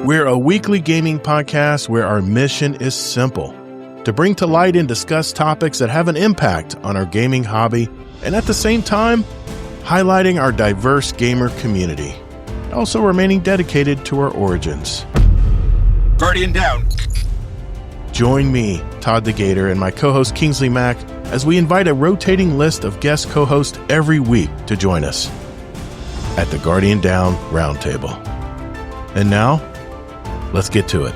We're a weekly gaming podcast where our mission is simple: to bring to light and discuss topics that have an impact on our gaming hobby, and at the same time, highlighting our diverse gamer community, also remaining dedicated to our origins. Guardian down. Join me, Todd the Gator, and my co-host Kingsley Mack as we invite a rotating list of guest co-hosts every week to join us at the Guardian Down Roundtable. And now, let's get to it.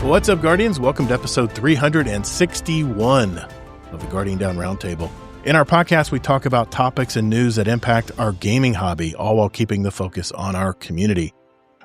What's up, Guardians? Welcome to episode 361 of the Guardian Down Roundtable. In our podcast, we talk about topics and news that impact our gaming hobby, all while keeping the focus on our community.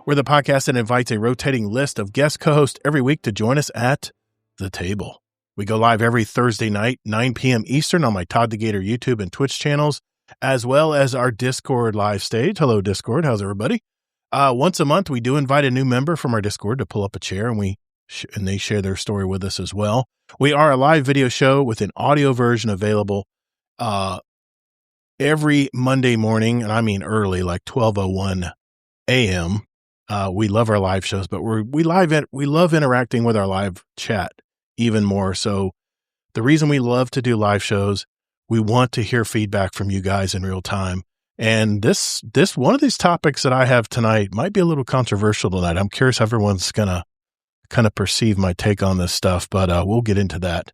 We're the podcast that invites a rotating list of guest co-hosts every week to join us at the table. We go live every Thursday night, 9 p.m. Eastern on my Todd the Gator YouTube and Twitch channels, as well as our Discord live stage. Hello, Discord. How's everybody? Once a month, we do invite a new member from our Discord to pull up a chair, and they share their story with us as well. We are a live video show with an audio version available every Monday morning, and I mean early, like 12:01 a.m. We love our live shows, but we love interacting with our live chat even more. So the reason we love to do live shows, we want to hear feedback from you guys in real time. And this one of these topics that I have tonight might be a little controversial tonight. I'm curious how everyone's gonna kind of perceive my take on this stuff, but we'll get into that.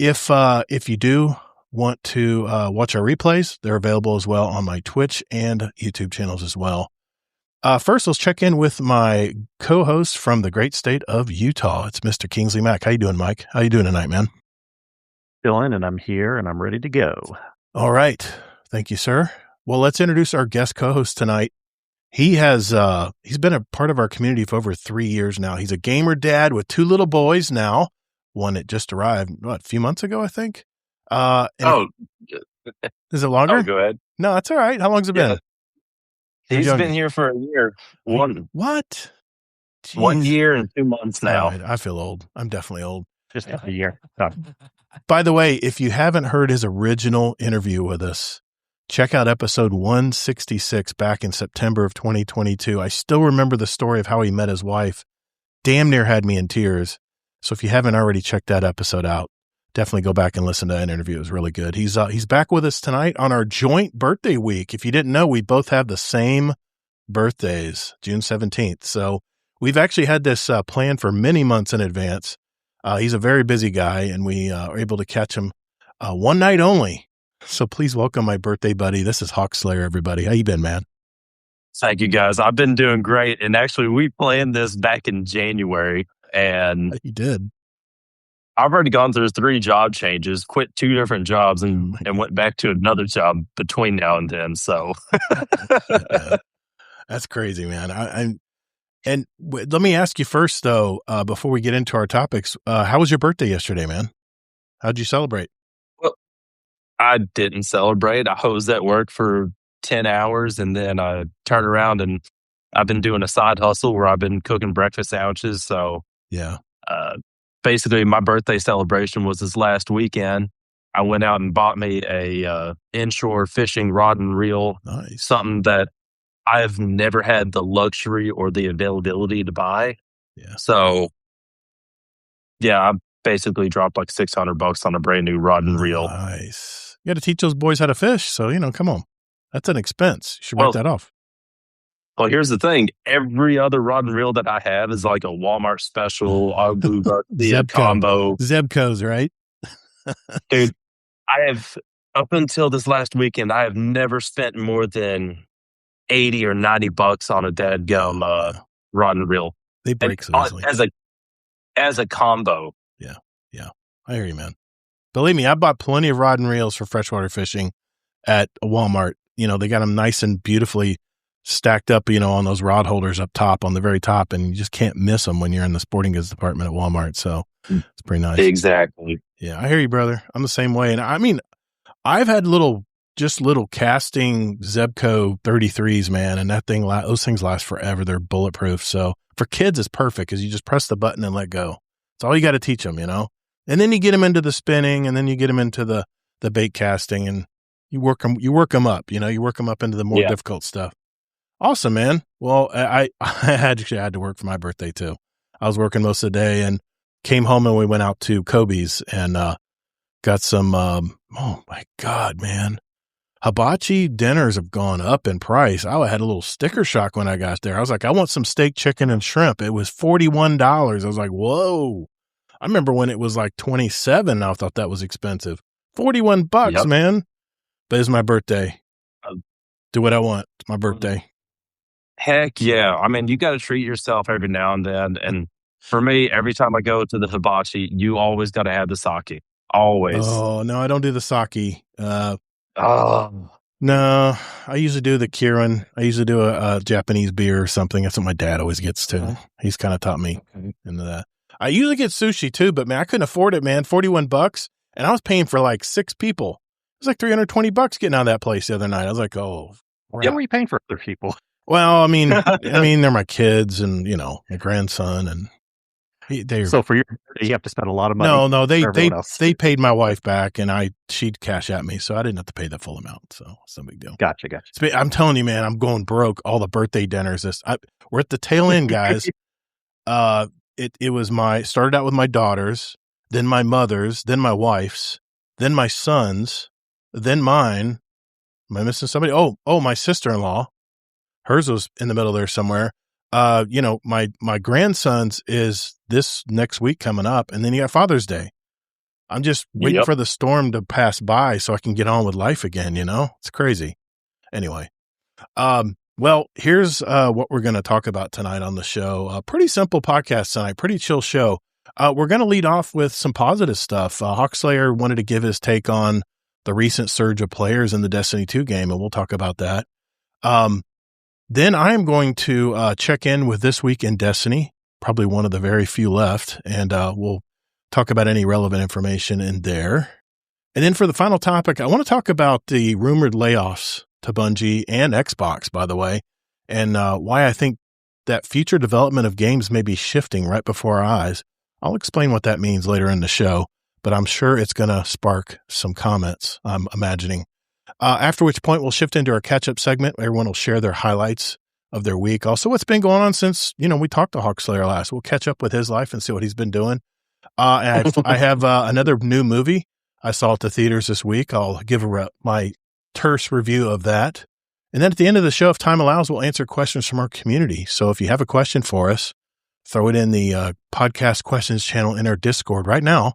If you do want to watch our replays, they're available as well on my Twitch and YouTube channels as well. First, let's check in with my co-host from the great state of Utah. It's Mr. Kingsley Mack. How you doing, Mike? How you doing tonight, man? Dylan, and I'm here and I'm ready to go. All right. Thank you, sir. Well, let's introduce our guest co-host tonight. He's been a part of our community for over 3 years now. He's a gamer dad with 2 little boys now. One that just arrived, a few months ago, I think. Is it longer? Oh, go ahead. No, that's all right. How long's it been? He's been here for a year. What? Jeez. 1 year and 2 months now. Right, I feel old. I'm definitely old. Just a year. By the way, if you haven't heard his original interview with us, check out episode 166 back in September of 2022. I still remember the story of how he met his wife. Damn near had me in tears. So if you haven't already checked that episode out, definitely go back and listen to that interview. It was really good. He's back with us tonight on our joint birthday week. If you didn't know, we both have the same birthdays, June 17th. So we've actually had this planned for many months in advance. He's a very busy guy, and we are able to catch him one night only. So please welcome my birthday buddy. This is Hawk Slayer, everybody. How you been, man? Thank you, guys. I've been doing great. And actually, we planned this back in January. And you did. I've already gone through 3 job changes, quit 2 different jobs, and went back to another job between now and then. So that's crazy, man. Let me ask you first, though, before we get into our topics, how was your birthday yesterday, man? How'd you celebrate? Well, I didn't celebrate. I was at work for 10 hours, and then I turned around, and I've been doing a side hustle where I've been cooking breakfast sandwiches. So yeah. Basically, my birthday celebration was this last weekend. I went out and bought me a inshore fishing rod and reel, nice. Something that I've never had the luxury or the availability to buy. Yeah. So, yeah, I basically dropped like $600 on a brand new rod and reel. Nice. You got to teach those boys how to fish. So, come on. That's an expense. You should write that off. Well, here's the thing. Every other rod and reel that I have is like a Walmart special, Blue Zebco combo. Zebcos, right? Dude, I have, up until this last weekend, I have never spent more than $80 or $90 on a dadgum rod and reel. They break so easily. As a combo. Yeah. I hear you, man. Believe me, I bought plenty of rod and reels for freshwater fishing at Walmart. They got them nice and beautifully stacked up, on those rod holders up top, on the very top, and you just can't miss them when you're in the sporting goods department at Walmart. So it's pretty nice. Exactly. Yeah, I hear you, brother. I'm the same way. And I mean, I've had little casting Zebco 33s, man, and those things last forever. They're bulletproof. So for kids, it's perfect because you just press the button and let go. It's all you got to teach them, And then you get them into the spinning, and then you get them into the bait casting, and you work them up. You work them up into the more difficult stuff. Awesome, man. Well, I actually had to work for my birthday too. I was working most of the day and came home and we went out to Kobe's and got some, oh my God, man. Hibachi dinners have gone up in price. I had a little sticker shock when I got there. I was like, I want some steak, chicken, and shrimp. It was $41. I was like, whoa. I remember when it was like $27. I thought that was expensive. $41, Yep. man. But it's my birthday. Um, Do what I want. It's my birthday. Heck yeah. I mean, you got to treat yourself every now and then. And for me, every time I go to the hibachi, you always got to have the sake. Always. Oh, no, I don't do the sake. Oh. No, I usually do the Kirin. I usually do a Japanese beer or something. That's what my dad always gets too. He's kind of taught me into that. I usually get sushi too, but man, I couldn't afford it, man. $41, and I was paying for like 6 people. It was like $320 getting out of that place the other night. I was like, oh, What are you paying for other people? well, I mean, they're my kids and my grandson, and they're So for your birthday, you have to spend a lot of money. no, they for everyone else. paid my wife back, and she'd cash at me, so I didn't have to pay the full amount. So it's no big deal. Gotcha. I'm telling you, man, I'm going broke. All the birthday dinners. We're at the tail end, guys. It was started out with my daughters, then my mother's, then my wife's, then my son's, then mine. Am I missing somebody? Oh, my sister-in-law. Hers was in the middle there somewhere. My grandson's is this next week coming up, and then you got Father's Day. I'm just waiting for the storm to pass by so I can get on with life again. It's crazy. Anyway, well, here's what we're going to talk about tonight on the show. Pretty simple podcast tonight, pretty chill show. We're going to lead off with some positive stuff. Hawkslayer wanted to give his take on the recent surge of players in the Destiny 2 game, and we'll talk about that. Then I am going to check in with This Week in Destiny, probably one of the very few left, and we'll talk about any relevant information in there. And then for the final topic, I want to talk about the rumored layoffs to Bungie and Xbox, by the way, and why I think that future development of games may be shifting right before our eyes. I'll explain what that means later in the show, but I'm sure it's going to spark some comments, I'm imagining. After which point we'll shift into our catch-up segment. Everyone will share their highlights of their week. Also, what's been going on since, we talked to Hawkslayer last. We'll catch up with his life and see what he's been doing. And I have another new movie I saw at the theaters this week. I'll give my terse review of that. And then at the end of the show, if time allows, we'll answer questions from our community. So if you have a question for us, throw it in the podcast questions channel in our Discord right now.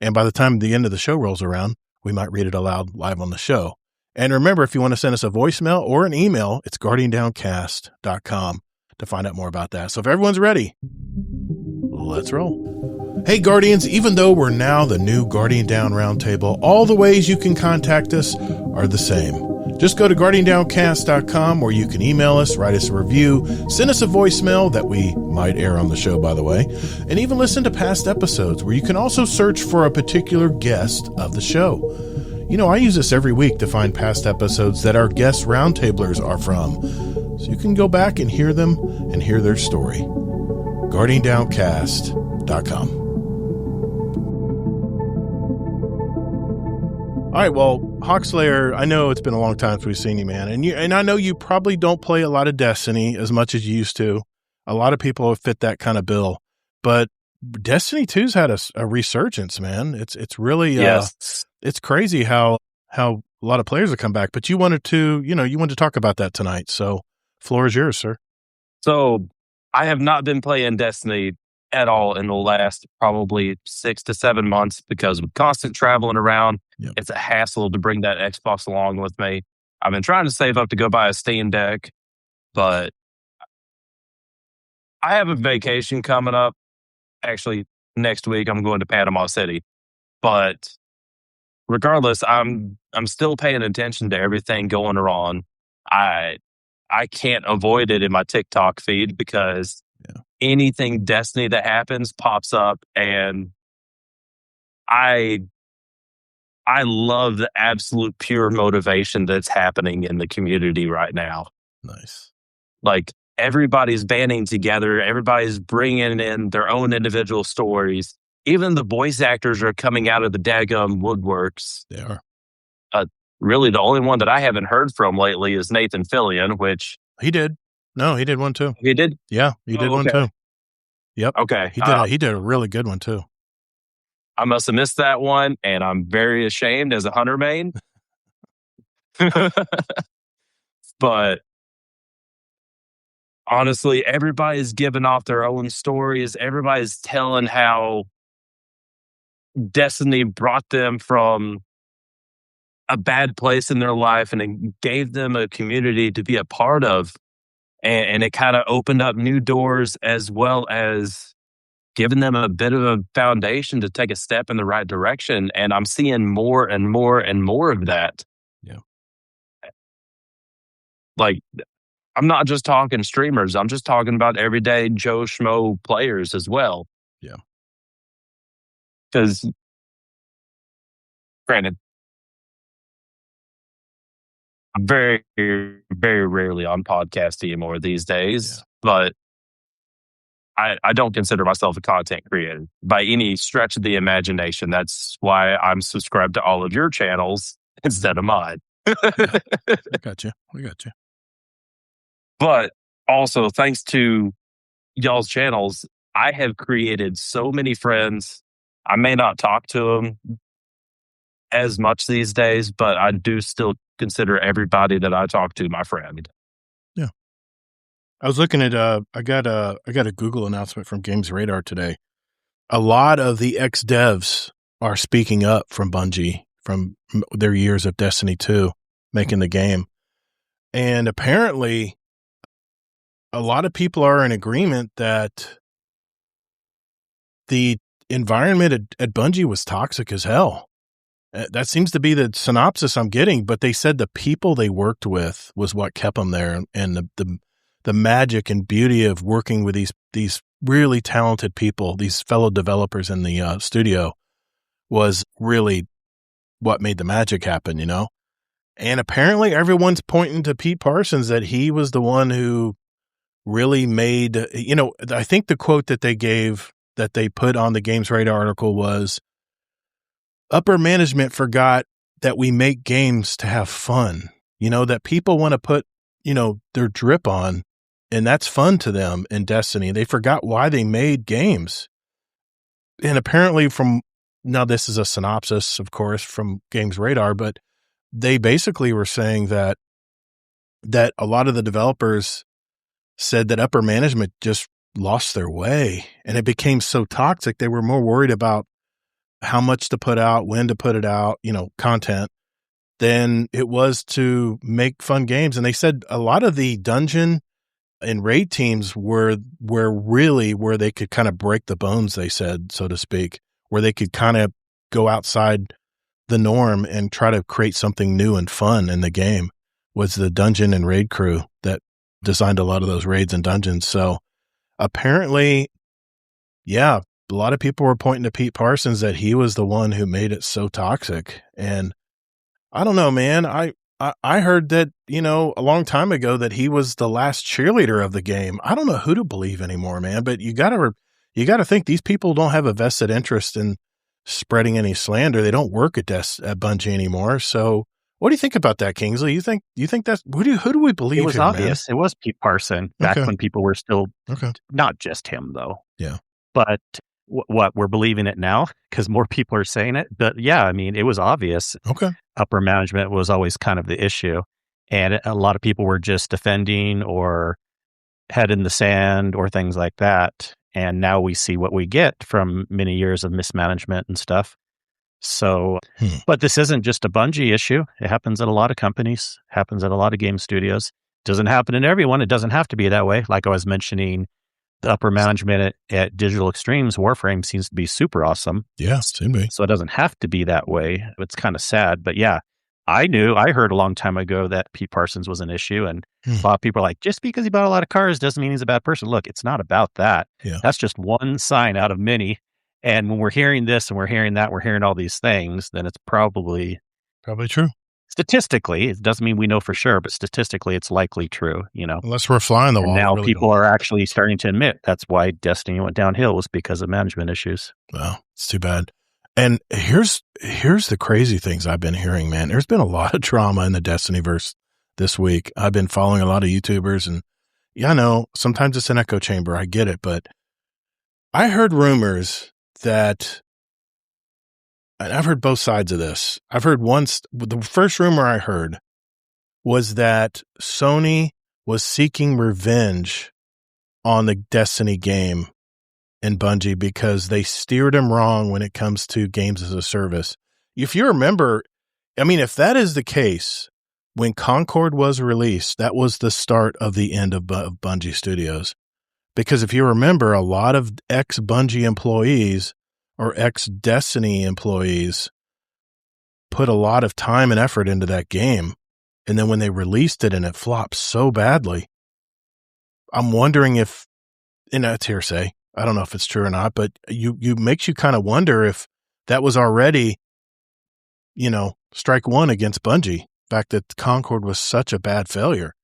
And by the time the end of the show rolls around, we might read it aloud live on the show. And remember, if you want to send us a voicemail or an email, it's guardiandowncast.com to find out more about that. So if everyone's ready, let's roll. Hey, Guardians, even though we're now the new Guardian Down Roundtable, all the ways you can contact us are the same. Just go to guardiandowncast.com where you can email us, write us a review, send us a voicemail that we might air on the show, by the way, and even listen to past episodes where you can also search for a particular guest of the show. I use this every week to find past episodes that our guest roundtablers are from, so you can go back and hear them and hear their story. GuardianDownCast.com. All right, well, Hawkslayer, I know it's been a long time since we've seen you, man, and I know you probably don't play a lot of Destiny as much as you used to. A lot of people have fit that kind of bill, but Destiny 2's had a resurgence, man. It's really it's crazy how a lot of players have come back. But you wanted to talk about that tonight. So, floor is yours, sir. So I have not been playing Destiny at all in the last probably 6 to 7 months because with constant traveling around, It's a hassle to bring that Xbox along with me. I've been trying to save up to go buy a Steam Deck, but I have a vacation coming up. Actually, next week I'm going to Panama City. But regardless, I'm still paying attention to everything going on. I can't avoid it in my TikTok feed because anything Destiny that happens pops up, and I love the absolute pure motivation that's happening in the community right now. Nice. Like everybody's banding together. Everybody's bringing in their own individual stories. Even the voice actors are coming out of the daggum woodworks. They are. Really, the only one that I haven't heard from lately is Nathan Fillion, which He did. No, he did one too. He did? Yeah, he did one too. Yep. Okay. He did a really good one too. I must have missed that one, and I'm very ashamed as a Hunter main. But honestly, everybody's giving off their own stories. Everybody's telling how Destiny brought them from a bad place in their life and it gave them a community to be a part of. And it kind of opened up new doors as well as giving them a bit of a foundation to take a step in the right direction. And I'm seeing more and more and more of that. Yeah. Like, I'm not just talking streamers. I'm just talking about everyday Joe Schmo players as well. Yeah. Because, granted, I'm very, very rarely on podcast anymore these days, but I don't consider myself a content creator by any stretch of the imagination. That's why I'm subscribed to all of your channels instead of mine. I got you. But also, thanks to y'all's channels, I have created so many friends. I may not talk to them as much these days, but I do still consider everybody that I talk to my friend. Yeah. I was looking at I got a Google announcement from Games Radar today. A lot of the ex-devs are speaking up from Bungie from their years of Destiny 2 making the game. And apparently a lot of people are in agreement that the environment at Bungie was toxic as hell. That seems to be the synopsis I'm getting, but they said the people they worked with was what kept them there, and the magic and beauty of working with these really talented people, these fellow developers in the studio, was really what made the magic happen, you know? And apparently everyone's pointing to Pete Parsons, that he was the one who really made, you know, I think the quote that they gave, that they put on the Games Radar article was, upper management forgot that we make games to have fun, you know, that people want to put, you know, their drip on, and that's fun to them in Destiny. They forgot why they made games. And apparently now this is a synopsis, of course, from Games Radar, but they basically were saying that a lot of the developers said that upper management just lost their way, and it became so toxic. They were more worried about how much to put out, when to put it out, you know, content, than it was to make fun games. And they said a lot of the dungeon and raid teams were really where they could kind of break the bones, they said, so to speak, where they could kind of go outside the norm and try to create something new and fun in the game, was the dungeon and raid crew that designed a lot of those raids and dungeons. So apparently, yeah, a lot of people were pointing to Pete Parsons, that he was the one who made it so toxic. And I don't know, man. I heard that, you know, a long time ago that he was the last cheerleader of the game. I don't know who to believe anymore, man, but you got to think these people don't have a vested interest in spreading any slander. They don't work at Bungie anymore. So what do you think about that, Kingsley? You think that's, who do we believe? It was obvious. Man? It was Pete Parson back when people were still, not just him though. Yeah. But what we're believing it now because more people are saying it. But yeah, I mean, it was obvious. Okay. Upper management was always kind of the issue. And a lot of people were just defending or head in the sand or things like that. And now we see what we get from many years of mismanagement and stuff. So, but this isn't just a Bungie issue. It happens at a lot of companies, happens at a lot of game studios. Doesn't happen in everyone. It doesn't have to be that way. Like I was mentioning, the upper management at Digital Extremes, Warframe seems to be super awesome. Yeah, seems to be. So it doesn't have to be that way. It's kind of sad. But yeah, I heard a long time ago that Pete Parsons was an issue. And a lot of people are like, just because he bought a lot of cars doesn't mean he's a bad person. Look, it's not about that. Yeah. That's just one sign out of many. And when we're hearing this and we're hearing that, we're hearing all these things, then it's probably true. Statistically, it doesn't mean we know for sure, but statistically, it's likely true, you know. Unless we're flying the wall. Now really people are actually starting to admit that's why Destiny went downhill, was because of management issues. Well, it's too bad. And here's the crazy things I've been hearing, man. There's been a lot of drama in the Destinyverse this week. I've been following a lot of YouTubers, and yeah, I know sometimes it's an echo chamber. I get it, but I heard rumors that, and I've heard both sides of this. I've heard the first rumor I heard was that Sony was seeking revenge on the Destiny game and Bungie because they steered him wrong when it comes to games as a service. If you remember, I mean, if that is the case, when Concord was released, that was the start of the end of Bungie Studios. Because if you remember, a lot of ex-Bungie employees or ex-Destiny employees put a lot of time and effort into that game. And then when they released it and it flopped so badly, I'm wondering if, and that's hearsay, I don't know if it's true or not, but you makes you kind of wonder if that was already, strike one against Bungie. The fact that Concord was such a bad failure.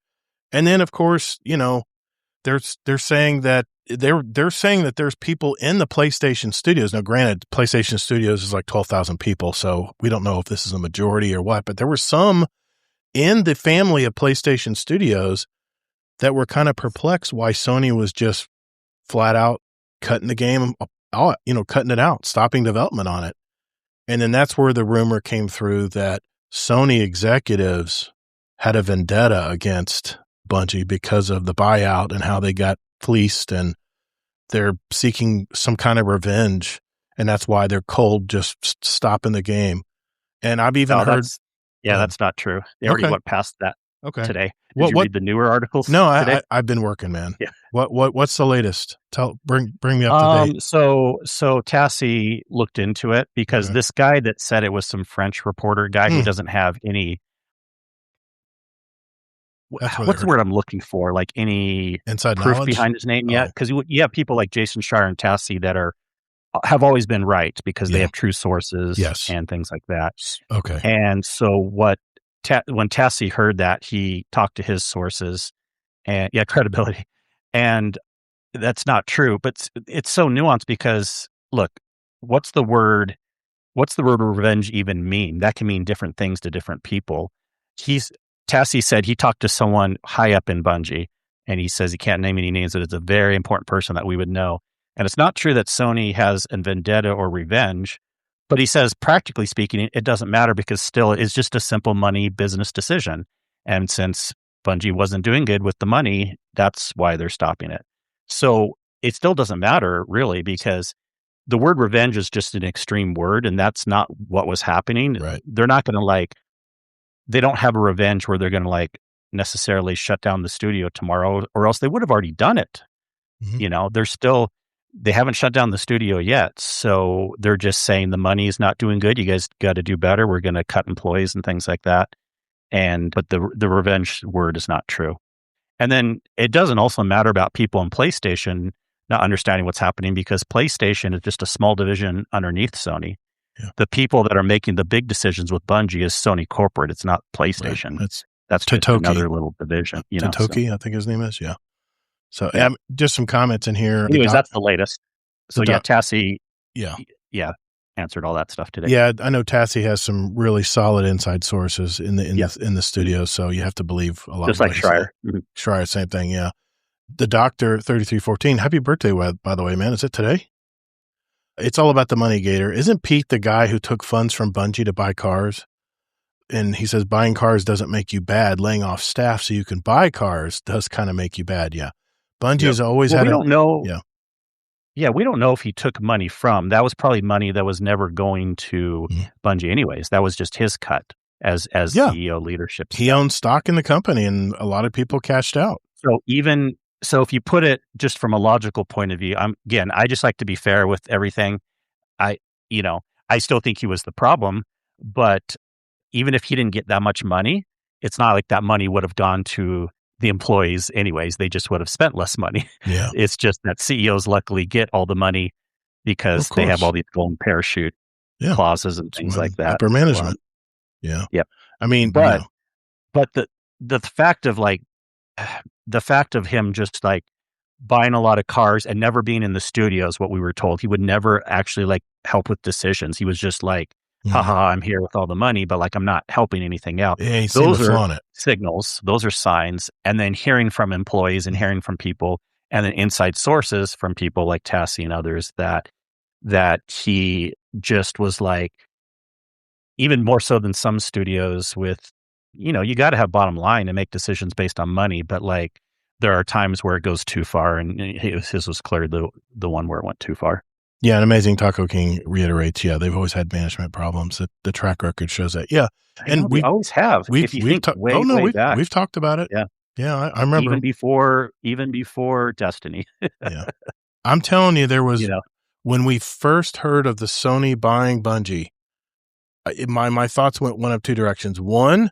And then, of course, they're saying that there's people in the PlayStation Studios. Now, granted, PlayStation Studios is like 12,000 people, so we don't know if this is a majority or what, but there were some in the family of PlayStation Studios that were kind of perplexed why Sony was just flat out cutting the game out, cutting it out, stopping development on it. And then that's where the rumor came through that Sony executives had a vendetta against Bungie because of the buyout and how they got fleeced, and they're seeking some kind of revenge. And that's why they're cold, just stopping the game. And I've even heard... that's not true. They already went past that today. Did you read the newer articles? No, today? I've been working, man. Yeah. What's the latest? Bring me up to date. So Tassie looked into it because this guy that said it was some French reporter guy who doesn't have any. What's the word I'm looking for? Like any inside proof knowledge behind his name yet? Because you have people like Jason Schreier and Tassie that have always been right because they have true sources and things like that. Okay. And so when Tassie heard that, he talked to his sources and credibility. And that's not true, but it's so nuanced because look, what's the word revenge even mean? That can mean different things to different people. Tassie said he talked to someone high up in Bungie, and he says he can't name any names, but it's a very important person that we would know. And it's not true that Sony has a vendetta or revenge, but he says, practically speaking, it doesn't matter because still it's just a simple money business decision. And since Bungie wasn't doing good with the money, that's why they're stopping it. So it still doesn't matter really because the word revenge is just an extreme word, and that's not what was happening. Right. They're not going to they don't have a revenge where they're going to necessarily shut down the studio tomorrow, or else they would have already done it. Mm-hmm. They haven't shut down the studio yet. So they're just saying the money is not doing good. You guys got to do better. We're going to cut employees and things like that. But the revenge word is not true. And then it doesn't also matter about people in PlayStation not understanding what's happening because PlayStation is just a small division underneath Sony. Yeah. The people that are making the big decisions with Bungie is Sony corporate. It's not PlayStation. Right. That's just another little division. Totoki, I think his name is. Yeah. So just some comments in here. Anyways, that's the latest. So Tassie, answered all that stuff today. Yeah, I know Tassie has some really solid inside sources in the studio, so you have to believe a lot. Just like Schreier. Mm-hmm. Schreier, same thing. Yeah. The Doctor 3314. Happy birthday, by the way, man. Is it today? It's all about the money, Gator. Isn't Pete the guy who took funds from Bungie to buy cars? And he says buying cars doesn't make you bad. Laying off staff so you can buy cars does kind of make you bad. Yeah. Bungie has always had. We don't know. Yeah. Yeah, we don't know if he took money from. That was probably money that was never going to Bungie anyways. That was just his cut as CEO leadership. He owned stock in the company, and a lot of people cashed out. So if you put it just from a logical point of view, I just like to be fair with everything. I still think he was the problem, but even if he didn't get that much money, it's not like that money would have gone to the employees anyways. They just would have spent less money. Yeah. It's just that CEOs luckily get all the money because they have all these golden parachute clauses and things like that. Upper management. Yeah. Yep. I mean, but the fact of him just buying a lot of cars and never being in the studios, what we were told, he would never actually help with decisions. He was just haha, I'm here with all the money, but like I'm not helping anything out. It ain't seem to Those are flaunt it. signals, those are signs. And then hearing from employees and hearing from people and then inside sources from people like Tassie and others that he just was like, even more so than some studios with, you got to have bottom line and make decisions based on money, but like there are times where it goes too far, and his was clearly the one where it went too far. Yeah, and Amazing Taco King reiterates, they've always had management problems. The track record shows that. Yeah, and we always have. We've talked about it. Yeah, I remember even before Destiny. Yeah, I'm telling you, there was when we first heard of the Sony buying Bungie, my thoughts went one of two directions. One,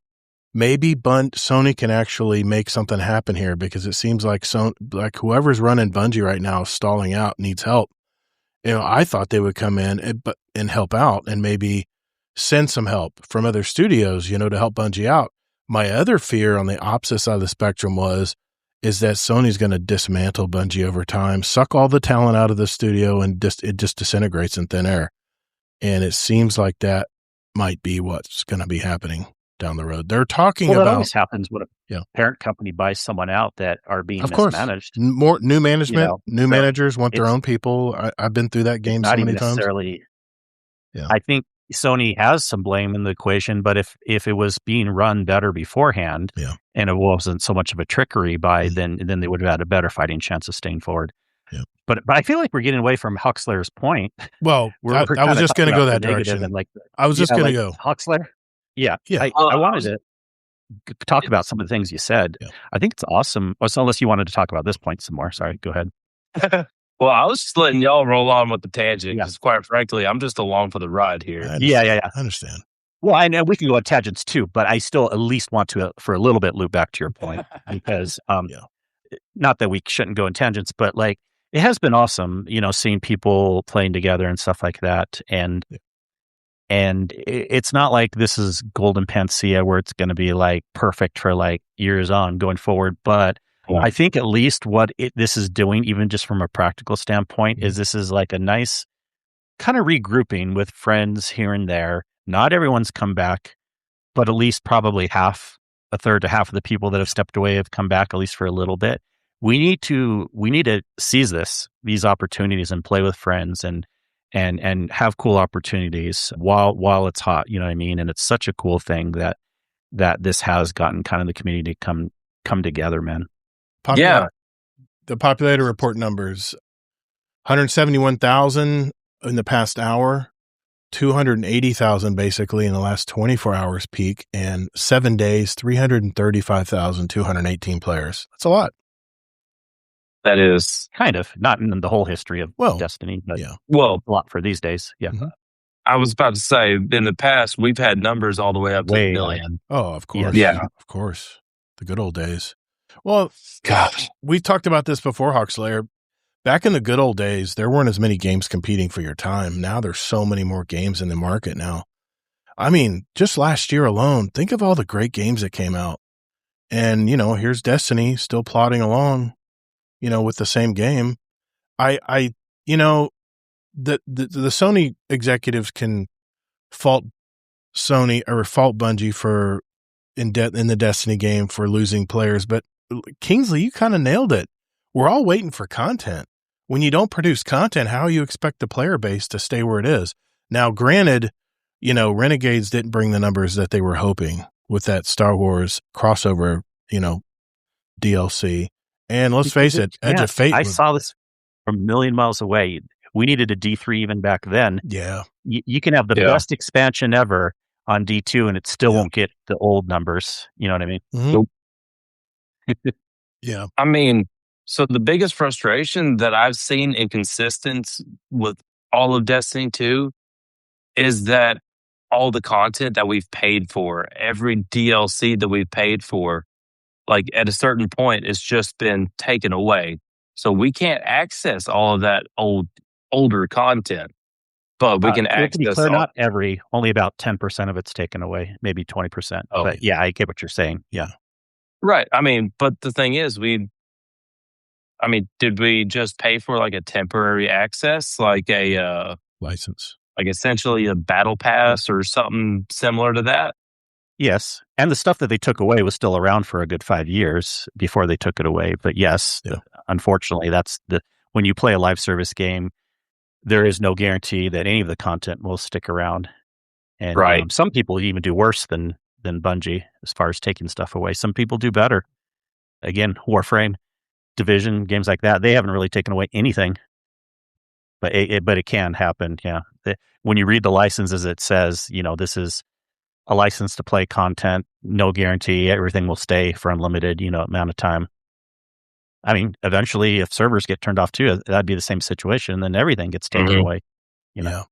maybe Sony can actually make something happen here, because it seems like whoever's running Bungie right now is stalling out, needs help. I thought they would come in and help out and maybe send some help from other studios, to help Bungie out. My other fear on the opposite side of the spectrum is that Sony's going to dismantle Bungie over time, suck all the talent out of the studio, and it just disintegrates in thin air. And it seems like that might be what's going to be happening down the road. They're talking about. That always happens when a parent company buys someone out that are being mismanaged. More new management, managers want their own people. I've been through that game so many times. I think Sony has some blame in the equation, but if it was being run better beforehand, and it wasn't so much of a trickery then they would have had a better fighting chance of staying forward. Yeah. But I feel like we're getting away from Huxley's point. Well, I was just going to go that direction. I was just going to go Huxley. Yeah. I wanted to talk about some of the things you said. Yeah. I think it's awesome. So unless you wanted to talk about this point some more. Sorry, go ahead. Well, I was just letting y'all roll on with the tangent because, quite frankly, I'm just along for the ride here. Yeah. I understand. Well, I know we can go on tangents too, but I still at least want to, for a little bit, loop back to your point because, not that we shouldn't go in tangents, but like it has been awesome, seeing people playing together and stuff like that, and it's not like this is golden panacea where it's going to be like perfect for like years on going forward, but. I think at least what this is doing, even just from a practical standpoint, is this is like a nice kind of regrouping with friends here and there. Not everyone's come back, but at least probably a third to half of the people that have stepped away have come back, at least for a little bit. We need to seize these opportunities and play with friends and have cool opportunities while it's hot. You know what I mean? And it's such a cool thing that this has gotten kind of the community come together, man. The Populator report numbers: 171,000 in the past hour, 280,000 basically in the last 24 hours peak, and 7 days, 335,218 players. That's a lot. That is kind of not in the whole history of Destiny, but a lot for these days. Yeah. Mm-hmm. I was about to say, in the past, we've had numbers all the way up to a million. Oh, of course. Yeah. Of course. The good old days. Well, gosh, we've talked about this before, Huxley. Back in the good old days, there weren't as many games competing for your time. Now there's so many more games in the market now. I mean, just last year alone, think of all the great games that came out. And, here's Destiny still plodding along, with the same game. The Sony executives can fault Sony or fault Bungie for in the Destiny game for losing players, but Kingsley, you kind of nailed it. We're all waiting for content. When you don't produce content, how you expect the player base to stay where it is? Now, granted, Renegades didn't bring the numbers that they were hoping with that Star Wars crossover, DLC. And let's face it, Edge of Fate. I saw this from a million miles away. We needed a D3 even back then. Yeah. You can have the best expansion ever on D2 and it still won't get the old numbers. You know what I mean? Mm-hmm. Yeah. I mean, so the biggest frustration that I've seen inconsistent with all of Destiny 2 is that all the content that we've paid for, every DLC that we've paid for, like at a certain point, it's just been taken away. So we can't access all of that older content. But we can access not only about 10% of it's taken away, maybe 20%. Oh. But yeah, I get what you're saying. Yeah. Right. I mean, but the thing is, did we just pay for like a temporary access, like a license? like essentially a battle pass or something similar to that? Yes. And the stuff that they took away was still around for a good 5 years before they took it away. But yes, unfortunately, when you play a live service game, there is no guarantee that any of the content will stick around. And Right. Some people even do worse than Bungie as far as taking stuff away. Some people do better. Again, Warframe, Division, games like that, they haven't really taken away anything. But it can happen, yeah. When you read the licenses, it says, this is a license to play content, no guarantee, everything will stay for unlimited, amount of time. I mean, eventually, if servers get turned off too, that'd be the same situation. Then everything gets taken away. Yeah,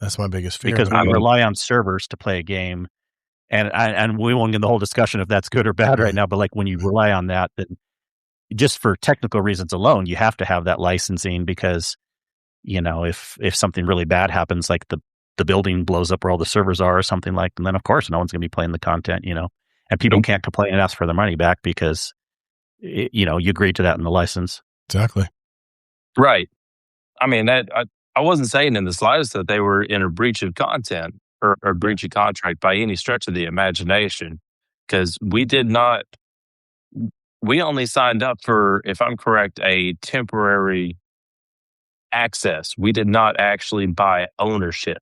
that's my biggest fear. Because we rely on servers to play a game, and we won't get the whole discussion if that's good or bad right now. But like when you rely on that, then just for technical reasons alone, you have to have that licensing because if something really bad happens, like the building blows up where all the servers are or something like, and then of course no one's going to be playing the content, and people can't complain and ask for their money back because you agreed to that in the license. Exactly. Right. I mean, that I wasn't saying in the slightest that they were in a breach of content or breach of contract by any stretch of the imagination, because we only signed up for, if I'm correct, a temporary access. We did not actually buy ownership.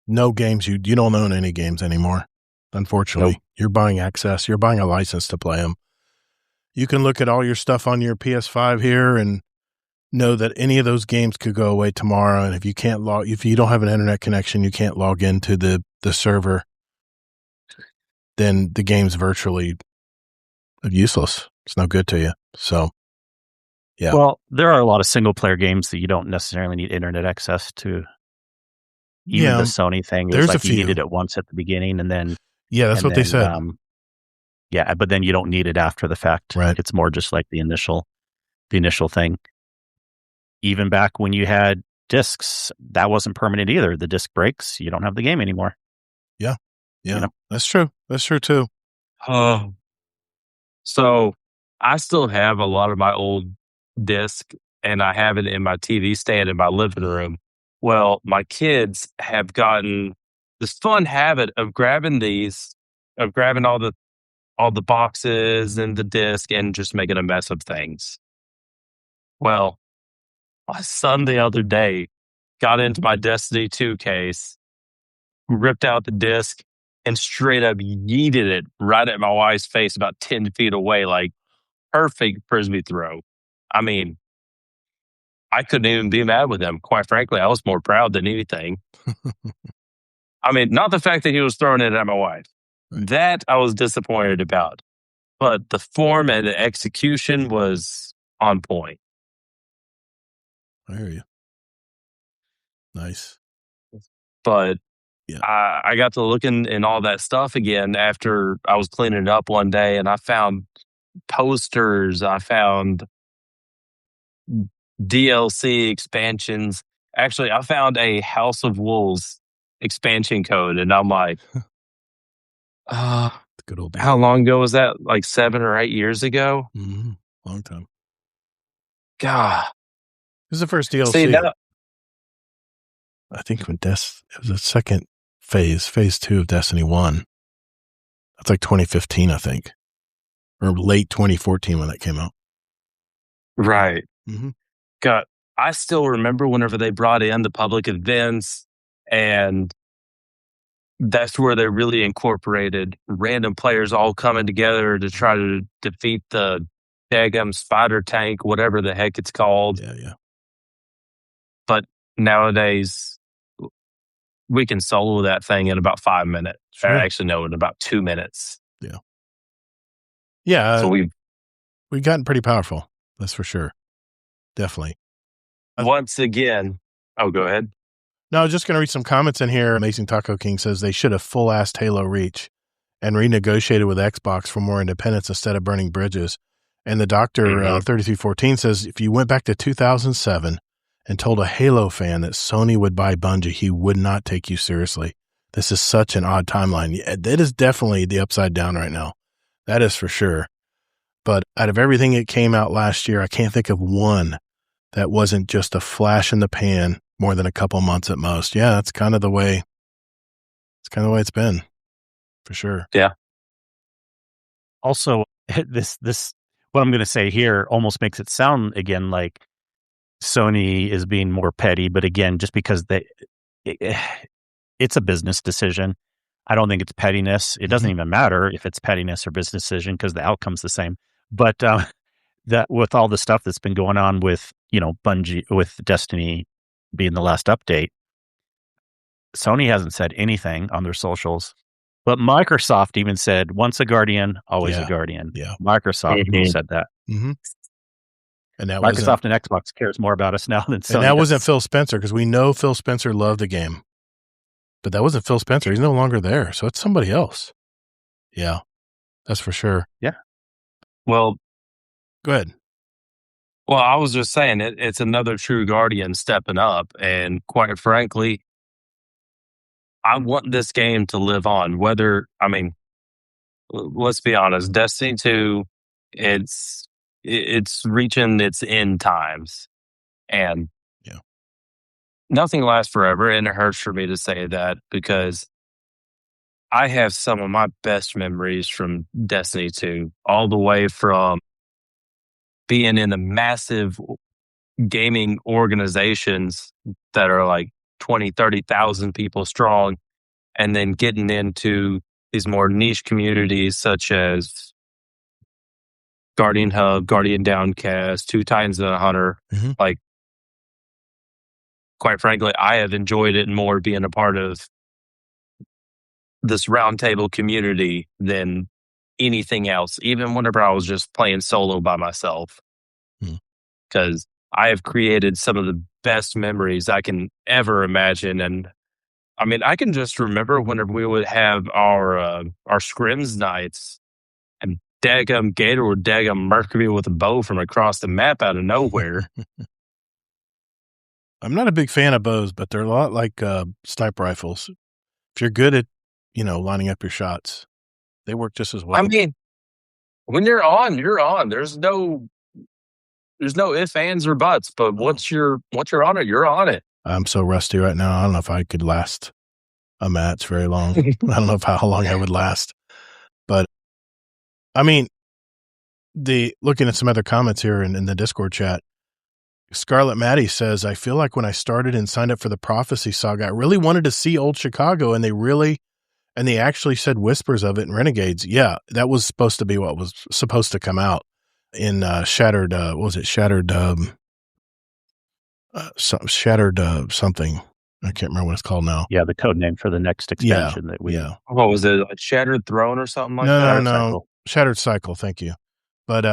No games. You don't own any games anymore. Unfortunately, You're buying access. You're buying a license to play them. You can look at all your stuff on your PS5 here and know that any of those games could go away tomorrow. And if you don't have an internet connection, you can't log into the server, then the game's virtually useless. It's no good to you. So, yeah. Well, there are a lot of single player games that you don't necessarily need internet access to. Even the Sony thing, there's like a you few. needed it once at the beginning, and then that's what they said. But then you don't need it after the fact. Right. It's more just like the initial thing. Even back when you had discs, that wasn't permanent either. The disc breaks, you don't have the game anymore. Yeah. That's true. That's true too. So I still have a lot of my old disc, and I have it in my TV stand in my living room. Well, my kids have gotten this fun habit of grabbing all the boxes and the disc and just making a mess of things. Well, my son the other day got into my Destiny 2 case, ripped out the disc, and straight up yeeted it right at my wife's face about 10 feet away, like perfect frisbee throw. I mean, I couldn't even be mad with him. Quite frankly, I was more proud than anything. I mean, not the fact that he was throwing it at my wife. Right. That I was disappointed about. But the form and the execution was on point. I hear you. Nice. But yeah. I got to looking in all that stuff again after I was cleaning it up one day, and I found posters. I found DLC expansions. Actually, I found a House of Wolves expansion code, and I'm like, good old days. How long ago was that? Like 7 or 8 years ago? Mm-hmm. Long time. God. This is the first DLC. See, now, I think when it was the second phase 2 of Destiny 1. That's like 2015, I think. Or late 2014 when that came out. Right. Mm-hmm. God, I still remember whenever they brought in the public events, and that's where they really incorporated random players all coming together to try to defeat the daggum spider tank, whatever the heck it's called. Yeah. But nowadays, we can solo that thing in about 5 minutes. Sure. Actually, no, in about 2 minutes. Yeah. So we've gotten pretty powerful. That's for sure. Definitely. Once again, go ahead. No, I was just going to read some comments in here. Amazing Taco King says they should have full-assed Halo Reach and renegotiated with Xbox for more independence instead of burning bridges. And the Doctor 3314 says if you went back to 2007 and told a Halo fan that Sony would buy Bungie, he would not take you seriously. This is such an odd timeline. That is definitely the upside down right now. That is for sure. But out of everything that came out last year, I can't think of one that wasn't just a flash in the pan more than a couple months at most. Yeah, that's kind of the way. It's kind of the way it's been, for sure. Yeah. Also, this what I'm going to say here almost makes it sound again like Sony is being more petty, but again, just because it's a business decision. I don't think it's pettiness. It doesn't even matter if it's pettiness or business decision because the outcome's the same. But that with all the stuff that's been going on with, Bungie, with Destiny being the last update, Sony hasn't said anything on their socials. But Microsoft even said, once a Guardian, always a Guardian. Yeah. Microsoft said that. Mm-hmm. And that Microsoft and Xbox cares more about us now than Sony. And that wasn't Phil Spencer, because we know Phil Spencer loved the game. But that wasn't Phil Spencer. He's no longer there. So it's somebody else. Yeah, that's for sure. Yeah. Well, go ahead. Well, I was just saying it's another true Guardian stepping up. And quite frankly, I want this game to live on. Let's be honest, Destiny 2, it's reaching its end times. And nothing lasts forever, and it hurts for me to say that because I have some of my best memories from Destiny 2, all the way from being in the massive gaming organizations that are like 20, 30,000 people strong, and then getting into these more niche communities such as Guardian Hub, Guardian Downcast, Two Titans and a Hunter. Mm-hmm. Like, quite frankly, I have enjoyed it more being a part of this roundtable community than anything else, even whenever I was just playing solo by myself. Because I have created some of the best memories I can ever imagine. And I can just remember whenever we would have our scrims nights and daggum Gator would daggum Mercury with a bow from across the map out of nowhere. I'm not a big fan of bows, but they're a lot like sniper rifles. If you're good at, lining up your shots, they work just as well. When you're on, you're on. There's no ifs, ands, or buts. But once you're on it, you're on it. I'm so rusty right now. I don't know if I could last a match very long. I don't know how long I would last. But looking at some other comments here in the Discord chat, Scarlet Maddie says, I feel like when I started and signed up for the Prophecy Saga, I really wanted to see old Chicago, and they actually said whispers of it in Renegades. Yeah, that was supposed to be what was supposed to come out in Shattered, Shattered something. I can't remember what it's called now. Yeah, the code name for the next expansion that we... Yeah. What was it? Like Shattered Throne or something like that? No. Shattered Cycle, thank you. But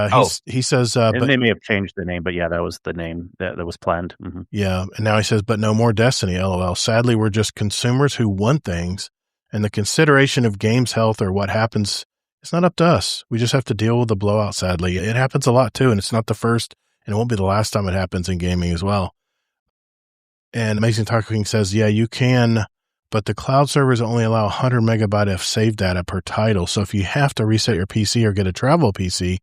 he says... and they may have changed the name, but yeah, that was the name that was planned. Mm-hmm. Yeah, and now he says, but no more Destiny, LOL. Sadly, we're just consumers who want things, and the consideration of games' health or what happens, it's not up to us. We just have to deal with the blowout, sadly. It happens a lot, too, and it's not the first, and it won't be the last time it happens in gaming as well. And Amazing Taco King says, yeah, you can, but the cloud servers only allow 100 megabyte of save data per title, so if you have to reset your PC or get a travel PC,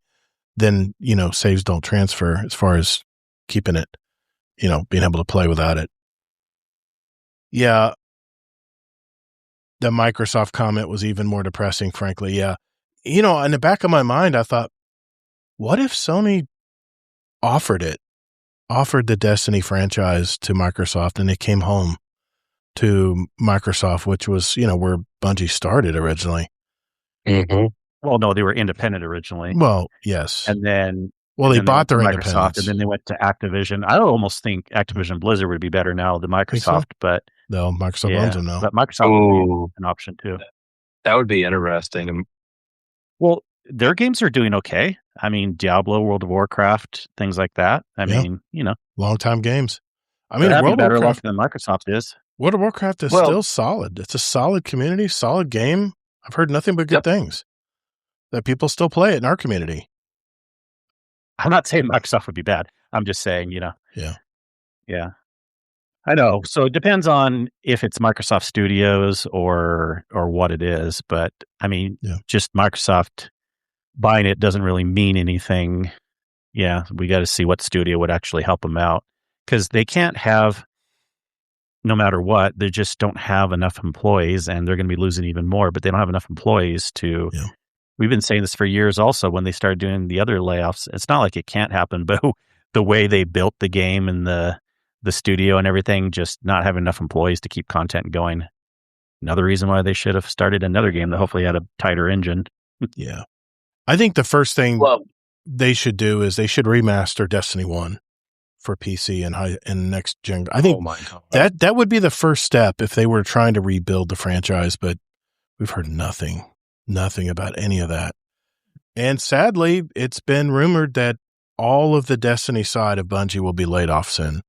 then, saves don't transfer as far as keeping it, being able to play without it. Yeah. The Microsoft comment was even more depressing, frankly. Yeah. In the back of my mind, I thought, what if Sony offered the Destiny franchise to Microsoft and it came home to Microsoft, which was, where Bungie started originally. Mm-hmm. Well, no, they were independent originally. Well, yes. And then... they bought their Microsoft, independence. and then they went to Activision. I almost think Activision Blizzard would be better now than Microsoft, but... No, Microsoft owns them now. But Microsoft would be an option too. That would be interesting. Well, their games are doing okay. Diablo, World of Warcraft, things like that. Long-time games. World of better luck than Microsoft is. World of Warcraft is still solid. It's a solid community, solid game. I've heard nothing but good things. That people still play it in our community. I'm not saying Microsoft would be bad. I'm just saying, Yeah. Yeah. I know. So it depends on if it's Microsoft Studios or what it is. But just Microsoft buying it doesn't really mean anything. Yeah. We got to see what studio would actually help them out, because they can't have no matter what, they just don't have enough employees, and they're going to be losing even more, but they don't have enough employees to. Yeah. We've been saying this for years also when they started doing the other layoffs. It's not like it can't happen, but the way they built the game and the studio and everything, just not having enough employees to keep content going. Another reason why they should have started another game that hopefully had a tighter engine. Yeah. I think the first thing they should do is they should remaster Destiny 1 for PC and next gen. I think that would be the first step if they were trying to rebuild the franchise, but we've heard nothing about any of that. And sadly, it's been rumored that all of the Destiny side of Bungie will be laid off soon.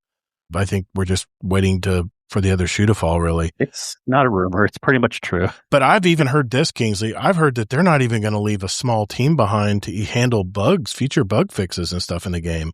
I think we're just waiting for the other shoe to fall, really. It's not a rumor. It's pretty much true. But I've even heard this, Kingsley. I've heard that they're not even going to leave a small team behind to handle future bug fixes and stuff in the game.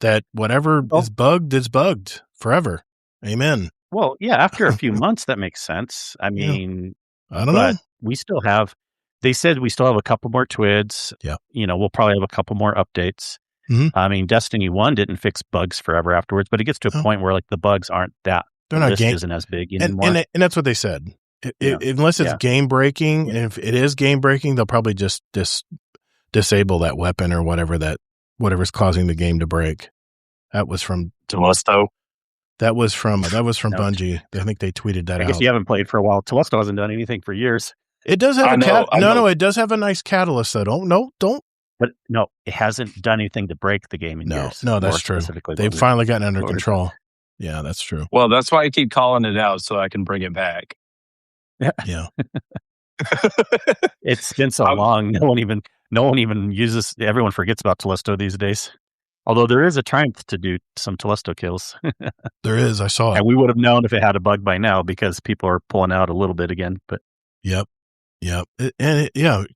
That whatever is bugged forever. Amen. Well, yeah, after a few months, that makes sense. I mean, I don't know. We still have, they said we still have a couple more TWIDs. Yeah. We'll probably have a couple more updates. Mm-hmm. I mean, Destiny 1 didn't fix bugs forever afterwards, but it gets to a point where like the bugs aren't that, they're not isn't as big anymore. And that's what they said. Unless it's game breaking, and if it is game breaking, they'll probably just disable that weapon or whatever's causing the game to break. That was from Telesto. That was from Bungie. I think they tweeted that out. I guess you haven't played for a while. Telesto hasn't done anything for years. It does have it does have a nice catalyst though. Don't. But no, it hasn't done anything to break the game in years. No, that's true. They've finally gotten under control. Yeah, that's true. Well, that's why I keep calling it out so I can bring it back. Yeah. It's been so long. No one even uses. Everyone forgets about Telesto these days. Although there is a Triumph to do some Telesto kills. There is. I saw it. And we would have known if it had a bug by now because people are pulling out a little bit again. But Yep.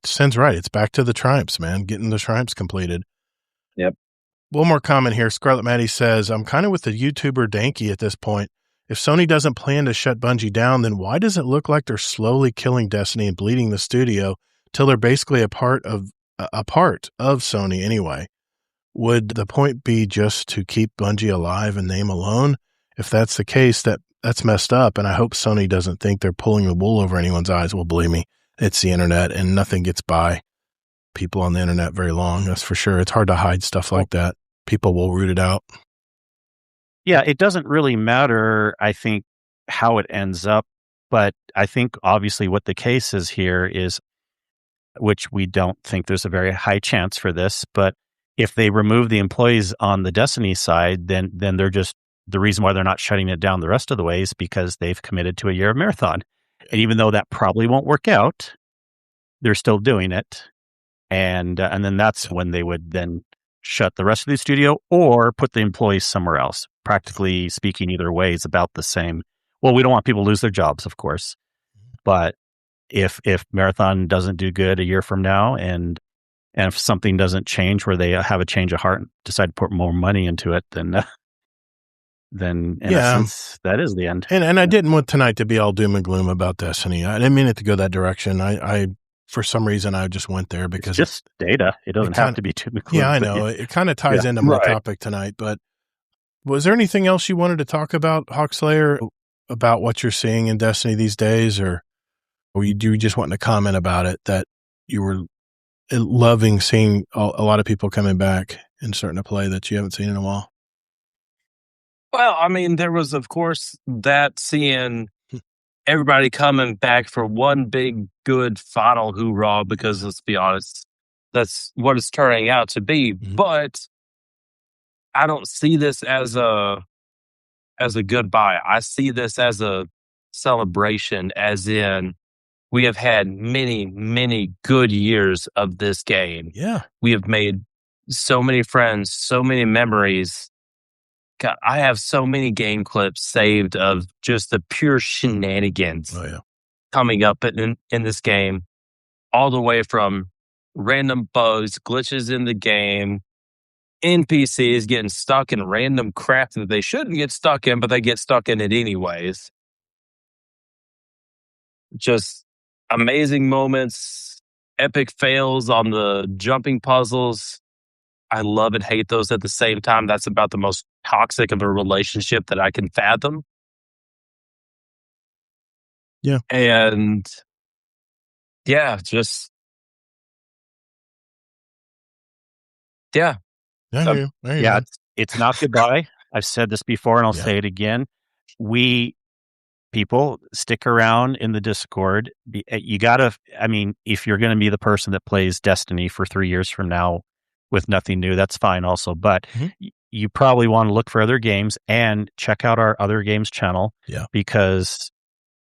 Sen's right. It's back to the Triumphs, man. Getting the Triumphs completed. Yep. One more comment here. Scarlet Maddie says, I'm kind of with the YouTuber Danky at this point. If Sony doesn't plan to shut Bungie down, then why does it look like they're slowly killing Destiny and bleeding the studio till they're basically a part of Sony anyway? Would the point be just to keep Bungie alive in name alone? If that's the case, that's messed up, and I hope Sony doesn't think they're pulling the wool over anyone's eyes. Well, believe me, it's the internet, and nothing gets by people on the internet very long. That's for sure. It's hard to hide stuff like that. People will root it out. Yeah, it doesn't really matter, I think, how it ends up. But I think obviously what the case is here is, which we don't think there's a very high chance for this, but if they remove the employees on the Destiny side, then they're just, the reason why they're not shutting it down the rest of the way is because they've committed to a year of Marathon. And even though that probably won't work out, they're still doing it. And then that's when they would then shut the rest of the studio or put the employees somewhere else. Practically speaking, either way is about the same. Well, we don't want people to lose their jobs, of course. But if Marathon doesn't do good a year from now, and if something doesn't change where they have a change of heart and decide to put more money into it, then in a sense, that is the end. And I didn't want tonight to be all doom and gloom about Destiny. I didn't mean it to go that direction. I for some reason, I just went there because it's just data. It doesn't have to be doom and gloom. Yeah, I know. It kind of ties into my topic tonight. But was there anything else you wanted to talk about, Hawkslayer, about what you're seeing in Destiny these days, or you just wanting to comment about it, that you were loving seeing a lot of people coming back and starting to play that you haven't seen in a while? Well, I mean, there was, of course, that seeing everybody coming back for one big, good final hoorah, because let's be honest, that's what it's turning out to be. Mm-hmm. But I don't see this as a goodbye. I see this as a celebration, as in we have had many, many good years of this game. Yeah. We have made so many friends, so many memories. God, I have so many game clips saved of just the pure shenanigans coming up in this game, all the way from random bugs, glitches in the game, NPCs getting stuck in random crap that they shouldn't get stuck in, but they get stuck in it anyways. Just amazing moments, epic fails on the jumping puzzles. I love and hate those at the same time. That's about the most toxic of a relationship that I can fathom. Yeah. And just I hear you. I hear you, Yeah, man. it's not goodbye. I've said this before and I'll Yeah. say it again. People stick around in the Discord. You gotta, I mean, if you're going to be the person that plays Destiny for 3 years from now with nothing new, that's fine also. But Mhm. you probably want to look for other games and check out our other games channel. Yeah. Because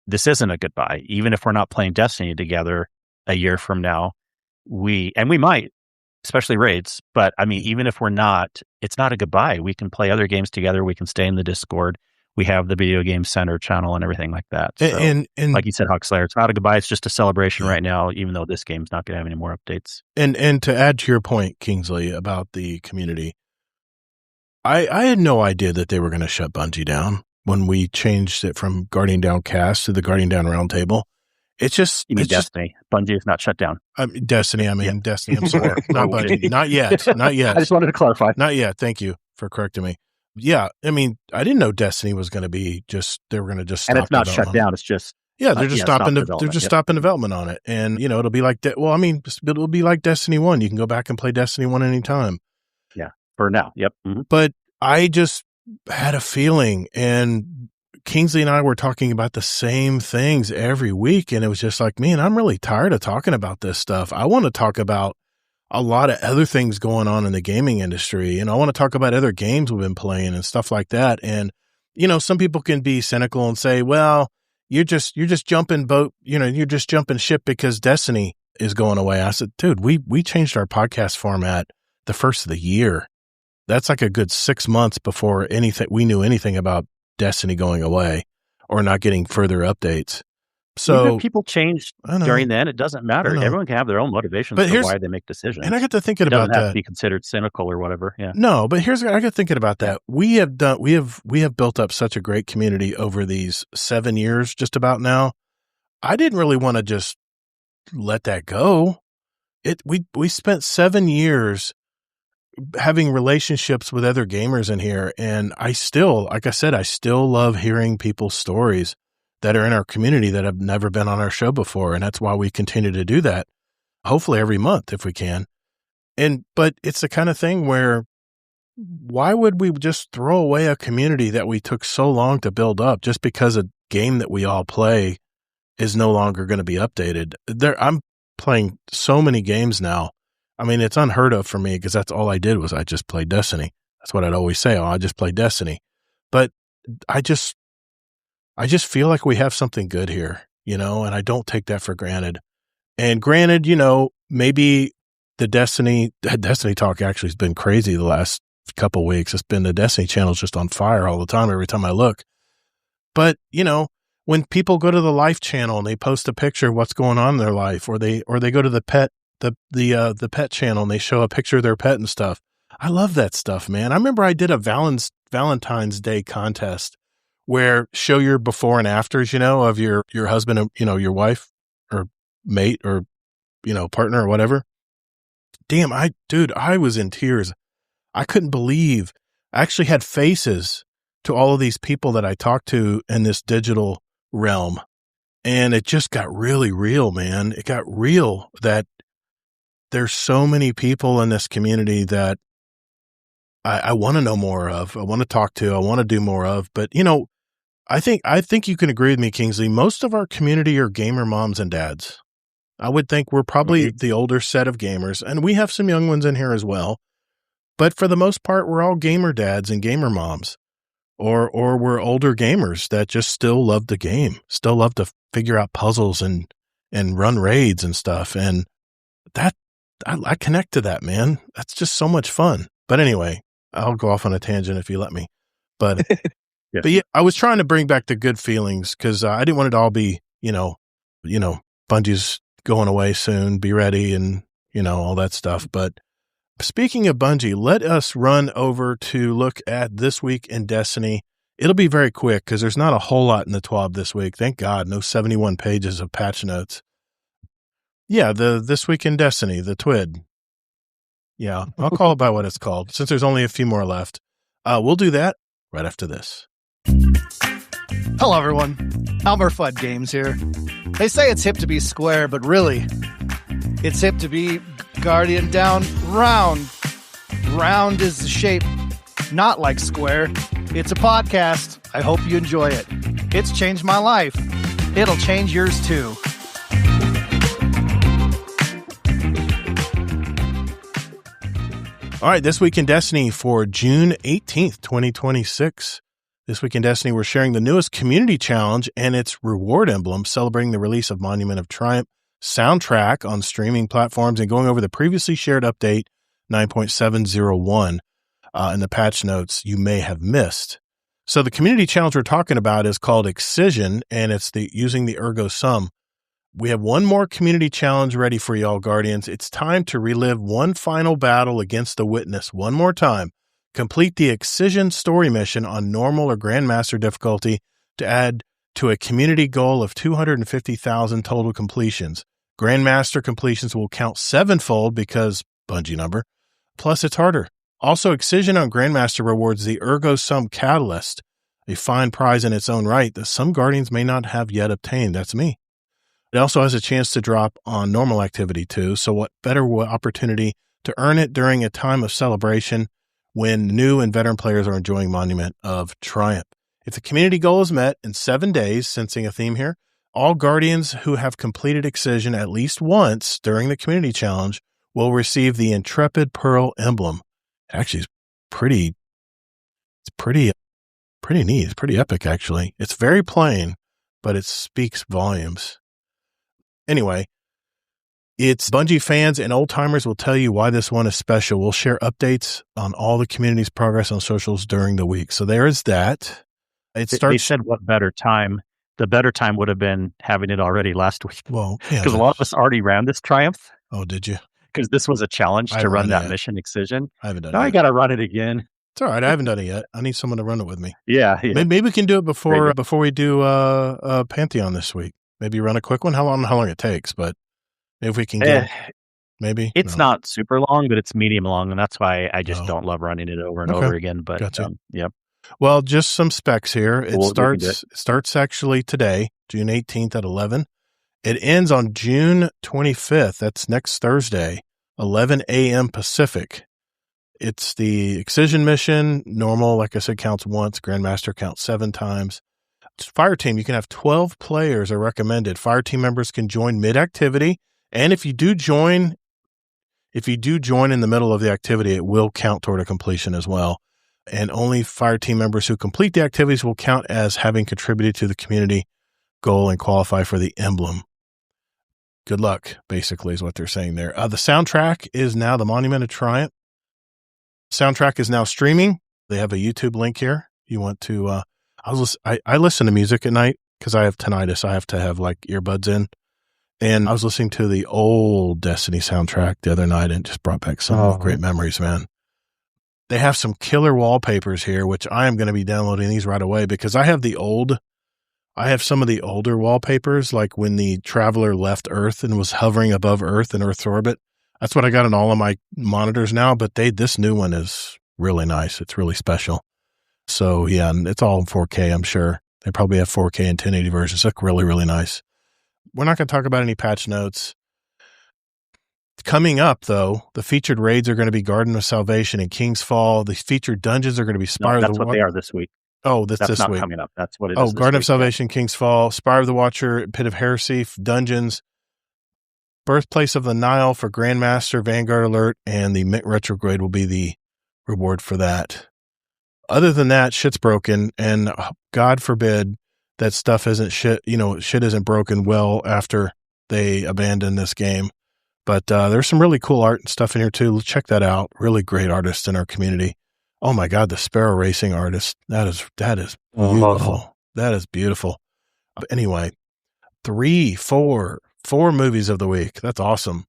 this isn't a goodbye. Even if we're not playing Destiny together a year from now, we might, especially raids. But I mean, even if we're not, it's not a goodbye. We can play other games together. We can stay in the Discord. We have the Video Game Center channel and everything like that. So, And like you said, Huxlayer, it's not a goodbye. It's just a celebration Yeah. right now, even though this game's not going to have any more updates. And to add to your point, Kingsley, about the community, I had no idea that they were going to shut Bungie down when we changed it from Guardian Down Cast to the Guardian Down Roundtable. It's just, You mean it's just Destiny? Bungie is not shut down. Destiny. I mean, Destiny. I'm sorry, not Bungie. Not yet. Not yet. I just wanted to clarify. Not yet. Thank you for correcting me. Yeah, I mean, I didn't know Destiny was going to be they were going to just stop And it's not shut development. down. It's just Yeah, they're just stop stopping. They're development. just Yep. stopping development on it, and it'll be like it'll be like Destiny 1. You can go back and play Destiny 1 anytime. For now. Yep. Mhm. But I just had a feeling, and Kingsley and I were talking about the same things every week, and it was just like, man, I'm really tired of talking about this stuff. I want to talk about a lot of other things going on in the gaming industry, and I want to talk about other games we've been playing and stuff like that. And some people can be cynical and say, well, you're just jumping boat, you're just jumping ship because Destiny is going away. I said, dude, we changed our podcast format the first of the year. That's like a good 6 months before we knew anything about Destiny going away or not getting further updates. So even if people change I know. during then, it doesn't matter. I know. Everyone can have their own motivations But for here's- why they make decisions. and I got to thinking It about doesn't have that. to be considered cynical or whatever. Yeah. No, but I got thinking about that. We have built up such a great community over these 7 years, just about now. I didn't really want to just let that go. We spent 7 years having relationships with other gamers in here, and I still love hearing people's stories that are in our community that have never been on our show before, and that's why we continue to do that. Hopefully every month if we can. But it's the kind of thing where why would we just throw away a community that we took so long to build up just because a game that we all play is no longer going to be updated? I'm playing so many games now. I mean, it's unheard of for me because that's all I did was I just played Destiny. That's what I'd always say. Oh, I just played Destiny. But I just feel like we have something good here, and I don't take that for granted. And granted, maybe the Destiny talk actually has been crazy the last couple of weeks. It's been the Destiny channel's just on fire all the time, every time I look. But, when people go to the Life channel and they post a picture of what's going on in their life, or they go to the pet channel and they show a picture of their pet and stuff. I love that stuff, man. I remember I did a Valentine's Day contest where show your before and afters, of your husband, your wife or mate or, partner or whatever. Damn, I was in tears. I couldn't believe I actually had faces to all of these people that I talked to in this digital realm. And it just got really real, man. It got real that there's so many people in this community that I want to know more of. I want to talk to. I want to do more of. But, I think you can agree with me, Kingsley. Most of our community are gamer moms and dads. I would think we're probably the older set of gamers, and we have some young ones in here as well. But for the most part, we're all gamer dads and gamer moms, or we're older gamers that just still love the game, still love to figure out puzzles and run raids and stuff. And that I connect to that, man. That's just so much fun. But anyway, I'll go off on a tangent if you let me. But Yeah. But yeah, I was trying to bring back the good feelings because I didn't want it to all be, Bungie's going away soon, be ready, and all that stuff. But speaking of Bungie, let us run over to look at This Week in Destiny. It'll be very quick because there's not a whole lot in the TWAB this week. Thank God, no 71 pages of patch notes. Yeah, the This Week in Destiny, the TWID. Yeah, I'll call it by what it's called since there's only a few more left. We'll do that right after this. Hello, everyone. Elmer Fudd Games here. They say it's hip to be square, but really, it's hip to be Guardian down round. Round is the shape, not like square. It's a podcast. I hope you enjoy it. It's changed my life. It'll change yours too. All right, This Week in Destiny for June 18th, 2026. This Week in Destiny, we're sharing the newest community challenge and its reward emblem, celebrating the release of Monument of Triumph soundtrack on streaming platforms and going over the previously shared update 9.701 in the patch notes you may have missed. So the community challenge we're talking about is called Excision, and it's using the Ergo Sum. We have one more community challenge ready for y'all, Guardians. It's time to relive one final battle against the Witness one more time. Complete the Excision story mission on normal or Grandmaster difficulty to add to a community goal of 250,000 total completions. Grandmaster completions will count sevenfold because Bungie number. Plus, it's harder. Also, Excision on Grandmaster rewards the Ergo Sum Catalyst, a fine prize in its own right that some Guardians may not have yet obtained. That's me. It also has a chance to drop on normal activity too, so what better opportunity to earn it during a time of celebration when new and veteran players are enjoying Monument of Triumph. If the community goal is met in 7 days, sensing a theme here, all Guardians who have completed Excision at least once during the community challenge will receive the Intrepid Pearl emblem. Actually, it's pretty neat. It's pretty epic, actually. It's very plain, but it speaks volumes. Anyway, it's Bungie fans and old timers will tell you why this one is special. We'll share updates on all the community's progress on socials during the week. So there is that. They said what better time? The better time would have been having it already last week. Well, yeah, because a lot of us already ran this Triumph. Oh, did you? Because this was a challenge to run that mission Excision. I haven't done it. Now I got to run it again. It's all right. I haven't done it yet. I need someone to run it with me. Yeah. Maybe we can do it before we do Pantheon this week. Maybe run a quick one. How long it takes, but if we can get maybe. It's not super long, but it's medium long, and that's why I just don't love running it over and over again. But gotcha. Yep. Well, just some specs here. It starts actually today, June 18th at 11. It ends on June 25th. That's next Thursday, 11 a.m. Pacific. It's the Excision mission. Normal, like I said, counts once. Grandmaster counts 7 times. Fireteam, you can have 12 players are recommended. Fireteam members can join mid-activity. And if you do join in the middle of the activity, it will count toward a completion as well. And only Fireteam members who complete the activities will count as having contributed to the community goal and qualify for the emblem. Good luck, basically, is what they're saying there. The soundtrack is now the Monument of Triumph. Soundtrack is now streaming. They have a YouTube link here. You want to... I listen to music at night because I have tinnitus. I have to have like earbuds in. And I was listening to the old Destiny soundtrack the other night and just brought back some great memories, man. They have some killer wallpapers here, which I am going to be downloading these right away because I have some of the older wallpapers, like when the Traveler left Earth and was hovering above Earth in Earth's orbit. That's what I got on all of my monitors now, but this new one is really nice. It's really special. So yeah, and it's all in 4K, I'm sure. They probably have 4K and 1080 versions. Look really, really nice. We're not going to talk about any patch notes. Coming up, though, the featured raids are going to be Garden of Salvation and King's Fall. The featured dungeons are going to be Spire of the Watcher. That's what they are this week. Oh, that's this not week. Coming up. That's what it is. Oh, Garden of Salvation, King's Fall, Spire of the Watcher, Pit of Heresy, dungeons, Birthplace of the Nile for Grandmaster, Vanguard Alert, and the Mint Retrograde will be the reward for that. Other than that, shit's broken, and God forbid that stuff isn't shit. Shit isn't broken well after they abandon this game. But there's some really cool art and stuff in here too. Check that out. Really great artists in our community. Oh my God, the Sparrow Racing artist. That is beautiful. That is beautiful. But anyway, 4 movies of the week. That's awesome.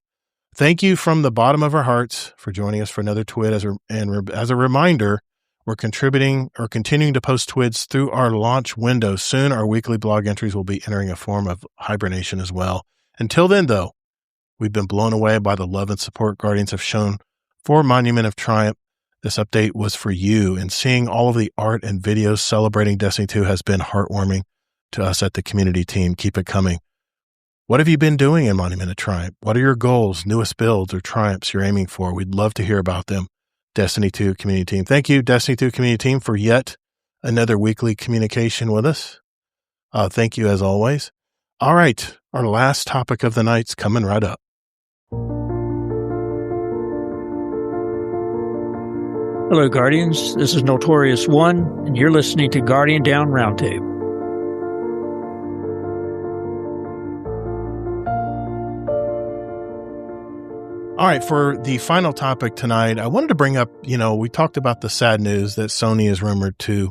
Thank you from the bottom of our hearts for joining us for another TWID. As a reminder, we're continuing to post TWIDs through our launch window. Soon, our weekly blog entries will be entering a form of hibernation as well. Until then, though, we've been blown away by the love and support Guardians have shown for Monument of Triumph. This update was for you, and seeing all of the art and videos celebrating Destiny 2 has been heartwarming. to us at the community team. Keep it coming. What have you been doing in Monument of Triumph? What are your goals, newest builds, or triumphs you're aiming for? We'd love to hear about them. Destiny 2 community team. Thank you, Destiny 2 community team, for yet another weekly communication with us. Thank you as always. All right. Our last topic of the night's coming right up. Hello, Guardians. This is Notorious One, and you're listening to Guardian Down Roundtable. All right, for the final topic tonight, I wanted to bring up, we talked about the sad news that Sony is rumored to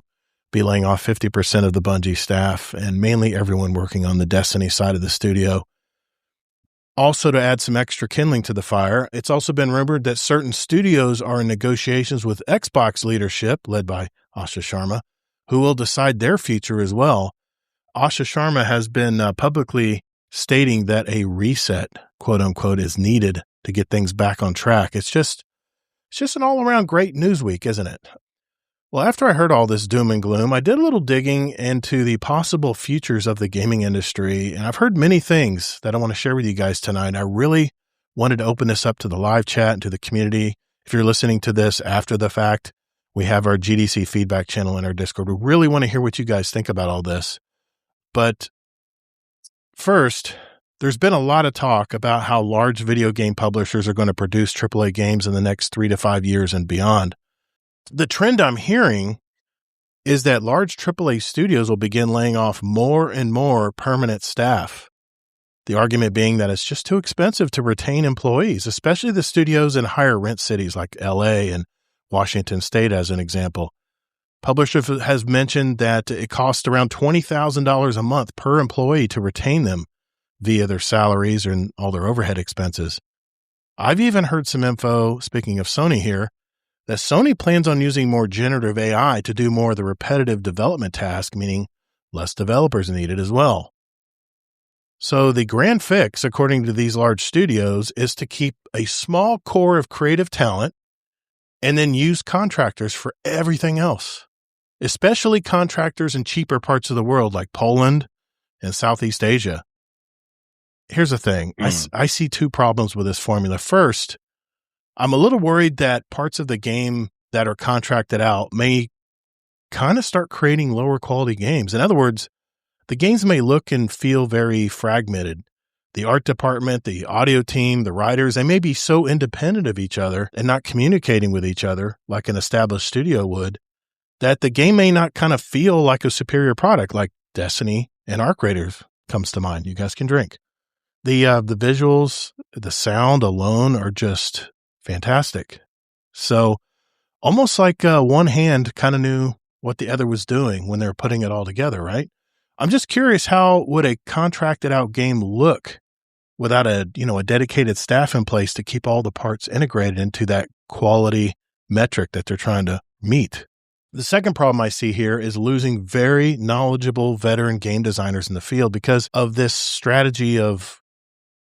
be laying off 50% of the Bungie staff, and mainly everyone working on the Destiny side of the studio. Also, to add some extra kindling to the fire, it's also been rumored that certain studios are in negotiations with Xbox leadership, led by Asha Sharma, who will decide their future as well. Asha Sharma has been publicly stating that a reset, quote unquote, is needed to get things back on track. It's just an all-around great news week, isn't it? Well, after I heard all this doom and gloom, I did a little digging into the possible futures of the gaming industry, and I've heard many things that I want to share with you guys tonight. I really wanted to open this up to the live chat and to the community. If you're listening to this after the fact, we have our GDC feedback channel in our Discord. We really want to hear what you guys think about all this. But first, there's been a lot of talk about how large video game publishers are going to produce AAA games in the next 3 to 5 years and beyond. The trend I'm hearing is that large AAA studios will begin laying off more and more permanent staff. The argument being that it's just too expensive to retain employees, especially the studios in higher rent cities like LA and Washington State, as an example. Publisher has mentioned that it costs around $20,000 a month per employee to retain them via their salaries and all their overhead expenses. I've even heard some info, speaking of Sony here, that Sony plans on using more generative AI to do more of the repetitive development task, meaning less developers needed as well. So the grand fix, according to these large studios, is to keep a small core of creative talent and then use contractors for everything else, especially contractors in cheaper parts of the world like Poland and Southeast Asia. Here's the thing. I see two problems with this formula. First, I'm a little worried that parts of the game that are contracted out may kind of start creating lower quality games. In other words, the games may look and feel very fragmented. The art department, the audio team, the writers, they may be so independent of each other and not communicating with each other like an established studio would, that the game may not kind of feel like a superior product like Destiny and Arc Raiders comes to mind. You guys can drink. The visuals, the sound alone are just fantastic. So almost like one hand kind of knew what the other was doing when they were putting it all together, right? I'm just curious, how would a contracted out game look without a dedicated staff in place to keep all the parts integrated into that quality metric that they're trying to meet? The second problem I see here is losing very knowledgeable veteran game designers in the field because of this strategy of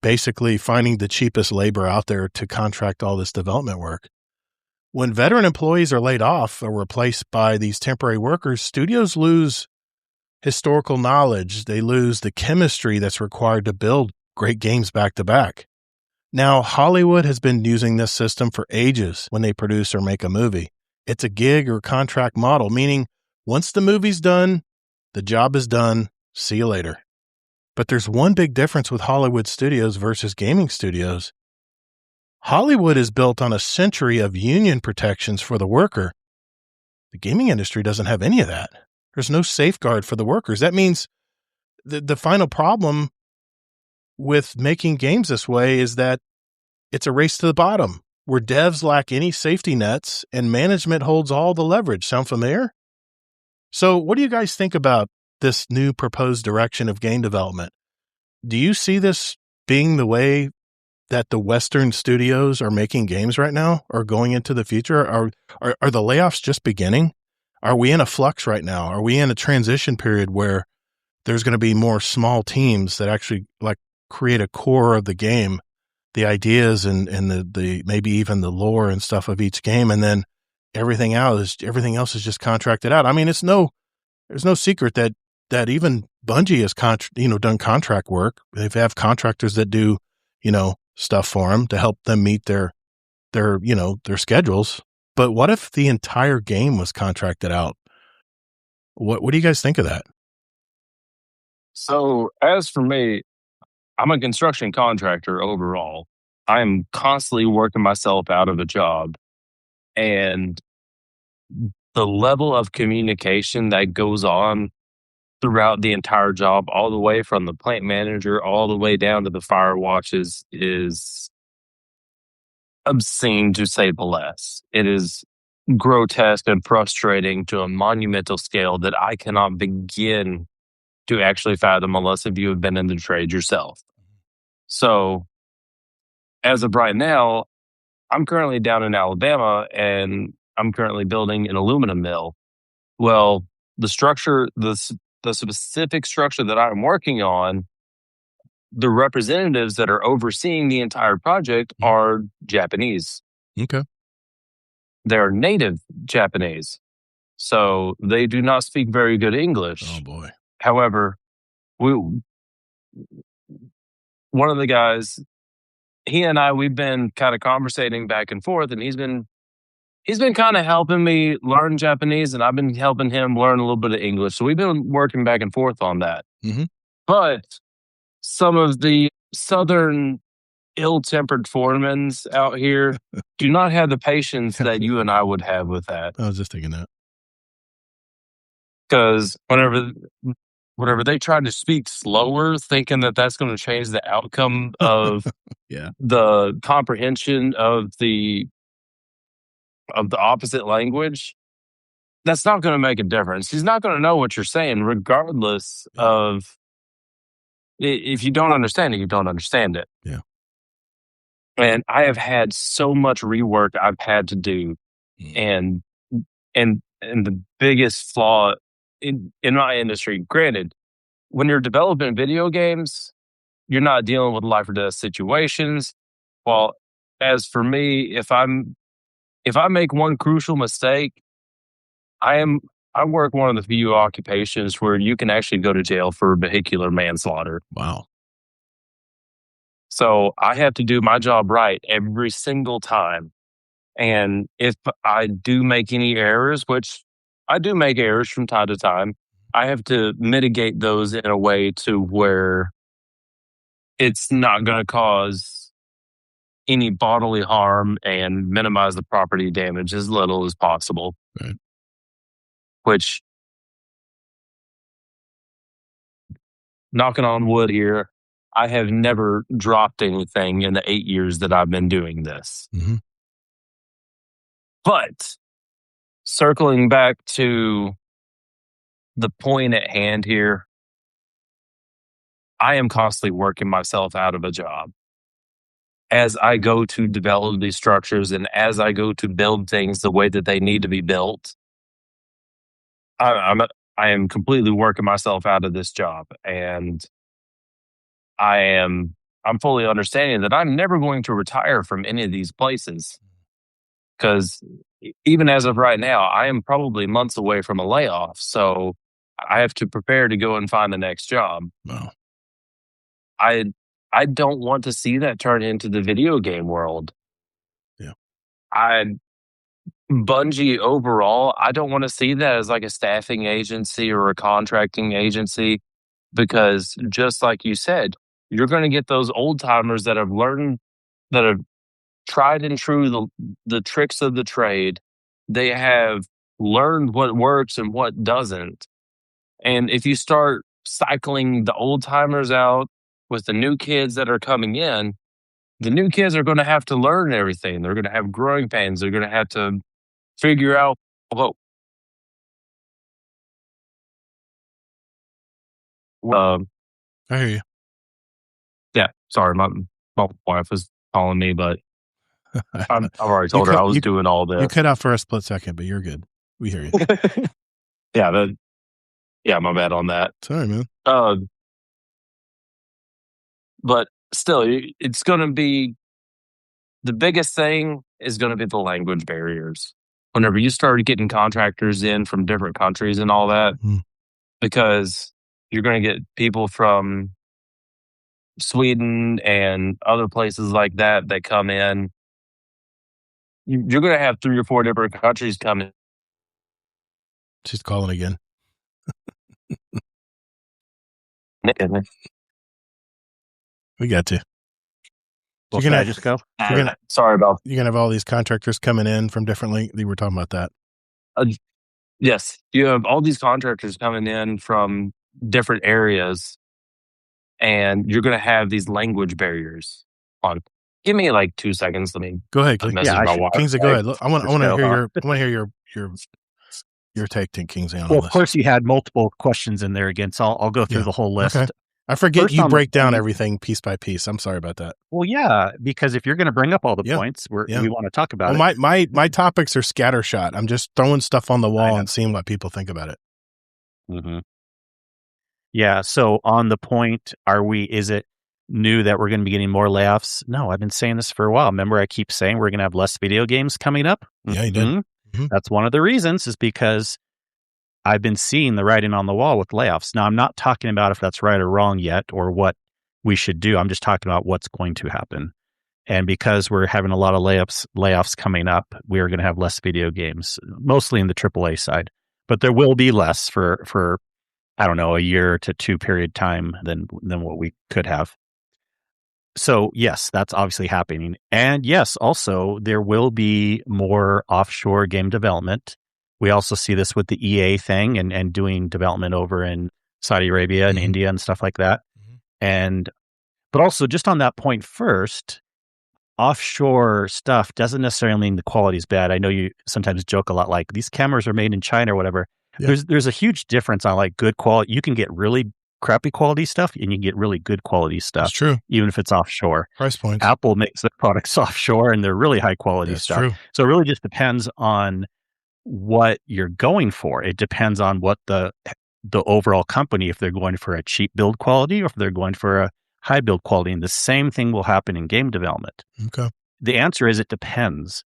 basically finding the cheapest labor out there to contract all this development work. When veteran employees are laid off or replaced by these temporary workers, studios lose historical knowledge. They lose the chemistry that's required to build great games back to back. Now, Hollywood has been using this system for ages when they produce or make a movie. It's a gig or contract model, meaning once the movie's done, the job is done. See you later. But there's one big difference with Hollywood studios versus gaming studios. Hollywood is built on a century of union protections for the worker. The gaming industry doesn't have any of that. There's no safeguard for the workers. That means the final problem with making games this way is that it's a race to the bottom, where devs lack any safety nets and management holds all the leverage. Sound familiar? So what do you guys think about this new proposed direction of game development? Do you see this being the way that the Western studios are making games right now or going into the future? Are the layoffs just beginning? Are we in a flux right now? Are we in a transition period where there's going to be more small teams that actually like create a core of the game, the ideas and the maybe even the lore and stuff of each game, and then everything else is just contracted out? I mean, there's no secret that even Bungie has done contract work. They have contractors that do, stuff for them to help them meet their schedules. But what if the entire game was contracted out? What do you guys think of that? So, as for me, I'm a construction contractor overall. I'm constantly working myself out of a job. And the level of communication that goes on throughout the entire job, all the way from the plant manager, all the way down to the fire watches, is obscene to say the less. It is grotesque and frustrating to a monumental scale that I cannot begin to actually fathom unless if you have been in the trade yourself. So, as of right now, I'm currently down in Alabama and I'm currently building an aluminum mill. Well, the specific structure that I'm working on, the representatives that are overseeing the entire project are Japanese. Okay. They're native Japanese. So they do not speak very good English. Oh, boy. However, one of the guys, he and I, we've been kind of conversating back and forth, and he's been kind of helping me learn Japanese, and I've been helping him learn a little bit of English. So we've been working back and forth on that. Mm-hmm. But some of the southern ill-tempered foremen out here do not have the patience that you and I would have with that. I was just thinking that. Because whenever they try to speak slower, thinking that that's going to change the outcome of the comprehension of the opposite language, that's not going to make a difference. He's not going to know what you're saying, regardless of if you don't understand it, you don't understand it. Yeah. And I have had so much rework I've had to do, and the biggest flaw in my industry, granted, when you're developing video games, you're not dealing with life or death situations. Well, as for me, if I make one crucial mistake, I work one of the few occupations where you can actually go to jail for vehicular manslaughter. Wow. So I have to do my job right every single time. And if I do make any errors, which I do make errors from time to time, I have to mitigate those in a way to where it's not going to cause any bodily harm and minimize the property damage as little as possible. Right. Which, knocking on wood here, I have never dropped anything in the 8 years that I've been doing this. Mm-hmm. But circling back to the point at hand here, I am constantly working myself out of a job. As I go to develop these structures and as I go to build things the way that they need to be built, I am completely working myself out of this job. And I'm fully understanding that I'm never going to retire from any of these places. Because even as of right now, I am probably months away from a layoff. So I have to prepare to go and find the next job. Wow. I don't want to see that turn into the video game world. Yeah. Bungie overall, I don't want to see that as like a staffing agency or a contracting agency, because just like you said, you're going to get those old timers that have tried and true the tricks of the trade. They have learned what works and what doesn't. And if you start cycling the old timers out with the new kids that are coming in, the new kids are going to have to learn everything. They're going to have growing pains. They're going to have to figure out what. I hear you. Yeah, sorry, my wife was calling me, but I've already told her I was doing all this. You cut out for a split second, but you're good. We hear you. Yeah, my bad on that. Sorry, man. But still, it's going to be, the biggest thing is going to be the language barriers. Whenever you start getting contractors in from different countries and all that, because You're going to get people from Sweden and other places like that come in. You're going to have 3 or 4 different countries coming. She's calling again. We got to. Well, can I just go? Sorry about. You're gonna have all these contractors coming in from different. We were talking about that. Yes, you have all these contractors coming in from different areas, and you're going to have these language barriers. On, give me like 2 seconds. Let me go ahead. Kingsley, go ahead. I want to hear your take, Kingsley. On well, this. Of course, you had multiple questions in there again, so I'll go through the whole list. Okay. I forget first you break down everything piece by piece. I'm sorry about that. Well, yeah, because if you're going to bring up all the points, we want to talk about it. My topics are scattershot. I'm just throwing stuff on the wall and seeing what people think about it. Mm-hmm. Yeah. So on the point, is it new that we're going to be getting more layoffs? No, I've been saying this for a while. Remember, I keep saying we're going to have less video games coming up. Yeah, you did. Mm-hmm. That's one of the reasons, is because I've been seeing the writing on the wall with layoffs. Now, I'm not talking about if that's right or wrong yet or what we should do. I'm just talking about what's going to happen. And because we're having a lot of layoffs coming up, we're going to have less video games, mostly in the AAA side. But there will be less for I don't know, a year to 2 period time than what we could have. So, yes, that's obviously happening. And yes, also, there will be more offshore game development. We also see this with the EA thing and doing development over in Saudi Arabia and India and stuff like that. But also, just on that point first, offshore stuff doesn't necessarily mean the quality is bad. I know you sometimes joke a lot like these cameras are made in China or whatever. Yeah. There's a huge difference on like good quality. You can get really crappy quality stuff and you can get really good quality stuff. That's true. Even if it's offshore. Price points. Apple makes their products offshore and they're really high quality stuff. True. So it really just depends on what you're going for. It depends on what the overall company, if they're going for a cheap build quality or if they're going for a high build quality. And the same thing will happen in game development. Okay. The answer is it depends.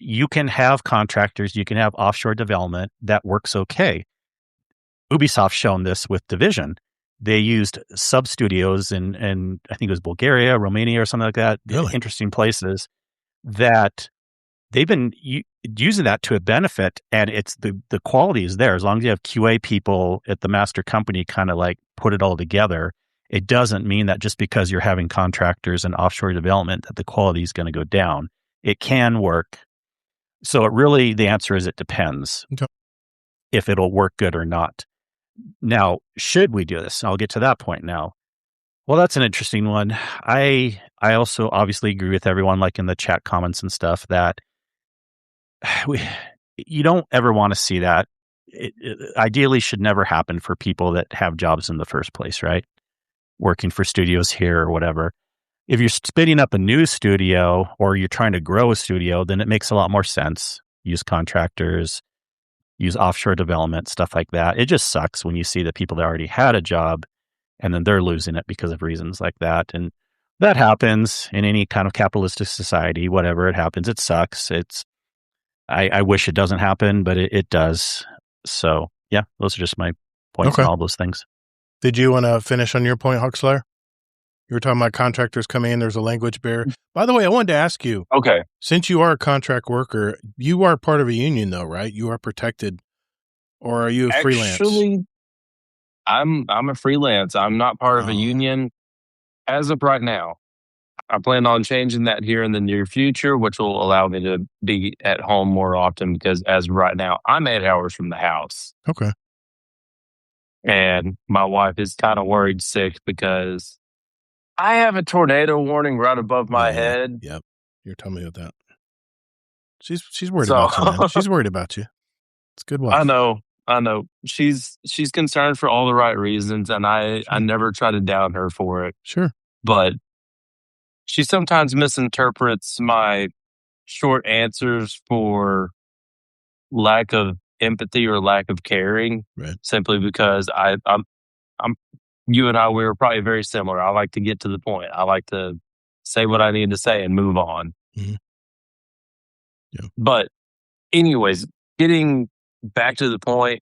You can have contractors, you can have offshore development that works okay. Ubisoft's shown this with Division. They used sub studios in I think it was Bulgaria, Romania, or something like that. Really? Interesting places that they've been using that to a benefit, and it's the quality is there. As long as you have QA people at the master company kind of like put it all together, it doesn't mean that just because you're having contractors and offshore development that the quality is going to go down. It can work. So the answer is it depends if it'll work good or not. Now, should we do this? I'll get to that point now. Well, that's an interesting one. I also obviously agree with everyone, like in the chat comments and stuff, that you don't ever want to see that. It ideally should never happen for people that have jobs in the first place, right? Working for studios here or whatever. If you're spinning up a new studio or you're trying to grow a studio, then it makes a lot more sense. Use contractors, use offshore development, stuff like that. It just sucks when you see the people that already had a job and then they're losing it because of reasons like that. And that happens in any kind of capitalistic society, whatever it happens. It sucks. I wish it doesn't happen, but it does. So yeah, those are just my points on all those things. Did you want to finish on your point, Huxler? You were talking about contractors coming in. There's a language barrier. By the way, I wanted to ask you. Okay. Since you are a contract worker, you are part of a union, though, right? You are protected, or are you a freelance? Actually, I'm a freelance. I'm not part of a union as of right now. I plan on changing that here in the near future, which will allow me to be at home more often because as of right now, I'm 8 hours from the house. Okay. And my wife is kind of worried sick because I have a tornado warning right above my head. Yep. You're telling me about that. She's worried about you, man. She's worried about you. It's a good wife. I know. She's concerned for all the right reasons, and I never try to down her for it. Sure. But she sometimes misinterprets my short answers for lack of empathy or lack of caring, right. Simply because you and I, we were probably very similar. I like to get to the point. I like to say what I need to say and move on. Mm-hmm. Yeah. But anyways, getting back to the point.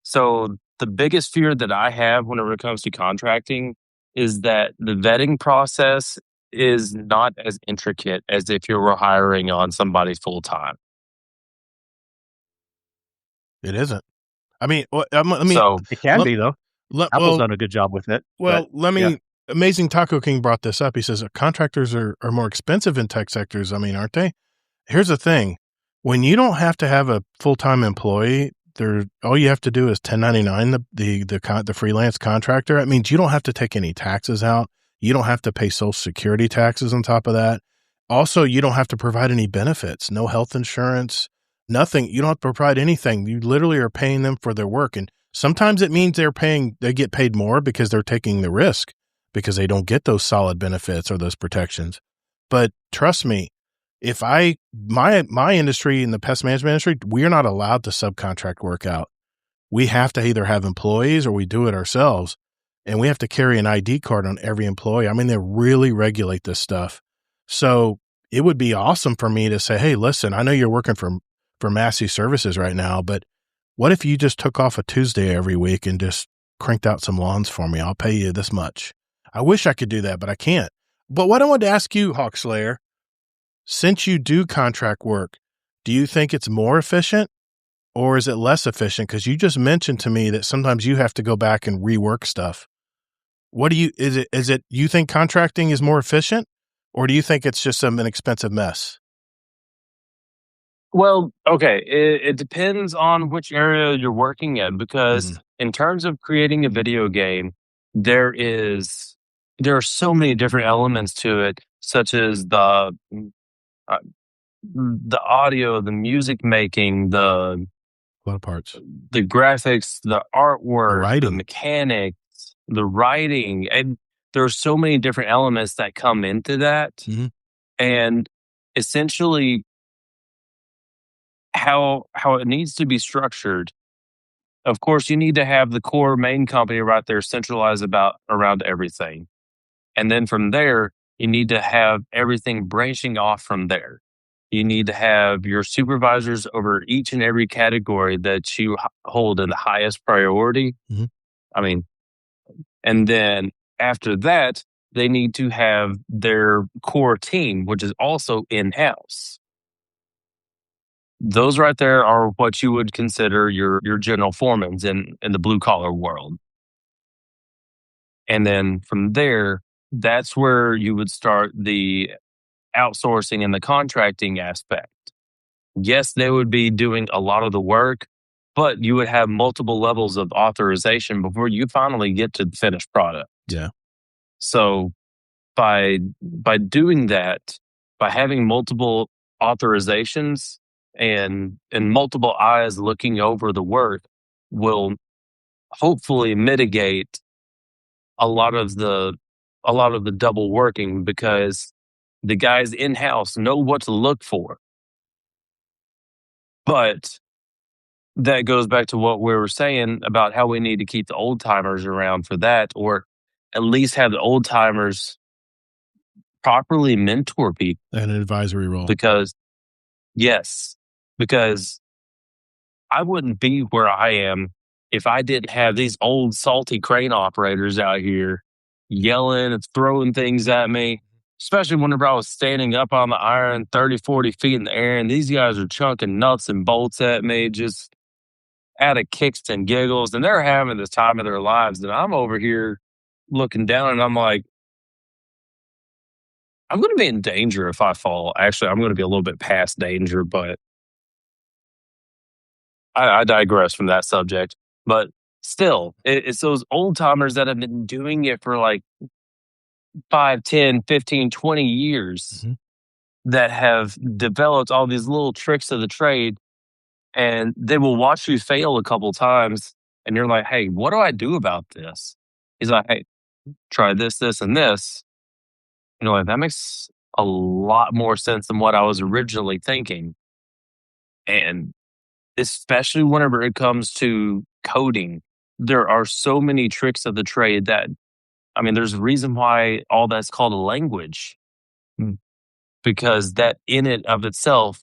So the biggest fear that I have whenever it comes to contracting is that the vetting process is not as intricate as if you were hiring on somebody full time. It isn't. I mean, let me. So It can Let- be, though. let- Apple's well, done a good job with it. well, but, let me. yeah. Amazing Taco King brought this up. He says contractors are more expensive in tech sectors. I mean, aren't they? Here's the thing: when you don't have to have a full-time employee, all you have to do is 1099 the freelance contractor. That means you don't have to take any taxes out. You don't have to pay Social Security taxes on top of that. Also, you don't have to provide any benefits, no health insurance, nothing. You don't have to provide anything. You literally are paying them for their work. And sometimes it means they get paid more because they're taking the risk because they don't get those solid benefits or those protections. But trust me, if my industry in the pest management industry, we're not allowed to subcontract work out. We have to either have employees or we do it ourselves. And we have to carry an ID card on every employee. I mean, they really regulate this stuff. So it would be awesome for me to say, hey, listen, I know you're working for Massey Services right now, but what if you just took off a Tuesday every week and just cranked out some lawns for me? I'll pay you this much. I wish I could do that, but I can't. But what I wanted to ask you, Hawkslayer, since you do contract work, do you think it's more efficient or is it less efficient? Because you just mentioned to me that sometimes you have to go back and rework stuff. Is it you think contracting is more efficient or do you think it's just an expensive mess? Well, okay. It depends on which area you're working in because in terms of creating a video game, there are so many different elements to it, such as the audio, the music making, a lot of parts, the graphics, the artwork, writing. the mechanics, the writing, and there are so many different elements that come into that. And essentially how it needs to be structured. Of course, you need to have the core main company right there centralized around everything. And then from there, you need to have everything branching off from there. You need to have your supervisors over each and every category that you hold in the highest priority. I mean, and then after that, they need to have their core team, which is also in-house. Those right there are what you would consider your general foremans in the blue collar world. And then from there, that's where you would start the outsourcing and the contracting aspect. Yes, they would be doing a lot of the work, but you would have multiple levels of authorization before you finally get to the finished product. Yeah. So by doing that, by having multiple authorizations and multiple eyes looking over the work will hopefully mitigate a lot of the double working because the guys in-house know what to look for. But that goes back to what we were saying about how we need to keep the old timers around for that, or at least have the old timers properly mentor people. And an advisory role. Because I wouldn't be where I am if I didn't have these old salty crane operators out here yelling and throwing things at me, especially whenever I was standing up on the iron 30, 40 feet in the air, and these guys are chunking nuts and bolts at me just out of kicks and giggles, and they're having the time of their lives, and I'm over here looking down, and I'm like, I'm going to be in danger if I fall. Actually, I'm going to be a little bit past danger, but I digress from that subject. But still, it's those old timers that have been doing it for like 5, 10, 15, 20 years that have developed all these little tricks of the trade, and they will watch you fail a couple times, and you're like, hey, what do I do about this? He's like, hey, try this, this, and this. You know, like, that makes a lot more sense than what I was originally thinking. And especially whenever it comes to coding, there are so many tricks of the trade that, I mean, there's a reason why all that's called a language. Because that in it of itself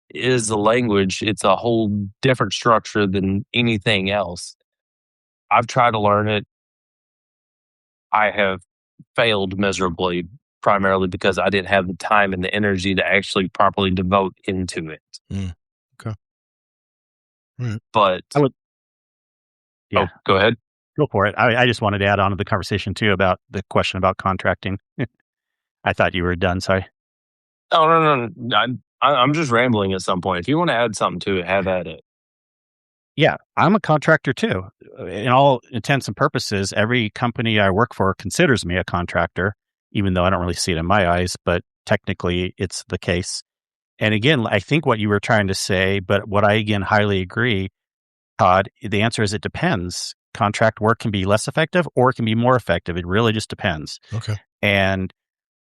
is a language. It's a whole different structure than anything else. I've tried to learn it. I have failed miserably, primarily because I didn't have the time and the energy to actually properly devote into it. Okay. Right. But I would. Yeah, go ahead. go for it. I just wanted to add on to the conversation too about the question about contracting. I thought you were done. Sorry. Oh, no. I'm just rambling at some point. If you want to add something to it, have at it. Yeah, I'm a contractor too. In all intents and purposes, every company I work for considers me a contractor, even though I don't really see it in my eyes, but technically it's the case. And again, I think what you were trying to say, but what I again highly agree, Todd, the answer is it depends. Contract work can be less effective or it can be more effective. It really just depends. Okay. And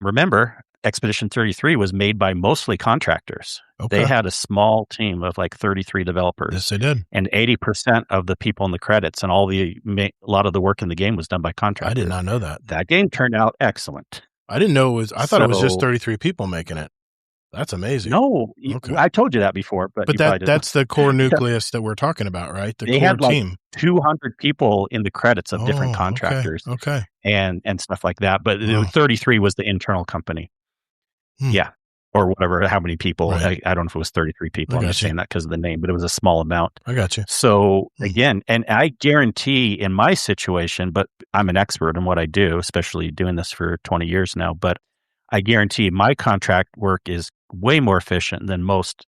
remember, Expedition 33 was made by mostly contractors. Okay. They had a small team of like 33 developers. Yes, they did. And 80% of the people in the credits and a lot of the work in the game was done by contractors. I did not know that. That game turned out excellent. I didn't know it was. I thought it was just So- 33 people making it. That's amazing. No, Okay. I told you that before, but you probably didn't. that's the core nucleus that we're talking about, right? The They core had, like, team. 200 people in the credits of different Oh, contractors Okay. and stuff like that. But Wow. 33 was the internal company. Hmm. Yeah. Or whatever, how many people. Right. I don't know if it was 33 people. I I'm got just you. saying that because of the name, but it was a small amount. I got you. So Hmm. again, and I guarantee in my situation, but I'm an expert in what I do, especially doing this for 20 years now, but I guarantee my contract work is way more efficient than most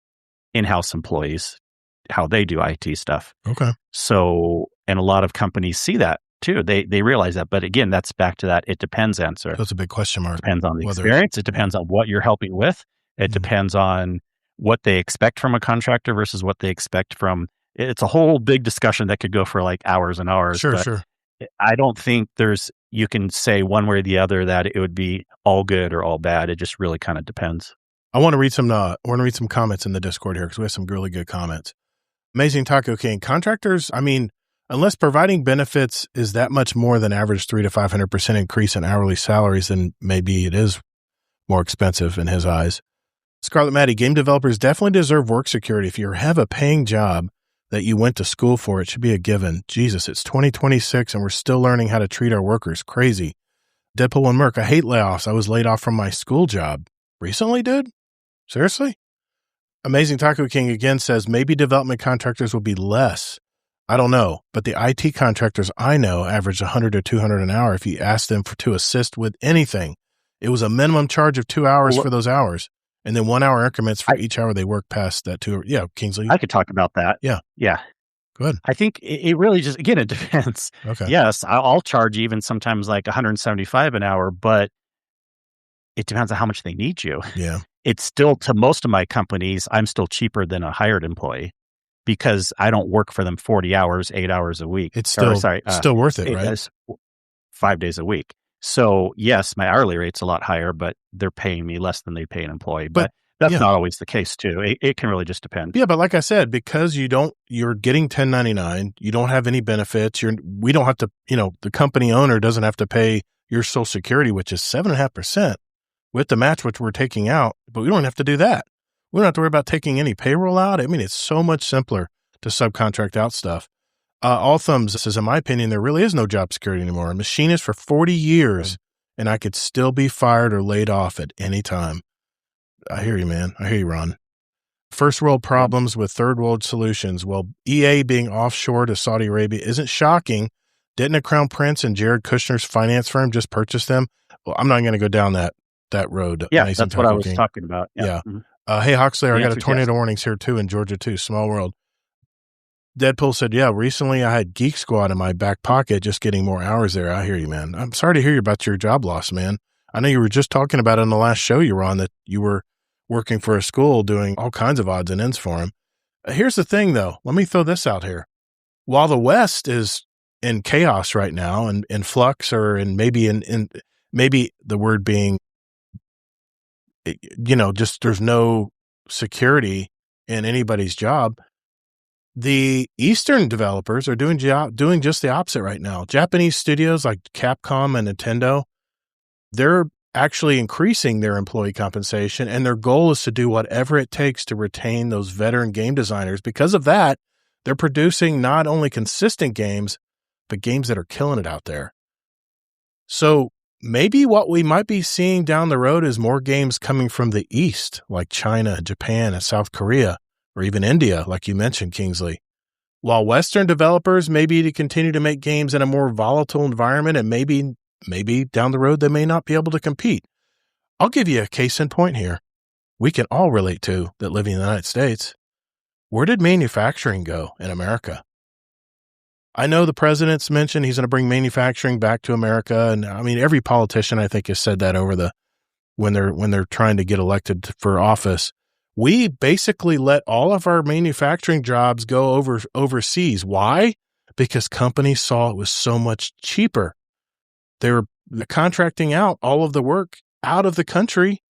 in-house employees, how they do IT stuff. Okay. So, and a lot of companies see that too. They realize that. But again, that's back to that it depends answer. That's a big question mark. It depends on the Whether- experience. It depends on what you're helping with. It Mhm. depends on what they expect from a contractor versus what they expect from. It's a whole big discussion that could go for like hours and hours. Sure, but sure. I don't think you can say one way or the other that it would be all good or all bad. It just really kind of depends. I want to read some comments in the Discord here because we have some really good comments. Amazing Taco King. Contractors, I mean, unless providing benefits is that much more than average 300 to 500% increase in hourly salaries, then maybe it is more expensive in his eyes. Scarlet Maddie, game developers definitely deserve work security. If you have a paying job that you went to school for, it should be a given. Jesus, it's 2026 and we're still learning how to treat our workers. Crazy. Deadpool and Merc, I hate layoffs. I was laid off from my school job. Recently, dude? Seriously? Amazing Taco King again says maybe development contractors will be less. I don't know, but the IT contractors I know average 100 to 200 an hour if you ask them to assist with anything. It was a minimum charge of 2 hours for those hours, and then 1 hour increments for each hour they work past that 2 hours. Yeah, Kingsley. I could talk about that. Yeah. Yeah. Good. I think it really just, again, it depends. Okay. Yes, I'll charge even sometimes like 175 an hour, but it depends on how much they need you. Yeah. It's still, to most of my companies, I'm still cheaper than a hired employee because I don't work for them 40 hours, 8 hours a week. It's still worth it, right? It's 5 days a week. So yes, my hourly rate's a lot higher, but they're paying me less than they pay an employee. But that's not always the case too. It can really just depend. Yeah, but like I said, because you're getting 1099, you don't have any benefits. We don't have to, the company owner doesn't have to pay your Social Security, which is 7.5% with the match, which we're taking out, but we don't have to do that. We don't have to worry about taking any payroll out. I mean, it's so much simpler to subcontract out stuff. All Thumbs says, in my opinion, there really is no job security anymore. A machinist for 40 years, and I could still be fired or laid off at any time. I hear you, man. I hear you, Ron. First world problems with third world solutions. Well, EA being offshore to Saudi Arabia isn't shocking. Didn't a Crown Prince and Jared Kushner's finance firm just purchase them? Well, I'm not going to go down that road. Yeah, that's what I was talking about. Yeah. Mm-hmm. Hey, Huxley, I got a answer's tornado yes. warnings here too in Georgia too. Small world. Deadpool said, yeah, recently I had Geek Squad in my back pocket, just getting more hours there. I hear you, man. I'm sorry to hear about your job loss, man. I know you were just talking about it in the last show you were on that you were working for a school doing all kinds of odds and ends for him. Here's the thing, though. Let me throw this out here. While the West is in chaos right now and in flux, or maybe maybe the word being, just there's no security in anybody's job. The Eastern developers are doing just the opposite right now. Japanese studios like Capcom and Nintendo, they're actually increasing their employee compensation, and their goal is to do whatever it takes to retain those veteran game designers. Because of that, they're producing not only consistent games, but games that are killing it out there. So maybe what we might be seeing down the road is more games coming from the East, like China, Japan, and South Korea, or even India, like you mentioned, Kingsley. While Western developers may be to continue to make games in a more volatile environment, and maybe down the road they may not be able to compete. I'll give you a case in point here. We can all relate to that living in the United States. Where did manufacturing go in America? I know the president's mentioned he's going to bring manufacturing back to America, and I mean every politician I think has said that over when they're trying to get elected for office. We basically let all of our manufacturing jobs go overseas. Why? Because companies saw it was so much cheaper. They were contracting out all of the work out of the country.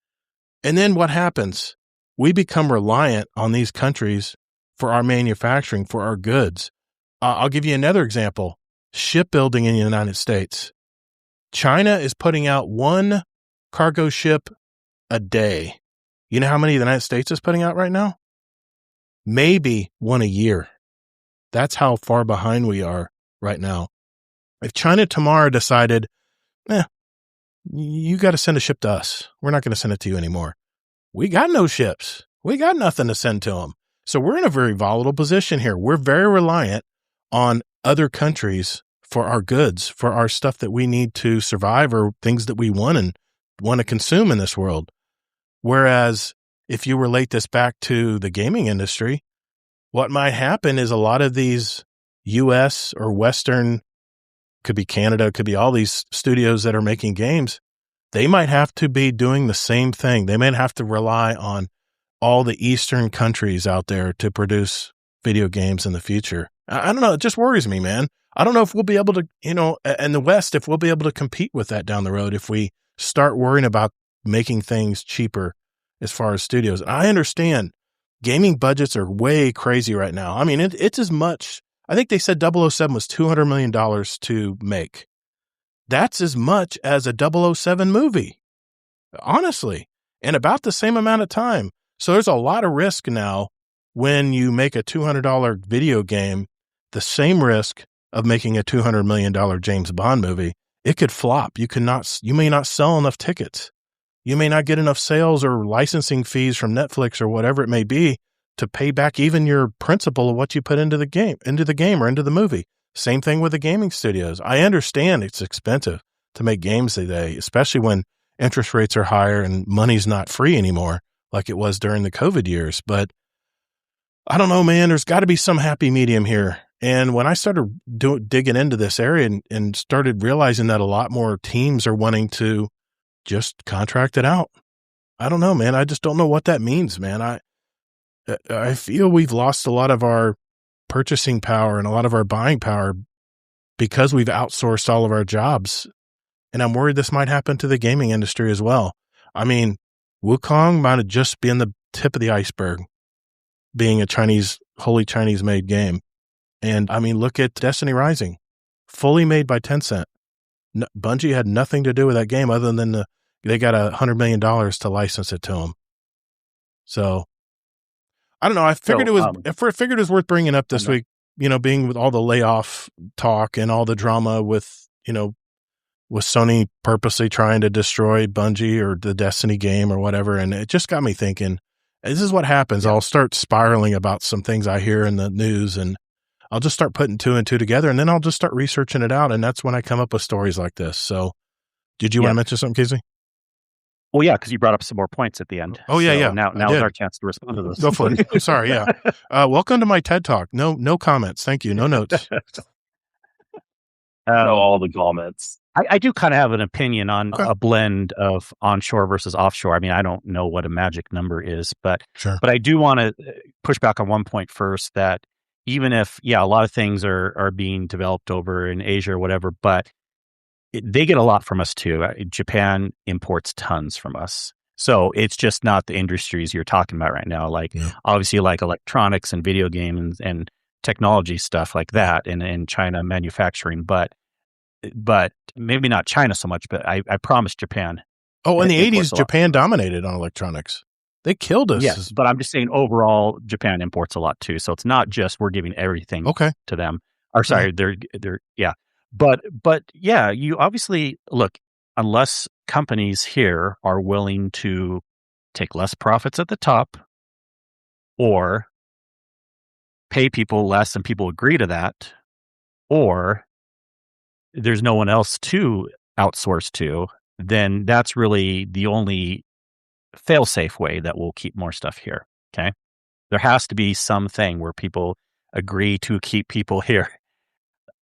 And then what happens? We become reliant on these countries for our manufacturing, for our goods. I'll give you another example. Shipbuilding in the United States. China is putting out one cargo ship a day. You know how many the United States is putting out right now? Maybe one a year. That's how far behind we are right now. If China tomorrow decided, you got to send a ship to us. We're not going to send it to you anymore. We got no ships. We got nothing to send to them. So we're in a very volatile position here. We're very reliant on other countries for our goods, for our stuff that we need to survive or things that we want to consume in this world. Whereas if you relate this back to the gaming industry, what might happen is a lot of these U.S. or Western, could be Canada, could be all these studios that are making games, they might have to be doing the same thing. They might have to rely on all the Eastern countries out there to produce video games in the future. I don't know. It just worries me, man. I don't know if we'll be able to, in the West, if we'll be able to compete with that down the road if we start worrying about making things cheaper as far as studios. I understand gaming budgets are way crazy right now. I mean, it's as much, I think they said 007 was $200 million to make. That's as much as a 007 movie, honestly, and about the same amount of time. So there's a lot of risk now when you make a $200 video game, the same risk of making a $200 million James Bond movie. It could flop. You may not sell enough tickets. You may not get enough sales or licensing fees from Netflix or whatever it may be to pay back even your principal of what you put into the game or into the movie. Same thing with the gaming studios. I understand it's expensive to make games today, especially when interest rates are higher and money's not free anymore like it was during the COVID years. But I don't know, man, there's got to be some happy medium here. And when I started digging into this area and started realizing that a lot more teams are wanting to just contract it out. I don't know, man. I just don't know what that means, man. I feel we've lost a lot of our purchasing power and a lot of our buying power because we've outsourced all of our jobs. And I'm worried this might happen to the gaming industry as well. I mean, Wukong might have just been the tip of the iceberg, being a wholly Chinese made game. And I mean, look at Destiny Rising, fully made by Tencent. Bungie had nothing to do with that game other than they got $100 million to license it to them. So I don't know. I figured it was worth bringing up this week, being with all the layoff talk and all the drama with Sony purposely trying to destroy Bungie or the Destiny game or whatever. And it just got me thinking, this is what happens. I'll start spiraling about some things I hear in the news and I'll just start putting two and two together and then I'll just start researching it out. And that's when I come up with stories like this. So did you want to mention something, Casey? Well, yeah, because you brought up some more points at the end. Oh, yeah, yeah. Now is our chance to respond to those. Go for it. I'm sorry, yeah. Welcome to my TED Talk. No comments. Thank you. No notes. All the comments. I do kind of have an opinion on a blend of onshore versus offshore. I mean, I don't know what a magic number is, but I do want to push back on one point first, that even if, a lot of things are being developed over in Asia or whatever, but they get a lot from us too. Japan imports tons from us. So it's just not the industries you're talking about right now. Like obviously like electronics and video games and technology stuff like that and China manufacturing, but maybe not China so much, but I promise Japan. Oh, in the 80s, Japan dominated on electronics. They killed us. Yes, but I'm just saying overall, Japan imports a lot too. So it's not just we're giving everything to them. Or sorry, they're But yeah, you obviously look, unless companies here are willing to take less profits at the top or pay people less and people agree to that, or there's no one else to outsource to, then that's really the only fail-safe way that will keep more stuff here. Okay. There has to be something where people agree to keep people here.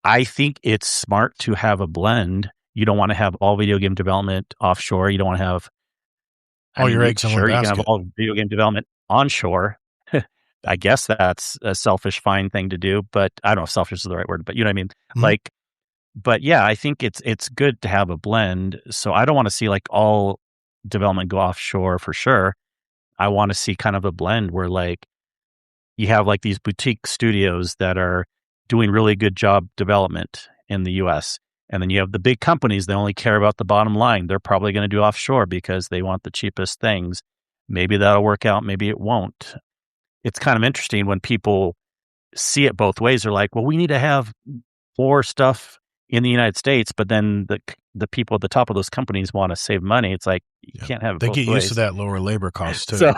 I think it's smart to have a blend. You don't want to have all video game development offshore. You don't want to have All your eggs in one sure, you can have basket. all video game development onshore. I guess that's a selfish, fine thing to do, but I don't know if selfish is the right word, but you know what I mean? Mhm. Like, but yeah, I think it's good to have a blend. So I don't want to see like all development go offshore for sure. I want to see kind of a blend where like you have like these boutique studios that are doing really good job development in the US. And then you have the big companies that only care about the bottom line. They're probably going to do offshore because they want the cheapest things. Maybe that'll work out. Maybe it won't. It's kind of interesting when people see it both ways. They're like, well, we need to have more stuff in the United States, but then the people at the top of those companies want to save money. It's like, you can't have it They both get ways. used to that lower labor cost too. So,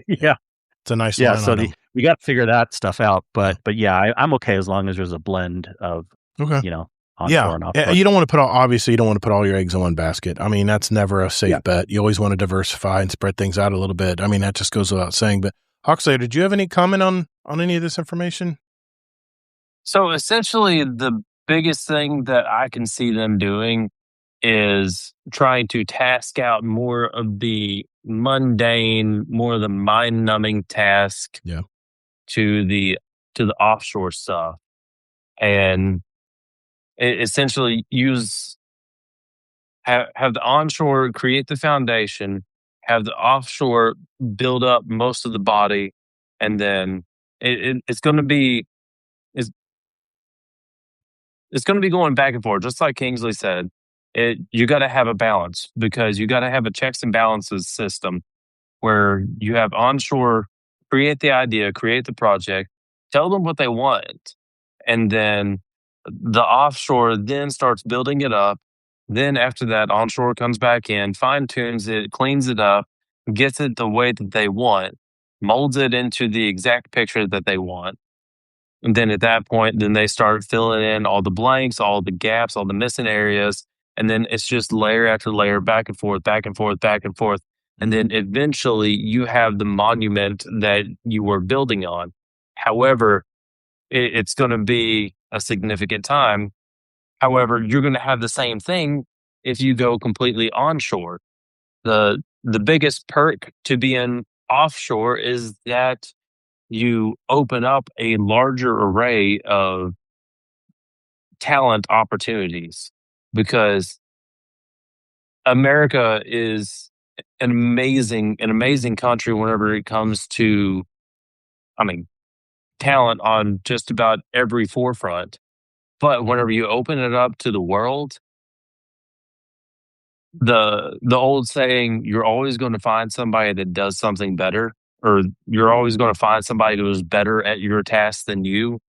yeah. It's a nice Yeah, line so item. we got to figure that stuff out. But yeah, I'm okay as long as there's a blend of, Okay. onshore and offshore. You don't want to obviously you don't want to put all your eggs in one basket. I mean, that's never a safe bet. You always want to diversify and spread things out a little bit. I mean, that just goes without saying. But Huxley, did you have any comment on any of this information? So essentially, the biggest thing that I can see them doing is trying to task out more of the mundane, more of the mind-numbing task to the offshore stuff, and essentially have the onshore create the foundation, have the offshore build up most of the body, and then it's going to be it's going to be going back and forth, just like Kingsley said. You got to have a balance because you got to have a checks and balances system where you have onshore create the idea, create the project, tell them what they want, and then the offshore then starts building it up. Then after that, onshore comes back in, fine tunes it, cleans it up, gets it the way that they want, molds it into the exact picture that they want. And then at that point, then they start filling in all the blanks, all the gaps, all the missing areas. And then it's just layer after layer, back and forth, back and forth, back and forth. And then eventually you have the monument that you were building on. However, it's going to be a significant time. However, you're going to have the same thing if you go completely onshore. The biggest perk to being offshore is that you open up a larger array of talent opportunities because America is an amazing country whenever it comes to, talent on just about every forefront. But whenever you open it up to the world, the old saying, you're always going to find somebody that does something better, or you're always going to find somebody who is better at your task than you,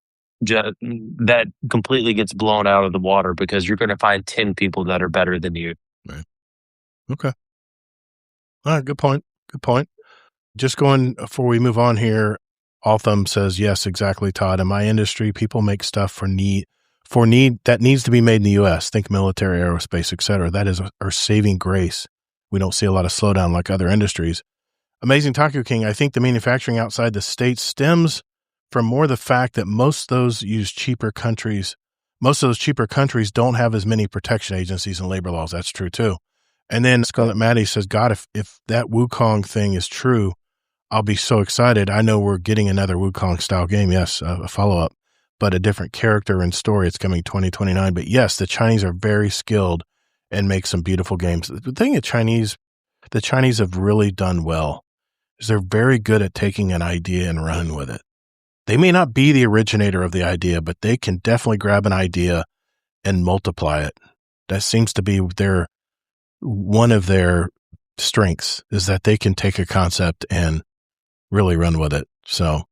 that completely gets blown out of the water because you're going to find 10 people that are better than you. Right. Okay. All right. Good point. Just going before we move on here, Altham says, yes, exactly, Todd. In my industry, people make stuff for need that needs to be made in the U.S. Think military, aerospace, et cetera. That is our saving grace. We don't see a lot of slowdown like other industries. Amazing Taco King, I think the manufacturing outside the States stems from more the fact that most of those cheaper countries don't have as many protection agencies and labor laws. That's true too. And then Scarlet Maddie says, God, if that Wukong thing is true, I'll be so excited. I know we're getting another Wukong style game. Yes, a follow-up, but a different character and story. It's coming 2029. But yes, the Chinese are very skilled and make some beautiful games. The thing the Chinese have really done well is they're very good at taking an idea and run with it. They may not be the originator of the idea, but they can definitely grab an idea and multiply it. That seems to be one of their strengths, is that they can take a concept and really run with it. So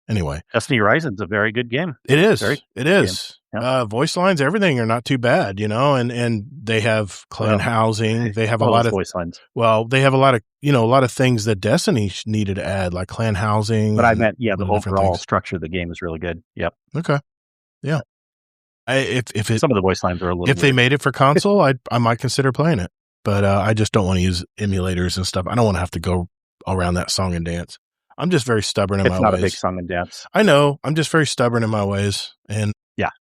Anyway, Destiny Horizon's a very good game. it is. Very It is. Yeah. Voice lines, everything are not too bad, and they have clan housing. They have a lot of voice lines. Well, they have a lot of things that Destiny needed to add, like clan housing. But I meant, the different overall things. structure of the game is really good. Yep. Okay. Yeah. Some of the voice lines are a little. If they made it for console, I might consider playing it. But I just don't want to use emulators and stuff. I don't want to have to go around that song and dance. I'm just very stubborn in my ways. It's not a big song and dance. I know. I'm just very stubborn in my ways. And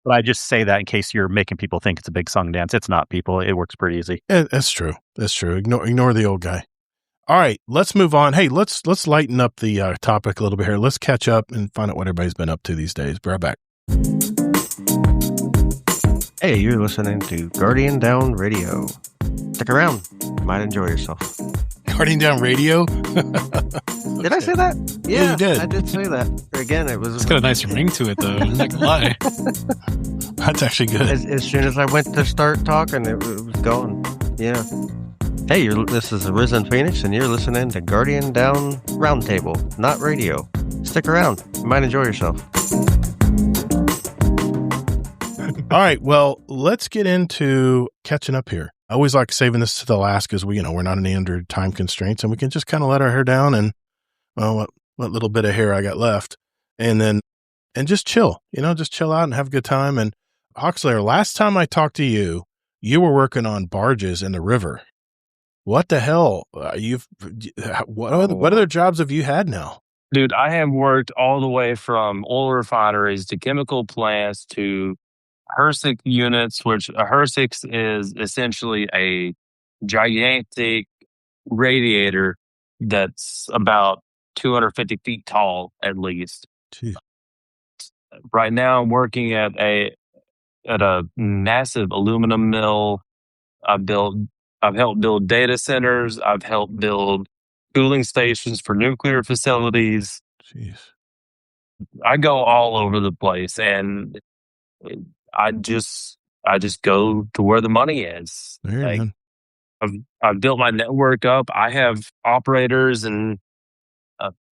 but I just say that in case you're making people think it's a big song and dance. It's not, people. It works pretty easy. That's true. That's true. Ignore the old guy. All right, let's move on. Hey, let's lighten up the topic a little bit here. Let's catch up and find out what everybody's been up to these days. Be right back. Hey, you're listening to Guardian Down Radio. Stick around. You might enjoy yourself. Guardian Down Radio? Did I say that? Yeah, you did. I did say that. Again, it was... It's got a nice ring to it, though. I'm not gonna lie. That's actually good. As soon as I went to start talking, it was gone. Yeah. Hey, this is Arisen Phoenix, and you're listening to Guardian Down Roundtable, not radio. Stick around. You might enjoy yourself. All right, well, let's get into catching up here. I always like saving this to the last because we're not under time constraints, and we can just kind of let our hair down and, well, what little bit of hair I got left, and just chill, just chill out and have a good time. And Hawkslayer, last time I talked to you, you were working on barges in the river. What the hell? What other jobs have you had now? Dude, I have worked all the way from oil refineries to chemical plants to HRSG units, which a HRSG is essentially a gigantic radiator that's about 250 feet tall, at least. Jeez. Right now, I'm working at a massive aluminum mill. I've helped build data centers. I've helped build cooling stations for nuclear facilities. Jeez. I go all over the place, and I just go to where the money is. Like, I've built my network up. I have operators and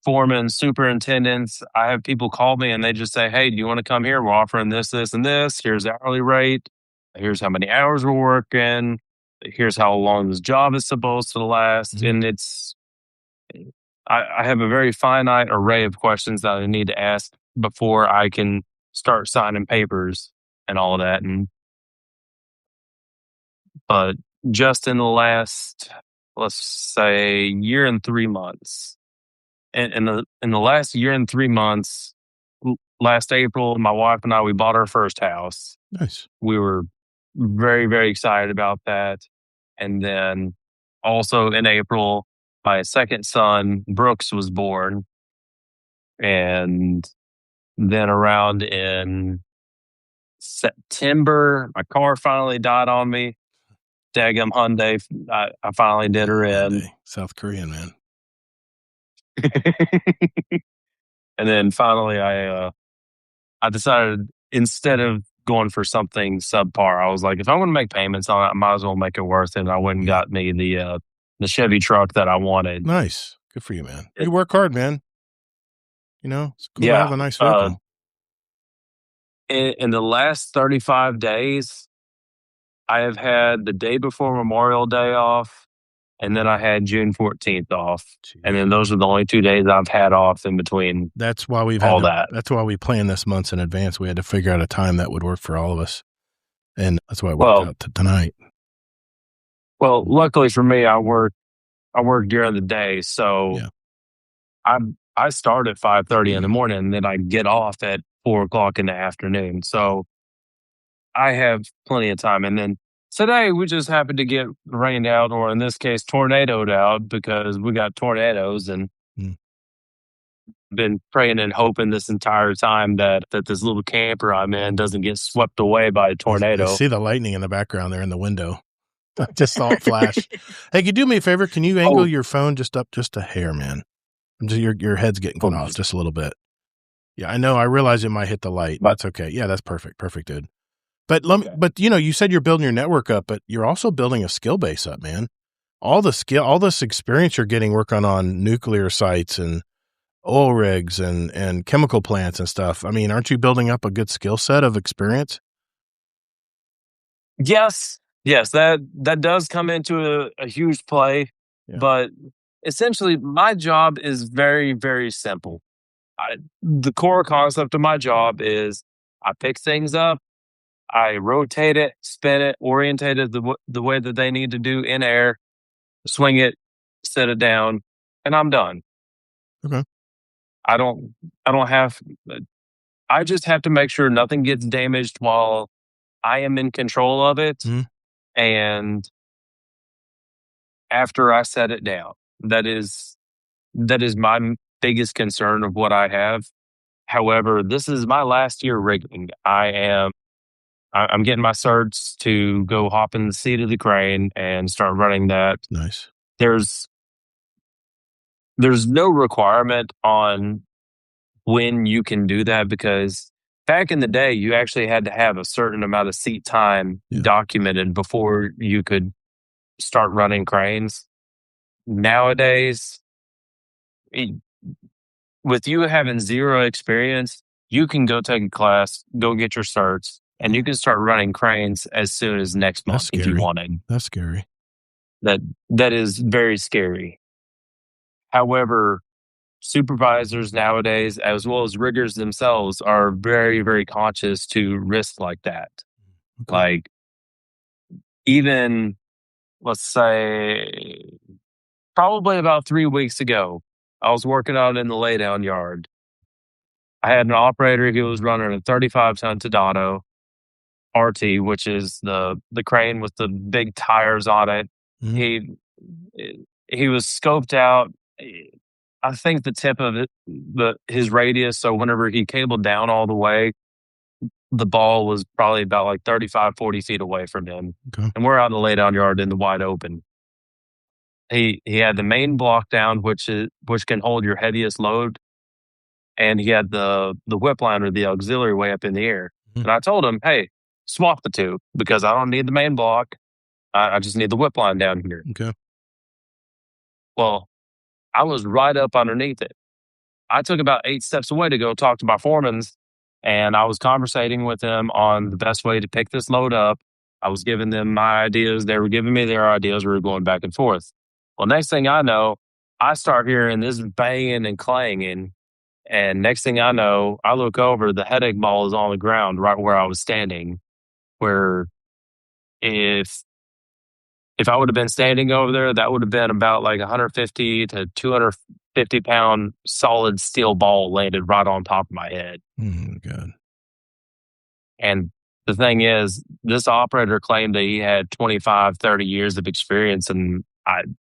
foremen, superintendents. I have people call me and they just say, "Hey, do you want to come here? We're offering this, this, and this. Here's the hourly rate. Here's how many hours we're working. Here's how long this job is supposed to last." Mm-hmm. And I have a very finite array of questions that I need to ask before I can start signing papers and all of that. But just in the last, let's say, year and 3 months, in the last year and 3 months, last April, my wife and I, we bought our first house. Nice. We were very, very excited about that. And then also in April, my second son, Brooks, was born. And then around in September, my car finally died on me. Daggum Hyundai, I finally did her in. South Korean, man. And then finally, I decided, instead of going for something subpar, I was like, if I'm going to make payments on it, I might as well make it worth it. And I went and got me the Chevy truck that I wanted. Nice. Good for you, man. You work hard, man. It's cool to have a nice vehicle. In the last 35 days, I have had the day before Memorial Day off, and then I had June 14th off. Jeez. And then those are the only 2 days I've had off in between. That's why that's why we planned this months in advance. We had to figure out a time that would work for all of us. And that's why it worked out to tonight. Well, luckily for me, I work during the day. So I start at 5:30 in the morning, and then I get off at 4:00 in the afternoon. So I have plenty of time. And then today we just happened to get rained out, or in this case, tornadoed out, because we got tornadoes, and been praying and hoping this entire time that this little camper I'm in doesn't get swept away by a tornado. I see the lightning in the background there in the window. I just saw it flash. Hey, can you do me a favor? Can you angle your phone just up just a hair, man? Your head's getting cut off just a little bit. Yeah, I know. I realize it might hit the light. That's okay. Yeah, that's perfect. Perfect, dude. But you said you're building your network up, but you're also building a skill base up, man. All this experience you're getting working on nuclear sites and oil rigs and chemical plants and stuff. I mean, aren't you building up a good skill set of experience? Yes, that does come into a huge play, Yeah. but essentially, my job is very, very simple. The core concept of my job is I pick things up, I rotate it, spin it, orientate it the way that they need to do in air, swing it, set it down, and I'm done. Okay. I don't have. I just have to make sure nothing gets damaged while I am in control of it, Mhm. and after I set it down, that is my biggest concern of what I have. However, this is my last year rigging. I'm getting my certs to go hop in the seat of the crane and start running that. Nice. There's no requirement on when you can do that, because back in the day, you actually had to have a certain amount of seat time documented before you could start running cranes. Nowadays, with you having zero experience, you can go take a class, go get your certs, and you can start running cranes as soon as next month if you wanted. That's scary. That is very scary. However, supervisors nowadays, as well as riggers themselves, are very, very conscious to risk like that. Okay. Like, even, let's say, probably about 3 weeks ago, I was working out in the laydown yard. I had an operator who was running a 35-ton Tadano RT, which is the crane with the big tires on it. Mhm. He was scoped out. I think the tip of it, his radius, so whenever he cabled down all the way, the ball was probably about like 35, 40 feet away from him. Okay. And we're out in the laydown yard in the wide open. He had the main block down, which can hold your heaviest load, and he had the whip line or the auxiliary way up in the air. Mhm. And I told him, hey, swap the two, because I don't need the main block. I just need the whip line down here. Okay. Well, I was right up underneath it. I took about 8 steps away to go talk to my foremans, and I was conversating with them on the best way to pick this load up. I was giving them my ideas. They were giving me their ideas. We were going back and forth. Well, next thing I know, I start hearing this banging and clanging. And next thing I know, I look over, the headache ball is on the ground right where I was standing, where if I would have been standing over there, that would have been about like 150 to 250 pound solid steel ball landed right on top of my head. God. And the thing is, this operator claimed that he had 25, 30 years of experience, and You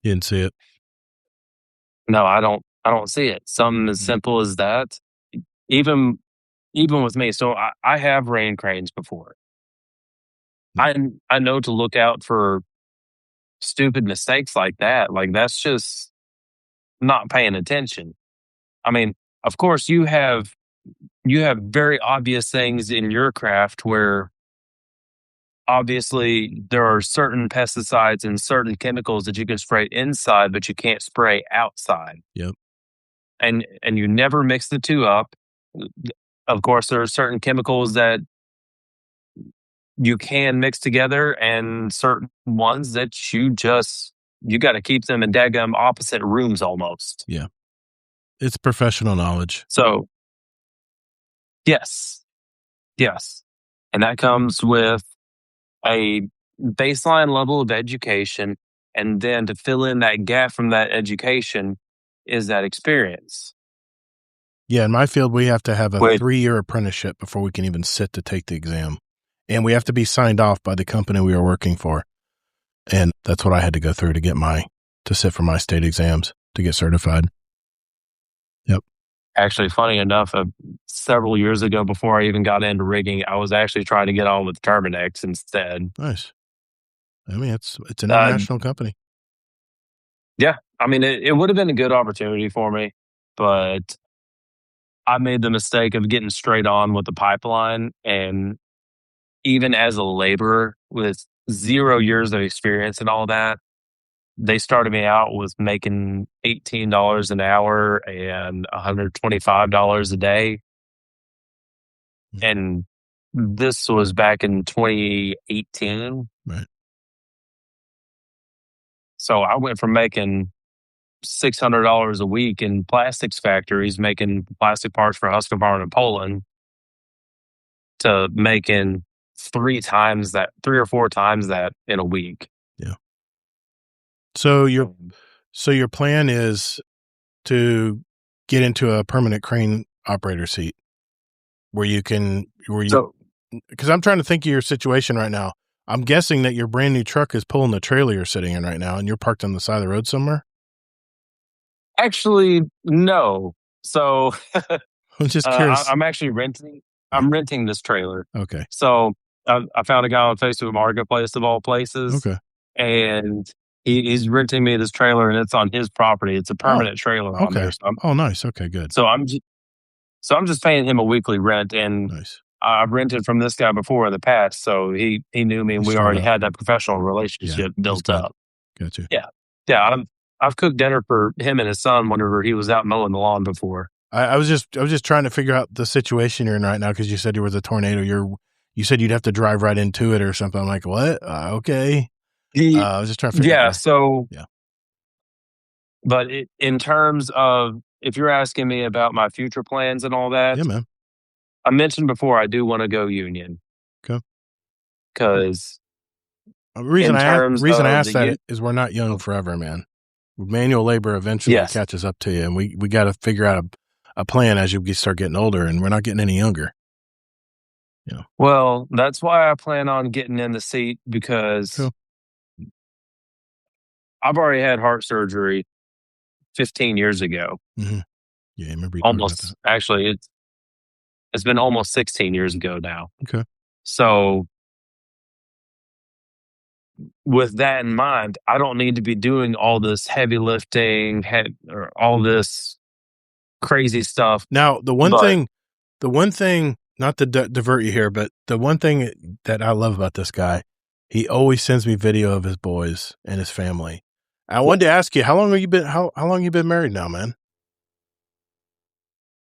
didn't see it. no, I don't see it. Something as simple as that. Even with me. So I have ran cranes before. I know to look out for stupid mistakes like that. Like, that's just not paying attention. I mean, of course you have very obvious things in your craft where obviously there are certain pesticides and certain chemicals that you can spray inside, but you can't spray outside. Yep. And you never mix the two up. Of course, there are certain chemicals that you can mix together, and certain ones that you got to keep them in daggum opposite rooms almost. Yeah. It's professional knowledge. So, yes. And that comes with a baseline level of education. And then to fill in that gap from that education is that experience. Yeah, in my field, we have to have a Wait. 3-year apprenticeship before we can even sit to take the exam. And we have to be signed off by the company we are working for. And that's what I had to go through to sit for my state exams, to get certified. Yep. Actually, funny enough, several years ago, before I even got into rigging, I was actually trying to get on with Terminex instead. Nice. I mean, it's an international company. Yeah. I mean, it would have been a good opportunity for me, but I made the mistake of getting straight on with the pipeline. And even as a laborer with 0 years of experience and all that, they started me out with making $18 an hour and $125 a day. And this was back in 2018. Right. So I went from making $600 a week in plastics factories, making plastic parts for Husqvarna in Poland, to making 3 or 4 times that in a week. Yeah. So your plan is to get into a permanent crane operator seat because I'm trying to think of your situation right now. I'm guessing that your brand new truck is pulling the trailer you're sitting in right now, and you're parked on the side of the road somewhere. Actually, no. So I'm just curious. I'm actually renting. I'm renting this trailer. Okay. So I found a guy on Facebook Marketplace of all places. Okay. And he's renting me this trailer, and it's on his property. It's a permanent trailer on there. So nice. Okay, good. So I'm just paying him a weekly rent, and Nice. I've rented from this guy before in the past, so he knew me, and we already had that professional relationship built up. Gotcha. Yeah. I've cooked dinner for him and his son whenever he was out mowing the lawn before. I was just trying to figure out the situation you're in right now, because you said there was a tornado. You said you'd have to drive right into it or something. I'm like, what? Okay. I was just trying to figure out. Yeah. But in terms of, if you're asking me about my future plans and all that, Yeah, man. I mentioned before I do want to go union. Okay. Because the reason I asked that is we're not young forever, man. Manual labor eventually catches up to you, and we got to figure out a plan as you start getting older, and we're not getting any younger. Yeah. Well, that's why I plan on getting in the seat, because I've already had heart surgery 15 years ago. Mm-hmm. Yeah, I remember you almost. Actually, it's been almost 16 years ago now. Okay. So with that in mind, I don't need to be doing all this heavy lifting, or all this crazy stuff. Now, the one thing, not to divert you here, but the one thing that I love about this guy, he always sends me video of his boys and his family. I wanted to ask you, how long you been married now, man?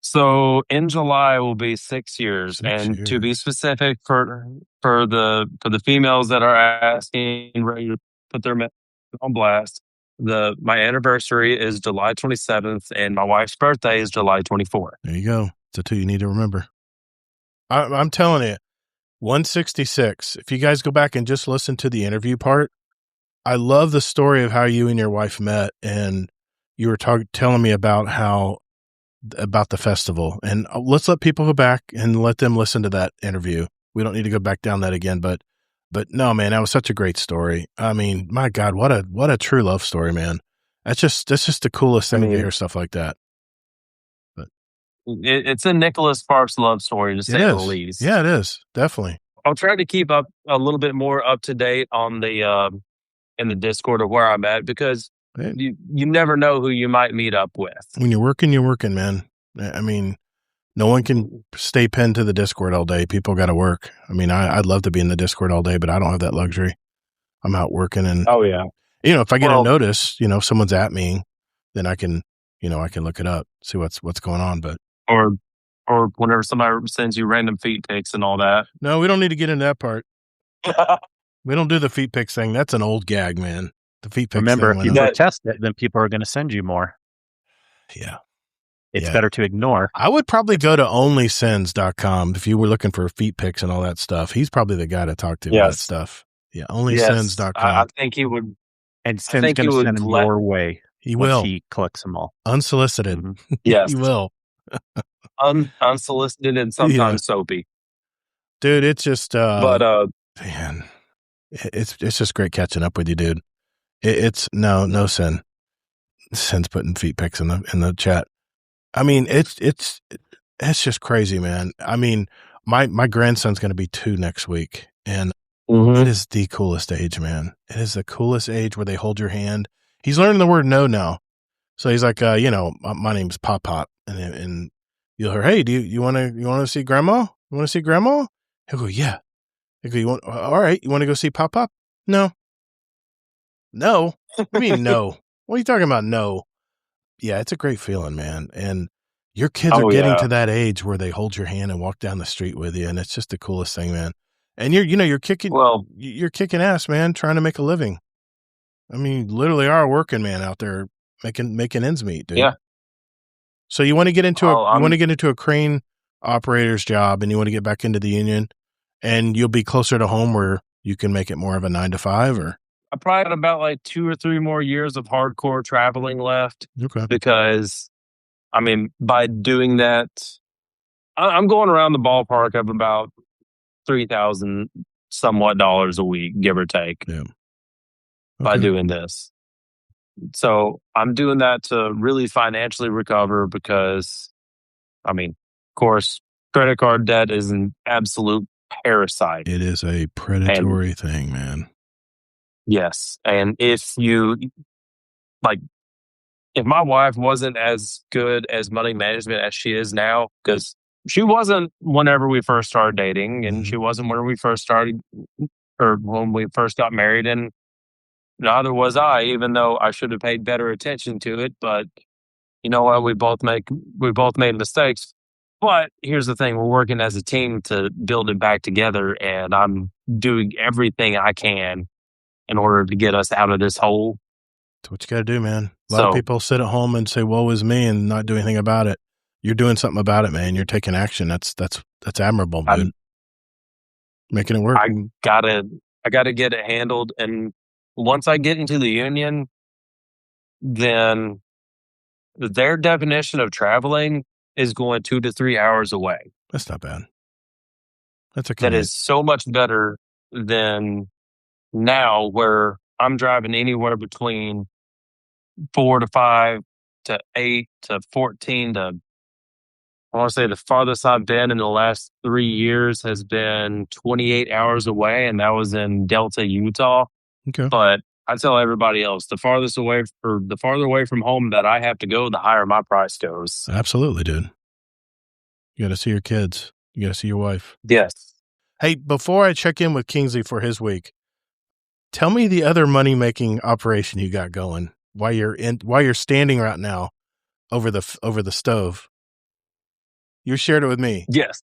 So in July will be 6 years, and to be specific, for the females that are asking, ready to put their men on blast, my anniversary is July 27th, and my wife's birthday is July 24th. There you go. It's the two you need to remember. I'm telling you, 166. If you guys go back and just listen to the interview part, I love the story of how you and your wife met, and you were telling me about the festival. And let's let people go back and let them listen to that interview. We don't need to go back down that again, but no, man, that was such a great story. I mean, my God, what a true love story, man. That's just the coolest thing to hear stuff like that. But it's a Nicholas Sparks love story, to say the least. Yeah, it is. Definitely. I'll try to keep up a little bit more up to date on the in the Discord of where I'm at, because you never know who you might meet up with. When you're working, man. I mean, no one can stay pinned to the Discord all day. People got to work. I mean, I'd love to be in the Discord all day, but I don't have that luxury. I'm out working, and if I get a notice, if someone's at me, then I can look it up, see what's going on. But or whenever somebody sends you random feet pics and all that. No, we don't need to get into that part. We don't do the feet pics thing. That's an old gag, man. The feet pics. Remember, if you protest it, then people are going to send you more. Yeah. It's better to ignore. I would probably go to onlysins.com if you were looking for feet pics and all that stuff. He's probably the guy to talk to about that stuff. Yeah, onlysins.com. I think he would. And Sin's going to send them your way. He will. He collects them all. Unsolicited. Mm-hmm. Yes. He will. Unsolicited and sometimes soapy. Dude, it's just man, it's just great catching up with you, dude. It's no sin. Sin's putting feet pics in the chat. I mean, it's just crazy, man. I mean, my grandson's going to be 2 next week, and it is the coolest age, man. It is the coolest age where they hold your hand. He's learning the word no now. So he's like, my name's Pop Pop, and you'll hear, hey, do you want to see Grandma? You want to see Grandma? He'll go, yeah. He'll go, all right, you want to go see Pop Pop? No. No. What do you mean no? What are you talking about? No. Yeah, it's a great feeling, man. And your kids are getting to that age where they hold your hand and walk down the street with you, and it's just the coolest thing, man. And you're kicking ass, man, trying to make a living. I mean, literally are a working man out there making ends meet, dude. Yeah. So you want to get into a crane operator's job, and you want to get back into the union, and you'll be closer to home where you can make it more of a 9 to 5, or I probably got about like 2 or 3 more years of hardcore traveling left. Okay. Because, I mean, by doing that, I'm going around the ballpark of about $3,000 somewhat dollars a week, give or take. Yeah. By doing this. So I'm doing that to really financially recover because, I mean, of course, credit card debt is an absolute parasite. It is a predatory thing, man. Yes. And if my wife wasn't as good as money management as she is now, because she wasn't whenever we first started dating, and she wasn't when we first started or when we first got married, and neither was I, even though I should have paid better attention to it. But you know what? We both made mistakes. But here's the thing. We're working as a team to build it back together, and I'm doing everything I can in order to get us out of this hole. That's what you got to do, man. A lot of people sit at home and say, woe is me, and not do anything about it. You're doing something about it, man. You're taking action. That's admirable, dude. Making it work. I gotta get it handled. And once I get into the union, then their definition of traveling is going 2 to 3 hours away. That's not bad. That's that is so much better than now, where I'm driving anywhere between 4 to 5 to 8 to 14 to, I want to say the farthest I've been in the last 3 years has been 28 hours away, and that was in Delta, Utah. Okay. But I tell everybody else, the farther away from home that I have to go, the higher my price goes. Absolutely, dude. You got to see your kids. You got to see your wife. Yes. Hey, before I check in with Kingsley for his week, tell me the other money-making operation you got going while you're standing right now over the stove. You shared it with me. Yes.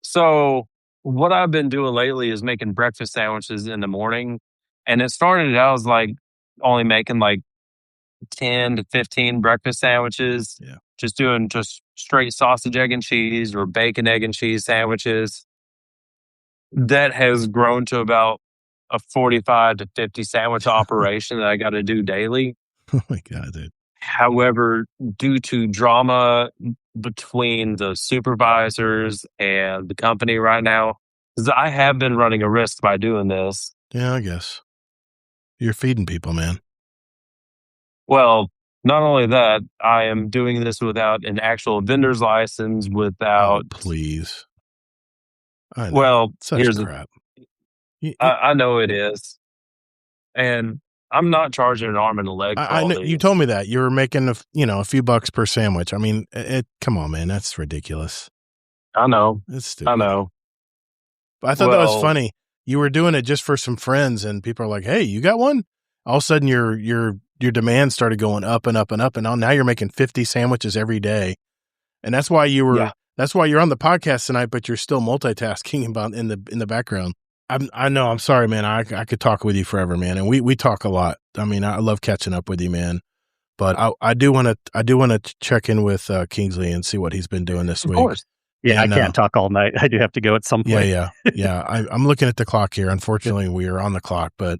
So what I've been doing lately is making breakfast sandwiches in the morning. And it started out as like only making like 10 to 15 breakfast sandwiches. Yeah. Just doing just straight sausage, egg, and cheese, or bacon, egg, and cheese sandwiches. That has grown to about a 45 to 50 sandwich operation that I got to do daily. Oh my God, dude. However, due to drama between the supervisors and the company right now, because I have been running a risk by doing this. Yeah, I guess. You're feeding people, man. Well, not only that, I am doing this without an actual vendor's license, without... Oh, please. I know. Well, here's the crap. I know it is. And I'm not charging an arm and a leg. I know, you told me that you were making a few bucks per sandwich. I mean, come on, man, that's ridiculous. I know. It's stupid. I know. But I thought that was funny. You were doing it just for some friends, and people are like, "Hey, you got one?" All of a sudden, your demand started going up and up and up, and now you're making 50 sandwiches every day, and that's why you were. Yeah. That's why you're on the podcast tonight, but you're still multitasking about in the background. I know. I'm sorry, man. I could talk with you forever, man. And we talk a lot. I mean, I love catching up with you, man. But I do want to check in with Kingsley and see what he's been doing this week. Of course. Yeah, and I can't talk all night. I do have to go at some point. Yeah. I'm looking at the clock here. Unfortunately, we are on the clock. But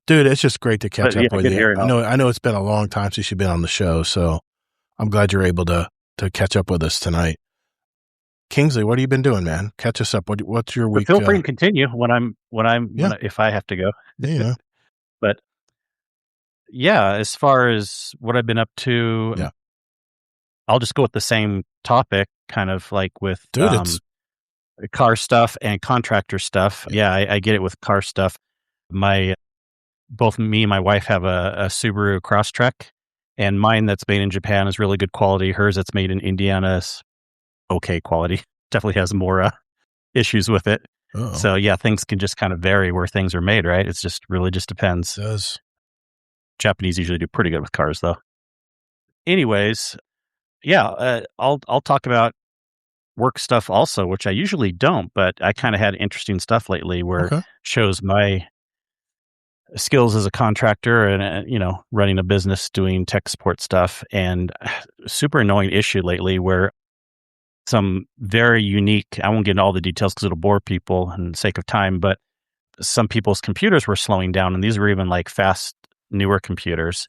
dude, it's just great to catch up with you. I know it's been a long time since you've been on the show, so I'm glad you're able to catch up with us tonight. Kingsley, what have you been doing, man? Catch us up. What's your week? Feel free to continue if I have to go. Yeah. But yeah, as far as what I've been up to, I'll just go with the same topic, kind of like with car stuff and contractor stuff. Yeah, I get it with car stuff. Both me and my wife have a Subaru Crosstrek, and mine that's made in Japan is really good quality. Hers that's made in Indiana is okay quality. Definitely has more issues with it. Uh-oh. So yeah, things can just kind of vary where things are made, right? It's just really just depends. It does. Japanese usually do pretty good with cars, though. Anyways, yeah, I'll talk about work stuff also, which I usually don't, but I kind of had interesting stuff lately where it shows my skills as a contractor and, running a business doing tech support stuff. And super annoying issue lately where some very unique, I won't get into all the details because it'll bore people in the sake of time, but some people's computers were slowing down. And these were even like fast, newer computers.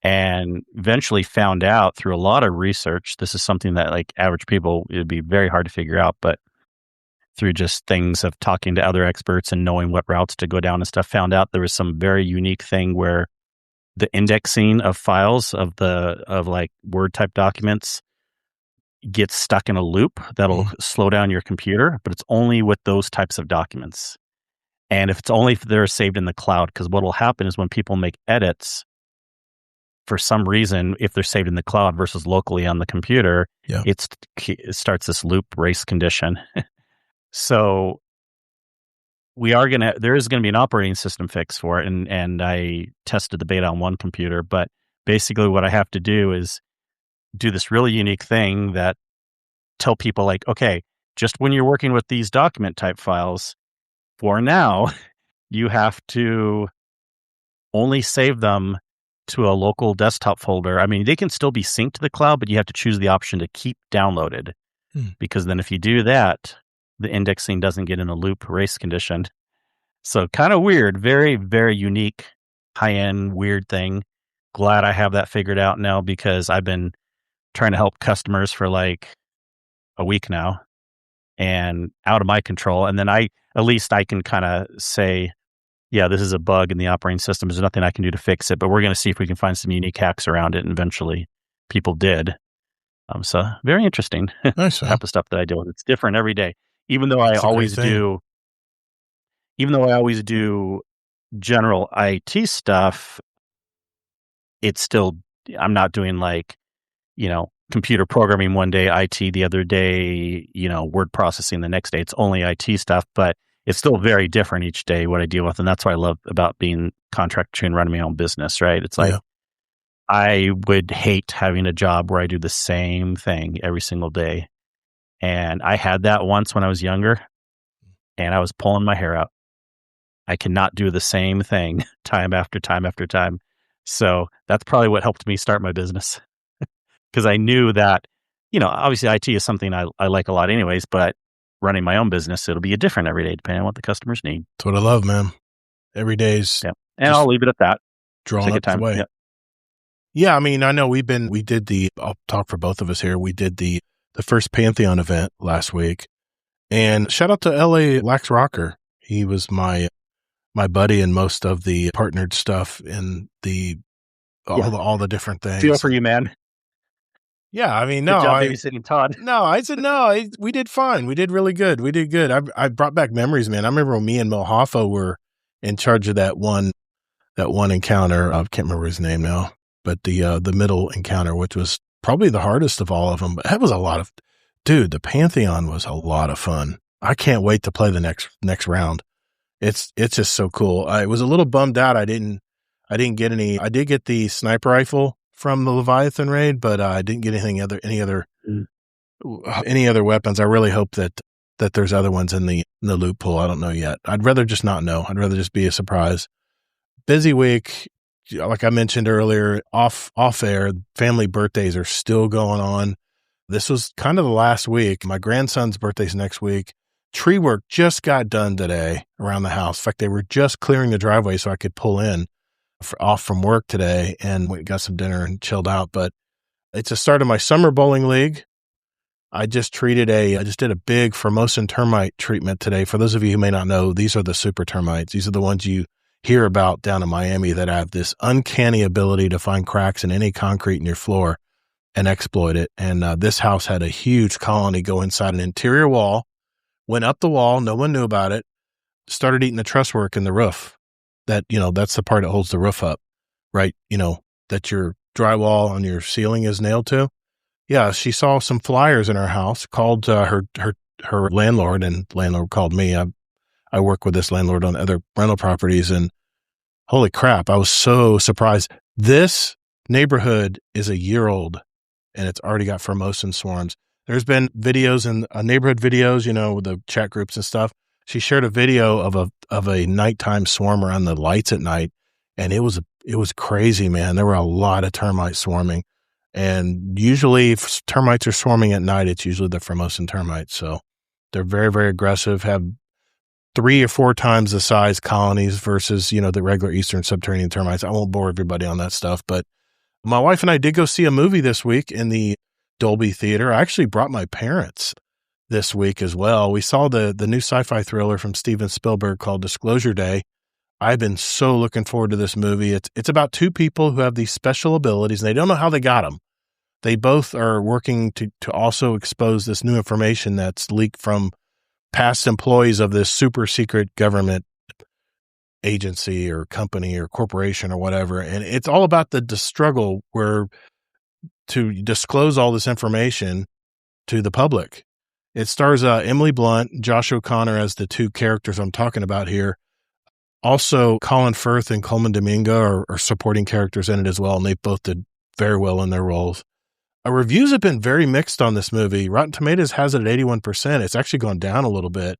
And eventually found out through a lot of research, this is something that like average people, it'd be very hard to figure out, but through just things of talking to other experts and knowing what routes to go down and stuff, found out there was some very unique thing where the indexing of files of like Word type documents gets stuck in a loop that'll slow down your computer, but it's only with those types of documents. And if they're saved in the cloud, because what will happen is when people make edits, for some reason, if they're saved in the cloud versus locally on the computer, it starts this loop race condition. So there is going to be an operating system fix for it. And I tested the beta on one computer, but basically what I have to do is do this really unique thing that tell people like, okay, just when you're working with these document type files, for now, you have to only save them to a local desktop folder. I mean, they can still be synced to the cloud, but you have to choose the option to keep downloaded because then if you do that, the indexing doesn't get in a loop race condition. So kind of weird, very, very unique, high-end, weird thing. Glad I have that figured out now because I've been trying to help customers for like a week now and out of my control. And then at least I can kind of say, yeah, this is a bug in the operating system. There's nothing I can do to fix it, but we're going to see if we can find some unique hacks around it. And eventually people did. So very interesting nice, type of stuff that I deal with. It's different every day. Even though I always do general IT stuff, it's still, I'm not doing like, computer programming one day, IT the other day, word processing the next day. It's only IT stuff, but it's still very different each day what I deal with. And that's what I love about being contractor and running my own business, right? It's like, I would hate having a job where I do the same thing every single day. And I had that once when I was younger and I was pulling my hair out. I cannot do the same thing time after time after time. So that's probably what helped me start my business because I knew that, obviously IT is something I like a lot anyways, but running my own business, it'll be different every day depending on what the customers need. That's what I love, man. Every day's and I'll leave it at that. Drawing up the way. Yep. Yeah, I mean, I know I'll talk for both of us here. We did the first Pantheon event last week, and shout out to LA Lax Rocker. He was my buddy in most of the partnered stuff in all the different things. Feel for you, man. Yeah, I mean, Good job babysitting Todd. No, I said no. We did fine. We did really good. We did good. I brought back memories, man. I remember when me and Mel Hoffa were in charge of that one encounter. I can't remember his name now, but the middle encounter, which was probably the hardest of all of them. But that was the Pantheon was a lot of fun. I can't wait to play the next round. It's just so cool. I was a little bummed out. I didn't get any. I did get the sniper rifle from the Leviathan raid, but I didn't get any other weapons. I really hope that there's other ones in the loot pool. I don't know yet. I'd rather just not know. I'd rather just be a surprise. Busy week, like I mentioned earlier, off air. Family birthdays are still going on. This was kind of the last week. My grandson's birthday's next week. Tree work just got done today around the house. In fact, they were just clearing the driveway so I could pull in off from work today, and we got some dinner and chilled out. But it's the start of my summer bowling league. I just did a big Formosan termite treatment today. For those of you who may not know, these are the super termites. These are the ones you hear about down in Miami that have this uncanny ability to find cracks in any concrete in your floor and exploit it. And this house had a huge colony go inside an interior wall, went up the wall. No one knew about it. Started eating the truss work in the roof. That's the part that holds the roof up, right? That your drywall on your ceiling is nailed to. Yeah, she saw some flyers in her house, called her landlord, and landlord called me. I work with this landlord on other rental properties, and Holy crap. I was so surprised. This neighborhood is a year old and it's already got Formosan swarms. There's been videos in neighborhood videos, with the chat groups and stuff. She shared a video of a nighttime swarm around the lights at night. And it was crazy, man. There were a lot of termites swarming. And usually if termites are swarming at night, it's usually the Formosan termites. So they're very, very aggressive, have 3 or 4 times the size colonies versus, the regular eastern subterranean termites. I won't bore everybody on that stuff, but my wife and I did go see a movie this week in the Dolby Theater. I actually brought my parents this week as well. We saw the new sci-fi thriller from Steven Spielberg called Disclosure Day. I've been so looking forward to this movie. It's about 2 people who have these special abilities and they don't know how they got them. They both are working to also expose this new information that's leaked from past employees of this super secret government agency or company or corporation or whatever. And it's all about the struggle where to disclose all this information to the public. It stars Emily Blunt, Josh O'Connor as the 2 characters I'm talking about here. Also, Colin Firth and Coleman Domingo are supporting characters in it as well, and they both did very well in their roles. Reviews have been very mixed on this movie. Rotten Tomatoes has it at 81%. It's actually gone down a little bit,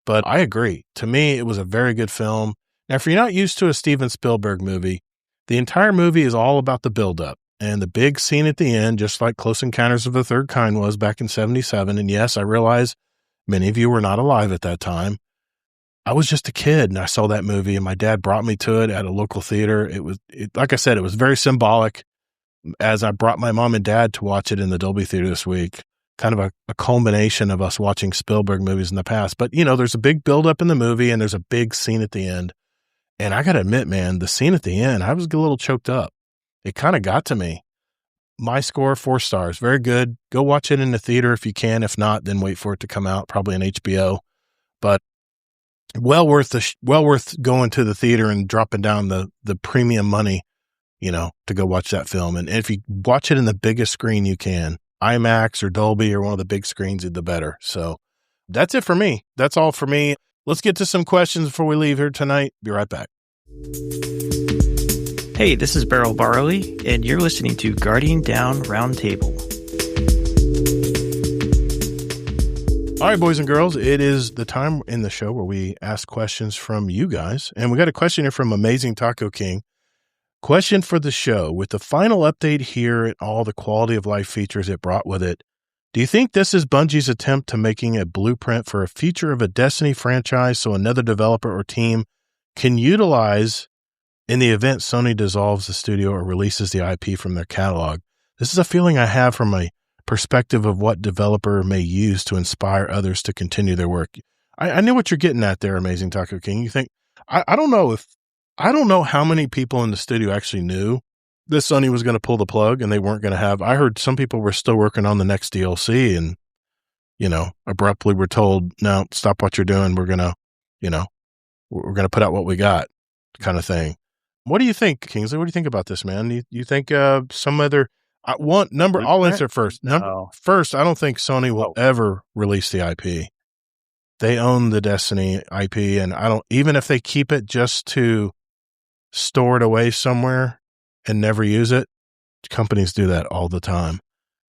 but I agree. To me, it was a very good film. Now, if you're not used to a Steven Spielberg movie, the entire movie is all about the buildup and the big scene at the end, just like Close Encounters of the Third Kind was back in 1977. And yes, I realize many of you were not alive at that time. I was just a kid and I saw that movie and my dad brought me to it at a local theater. Like I said, it was very symbolic as I brought my mom and dad to watch it in the Dolby Theater this week, kind of a culmination of us watching Spielberg movies in the past. But, there's a big buildup in the movie and there's a big scene at the end. And I got to admit, man, the scene at the end, I was a little choked up. It kind of got to me. My score, 4 stars. Very good. Go watch it in the theater if you can. If not, then wait for it to come out, probably on HBO. But well worth going to the theater and dropping down the premium money, to go watch that film. And if you watch it in the biggest screen you can, IMAX or Dolby or one of the big screens, the better. So that's it for me. That's all for me. Let's get to some questions before we leave here tonight. Be right back. Hey, this is Beryl Barley, and you're listening to Guardian Down Roundtable. All right, boys and girls, it is the time in the show where we ask questions from you guys. And we got a question here from Amazing Taco King. Question for the show. With the final update here and all the quality of life features it brought with it, do you think this is Bungie's attempt to making a blueprint for a feature of a Destiny franchise so another developer or team can utilize in the event Sony dissolves the studio or releases the IP from their catalog? This is a feeling I have from a perspective of what developer may use to inspire others to continue their work. I know what you're getting at there, Amazing Taco King. You think, I don't know how many people in the studio actually knew that Sony was going to pull the plug and they weren't going to have, I heard some people were still working on the next DLC and, abruptly were told, no, stop what you're doing. We're going to put out what we got kind of thing. What do you think, Kingsley? What do you think about this, man? You think some other I'll answer first. First, I don't think Sony will ever release the IP. They own the Destiny IP, and even if they keep it just to store it away somewhere and never use it, companies do that all the time.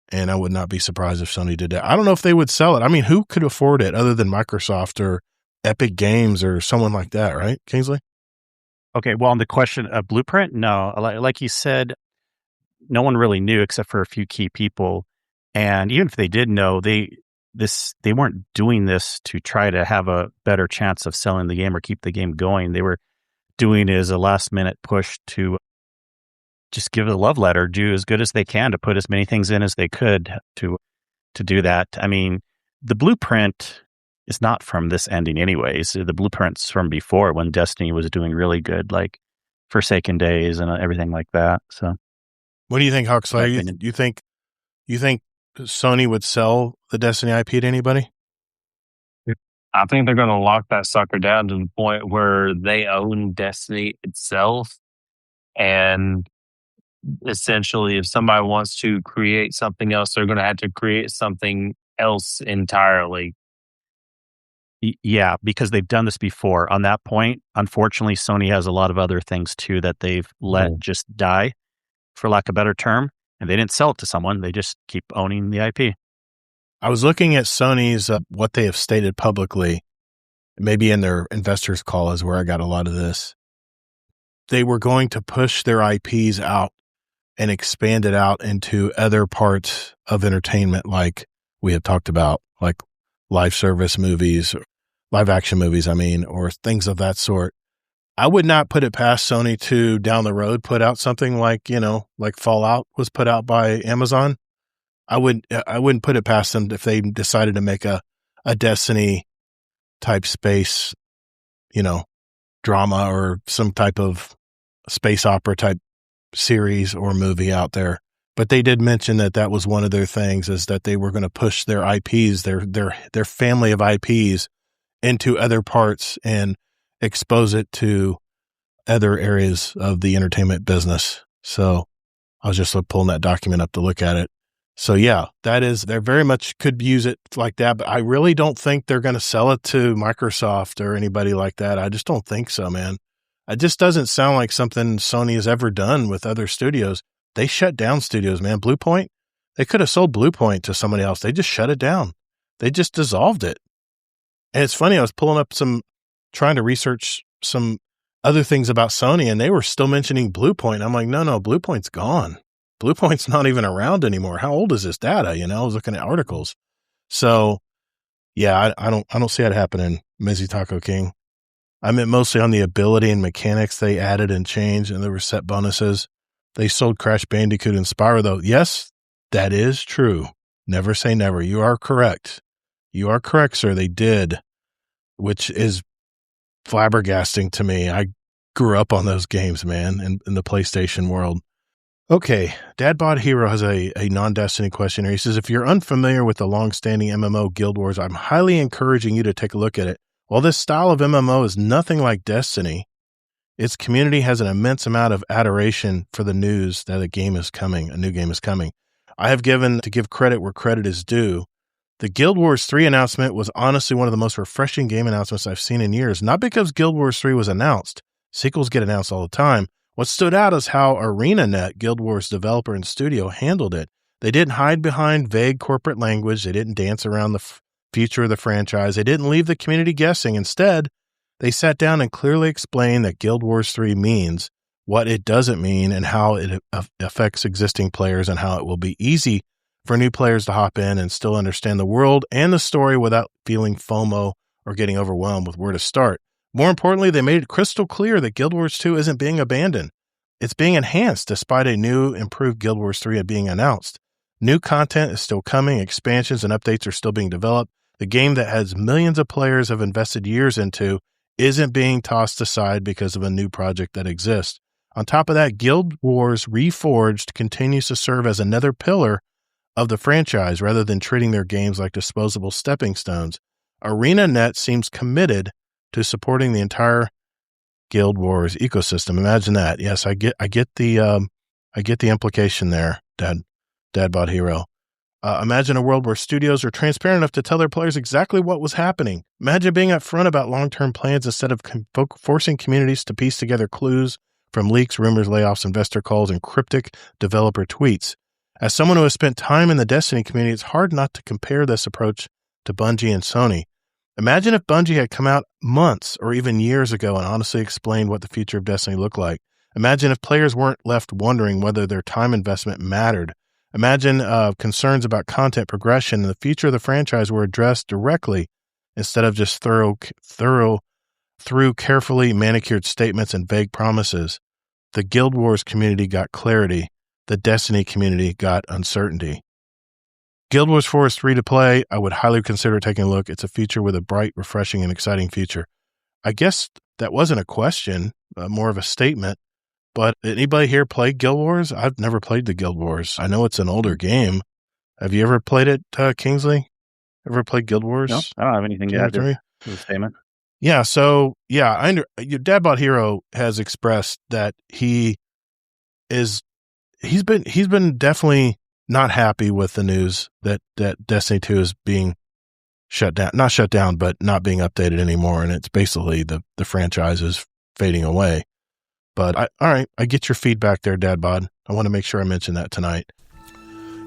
And I would not be surprised if Sony did that. I don't know if they would sell it. I mean, who could afford it other than Microsoft or Epic Games or someone like that, right, Kingsley? Okay, well, on the question of Blueprint, no. Like you said, no one really knew except for a few key people. And even if they did know, they weren't doing this to try to have a better chance of selling the game or keep the game going. They were doing it as a last-minute push to just give it a love letter, do as good as they can to put as many things in as they could to do that. I mean, the Blueprint is not from this ending anyways. The Blueprint's from before when Destiny was doing really good, like Forsaken Days and everything like that. So, what do you think, Huxley? You think Sony would sell the Destiny IP to anybody? I think they're going to lock that sucker down to the point where they own Destiny itself. And essentially, if somebody wants to create something else, they're going to have to create something else entirely. Yeah, because they've done this before. On that point, unfortunately, Sony has a lot of other things too that they've let just die, for lack of a better term, and they didn't sell it to someone. They just keep owning the IP. I was looking at Sony's, what they have stated publicly, maybe in their investors call is where I got a lot of this. They were going to push their IPs out and expand it out into other parts of entertainment, like we had talked about, like live service movies, live action movies, or things of that sort. I would not put it past Sony to down the road put out something like, like Fallout was put out by Amazon. I wouldn't put it past them if they decided to make a Destiny type space, drama or some type of space opera type series or movie out there. But they did mention that was one of their things, is that they were going to push their IPs, their family of IPs, into other parts and expose it to other areas of the entertainment business. So I was just pulling that document up to look at it. So yeah, they very much could use it like that, but I really don't think they're going to sell it to Microsoft or anybody like that. I just don't think so, man. It just doesn't sound like something Sony has ever done with other studios. They shut down studios, man. Bluepoint, they could have sold Bluepoint to somebody else. They just shut it down. They just dissolved it. And it's funny, I was pulling up trying to research some other things about Sony, and they were still mentioning Bluepoint. I'm like, no, Bluepoint's gone. Bluepoint's not even around anymore. How old is this data? I was looking at articles. So yeah, I don't see that happening, Mizzy Taco King. I meant mostly on the ability and mechanics they added and changed, and there were set bonuses. They sold Crash Bandicoot and Spyro, though. Yes, that is true. Never say never. You are correct. You are correct, sir. They did, which is flabbergasting to me. I grew up on those games, man, in the PlayStation world. Okay, Dadbod Hero has a non-Destiny question here. He says, if you're unfamiliar with the long-standing MMO Guild Wars, I'm highly encouraging you to take a look at it. While this style of MMO is nothing like Destiny, its community has an immense amount of adoration for the news that a game is coming, a new game is coming. I have to give credit where credit is due. The Guild Wars 3 announcement was honestly one of the most refreshing game announcements I've seen in years, not because Guild Wars 3 was announced. Sequels get announced all the time. What stood out is how ArenaNet, Guild Wars developer and studio, handled it. They didn't hide behind vague corporate language. They didn't dance around the future of the franchise. They didn't leave the community guessing. Instead, they sat down and clearly explained that Guild Wars 3 means, what it doesn't mean, and how it affects existing players, and how it will be easy for new players to hop in and still understand the world and the story without feeling FOMO or getting overwhelmed with where to start. More importantly, they made it crystal clear that Guild Wars 2 isn't being abandoned. It's being enhanced despite a new, improved Guild Wars 3 being announced. New content is still coming, expansions and updates are still being developed. The game that has millions of players have invested years into isn't being tossed aside because of a new project that exists. On top of that, Guild Wars Reforged continues to serve as another pillar of the franchise rather than treating their games like disposable stepping stones. ArenaNet seems committed to supporting the entire Guild Wars ecosystem. Imagine that. Yes, I get the implication there, Dadbot Hero. Imagine a world where studios are transparent enough to tell their players exactly what was happening. Imagine being upfront about long-term plans instead of forcing communities to piece together clues from leaks, rumors, layoffs, investor calls, and cryptic developer tweets. As someone who has spent time in the Destiny community, it's hard not to compare this approach to Bungie and Sony. Imagine if Bungie had come out months or even years ago and honestly explained what the future of Destiny looked like. Imagine if players weren't left wondering whether their time investment mattered. Imagine concerns about content progression and the future of the franchise were addressed directly instead of just through carefully manicured statements and vague promises. The Guild Wars community got clarity. The Destiny community got uncertainty. Guild Wars 4 is free to play. I would highly consider taking a look. It's a feature with a bright, refreshing, and exciting future. I guess that wasn't a question, more of a statement. But anybody here play Guild Wars? I've never played the Guild Wars. I know it's an older game. Have you ever played it, Kingsley? Ever played Guild Wars? No, I don't have anything to add to the statement. Yeah, so yeah, your Dadbot Hero has expressed that he's been definitely not happy with the news that Destiny 2 is being not shut down, but not being updated anymore. And it's basically the franchise is fading away. But all right, I get your feedback there, Dad Bod. I want to make sure I mention that tonight.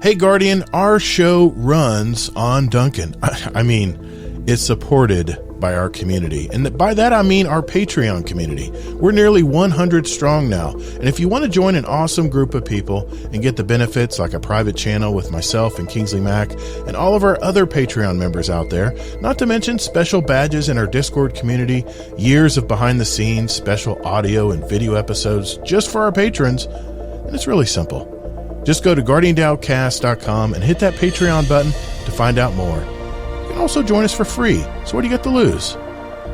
Hey, Guardian, our show runs on Duncan. I mean, it's supported by our community. And by that, I mean our Patreon community. We're nearly 100 strong now. And if you want to join an awesome group of people and get the benefits like a private channel with myself and Kingsley Mack and all of our other Patreon members out there, not to mention special badges in our Discord community, years of behind the scenes, special audio and video episodes just for our patrons, and it's really simple. Just go to GuardianDownCast.com and hit that Patreon button to find out more. You can also join us for free, so what do you got to lose?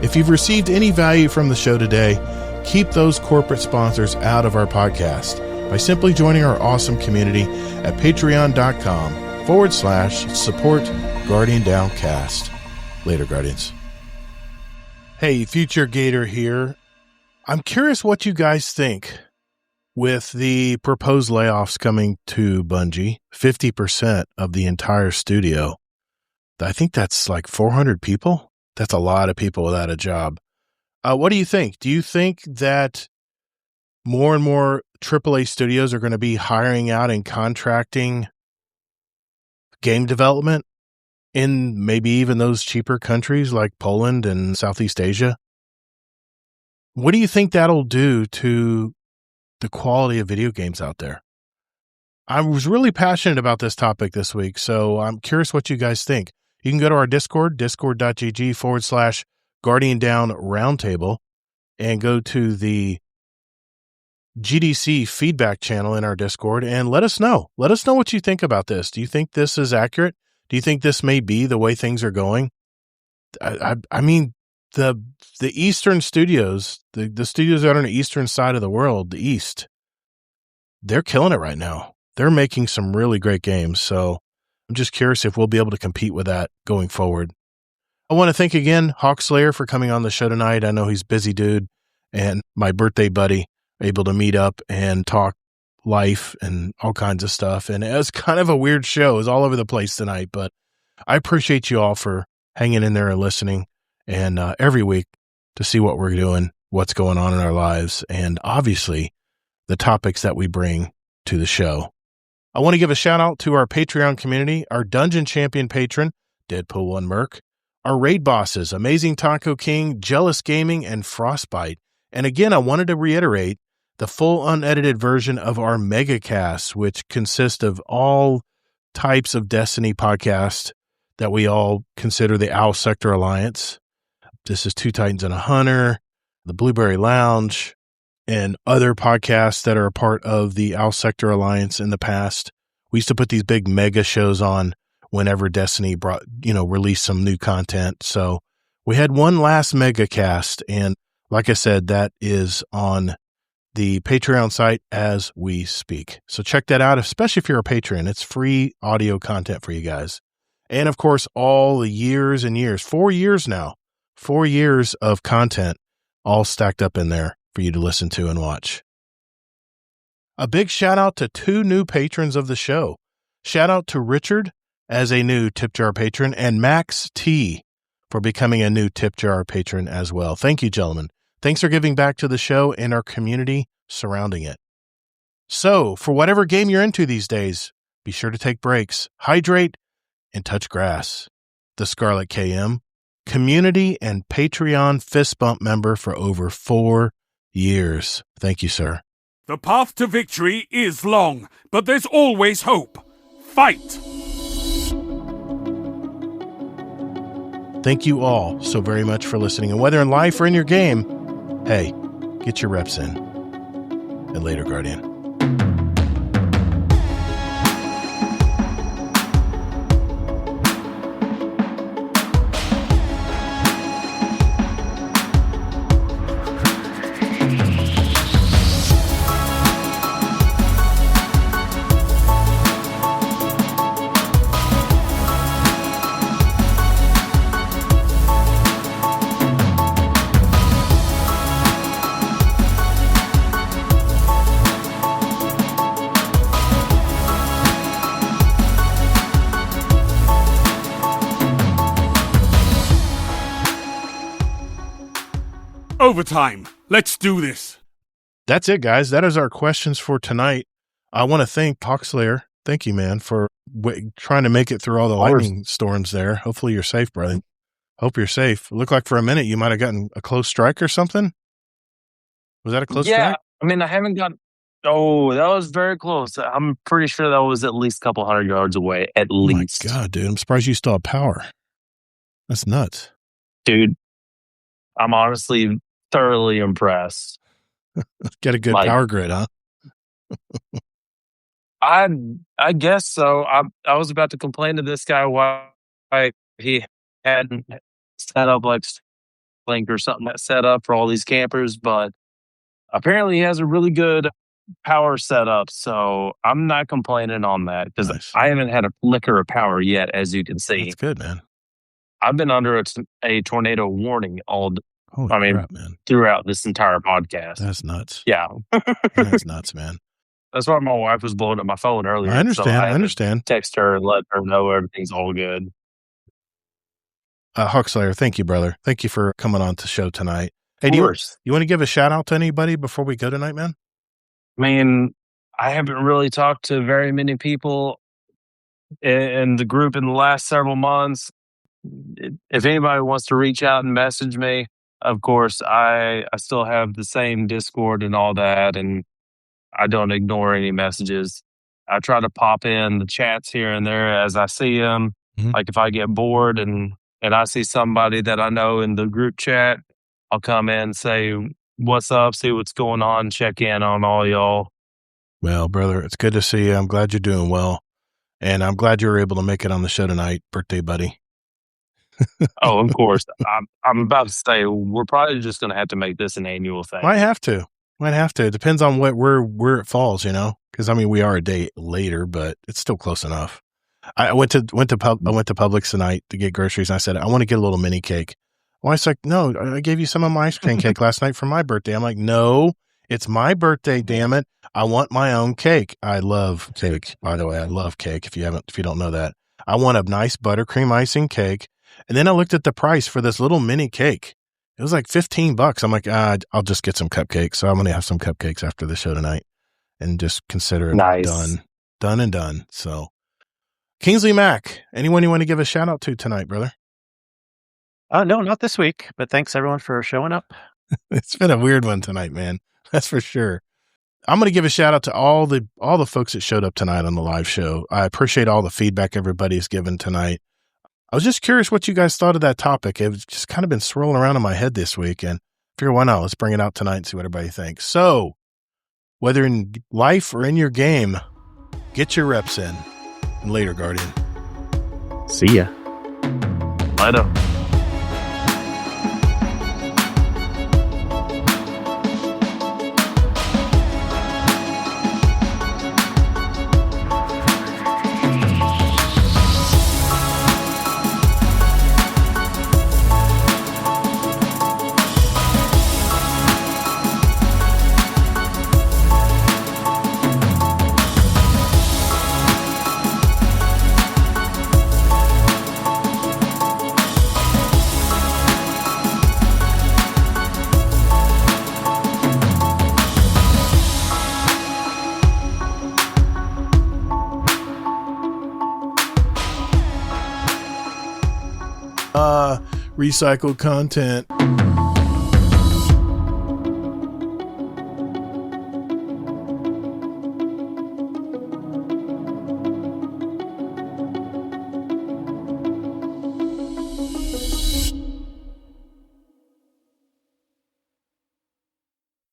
If you've received any value from the show today, keep those corporate sponsors out of our podcast by simply joining our awesome community at patreon.com/support Guardian Downcast. Later, Guardians. Hey, Future Gator here. I'm curious what you guys think. With the proposed layoffs coming to Bungie, 50% of the entire studio, I think that's like 400 people. That's a lot of people without a job. What do you think? Do you think that more and more AAA studios are going to be hiring out and contracting game development in maybe even those cheaper countries like Poland and Southeast Asia? What do you think that'll do to the quality of video games out there? I was really passionate about this topic this week, so I'm curious what you guys think. You can go to our Discord, discord.gg/Guardian Down Roundtable, and go to the GDC feedback channel in our Discord and let us know. Let us know what you think about this. Do you think this is accurate? Do you think this may be the way things are going? I mean, the Eastern studios, the studios that are on the Eastern side of the world, the East, they're killing it right now. They're making some really great games. So I'm just curious if we'll be able to compete with that going forward. I want to thank again Hawkslayer for coming on the show tonight. I know he's a busy dude, and my birthday buddy, able to meet up and talk life and all kinds of stuff. And it was kind of a weird show. It was all over the place tonight, but I appreciate you all for hanging in there and listening. And every week to see what we're doing, what's going on in our lives, and obviously the topics that we bring to the show. I want to give a shout out to our Patreon community, our Dungeon Champion patron, Deadpool 1 Merc, our raid bosses, Amazing Taco King, Jealous Gaming, and Frostbite. And again, I wanted to reiterate the full unedited version of our Megacast, which consists of all types of Destiny podcasts that we all consider the Owl Sector Alliance. This is Two Titans and a Hunter, the Blueberry Lounge, and other podcasts that are a part of the Owl Sector Alliance in the past. We used to put these big mega shows on whenever Destiny released some new content. So we had one last mega cast, and like I said, that is on the Patreon site as we speak. So check that out, especially if you're a patron. It's free audio content for you guys. And of course, all the years and years, 4 years now, 4 years of content all stacked up in there for you to listen to and watch. A big shout out to 2 new patrons of the show. Shout out to Richard as a new Tip Jar patron and Max T for becoming a new Tip Jar patron as well. Thank you, gentlemen. Thanks for giving back to the show and our community surrounding it. So, for whatever game you're into these days, be sure to take breaks, hydrate, and touch grass. The Scarlet KM, community and Patreon fist bump member for over 4 years. Thank you, sir. The path to victory is long, but there's always hope. Fight! Thank you all so very much for listening. And whether in life or in your game, hey, get your reps in. And later, Guardian. overtime. Let's do this. That's it, guys. That is our questions for tonight. I want to thank Hawkslayer. Thank you, man, for trying to make it through all the lightning storms there. Hopefully you're safe, brother. Hope you're safe. It looked like for a minute you might have gotten a close strike or something. Was that a close strike? I mean, I haven't got. Oh, that was very close. I'm pretty sure that was at least a couple 100 yards away, at least. Oh my God, dude. I'm surprised you still have power. That's nuts. Dude, I'm honestly thoroughly impressed. Get a good power grid, huh? I guess so. I was about to complain to this guy why he hadn't set up like Link or something that set up for all these campers, but apparently he has a really good power setup, so I'm not complaining on that because I haven't had a flicker of power yet, as you can see. That's good, man. I've been under a tornado warning crap, man. throughout this entire podcast. That's nuts. Yeah. That's nuts, man. That's why my wife was blowing up my phone earlier. I understand. So I understand. Text her and let her know everything's all good. Hawkslayer, thank you, brother. Thank you for coming on the show tonight. Hey, you want to give a shout out to anybody before we go tonight, man? I mean, I haven't really talked to very many people in the group in the last several months. If anybody wants to reach out and message me, of course, I still have the same Discord and all that, and I don't ignore any messages. I try to pop in the chats here and there as I see them. Mm-hmm. Like if I get bored and I see somebody that I know in the group chat, I'll come in and say, what's up, see what's going on, check in on all y'all. Well, brother, it's good to see you. I'm glad you're doing well. And I'm glad you were able to make it on the show tonight, birthday buddy. Oh, of course. I'm about to say, we're probably just going to have to make this an annual thing. Might have to. It depends on where it falls, because I mean, we are a day later, but it's still close enough. I went to Publix tonight to get groceries, and I said, I want to get a little mini cake. Well, it's like, no, I gave you some of my ice cream cake last night for my birthday. I'm like, no, it's my birthday, damn it. I want my own cake. I love cake, by the way. I love cake. If you don't know that, I want a nice buttercream icing cake. And then I looked at the price for this little mini cake. It was like $15. I'm like, I'll just get some cupcakes. So I'm going to have some cupcakes after the show tonight and just consider it done and done. So Kingsley Mack, anyone you want to give a shout out to tonight, brother? No, not this week, but thanks everyone for showing up. It's been a weird one tonight, man. That's for sure. I'm going to give a shout out to all the folks that showed up tonight on the live show. I appreciate all the feedback everybody's given tonight. I was just curious what you guys thought of that topic. It's just kind of been swirling around in my head this week, and I figure, why not? Let's bring it out tonight and see what everybody thinks. So, whether in life or in your game, get your reps in. And later, Guardian. See ya. Later. Recycled content.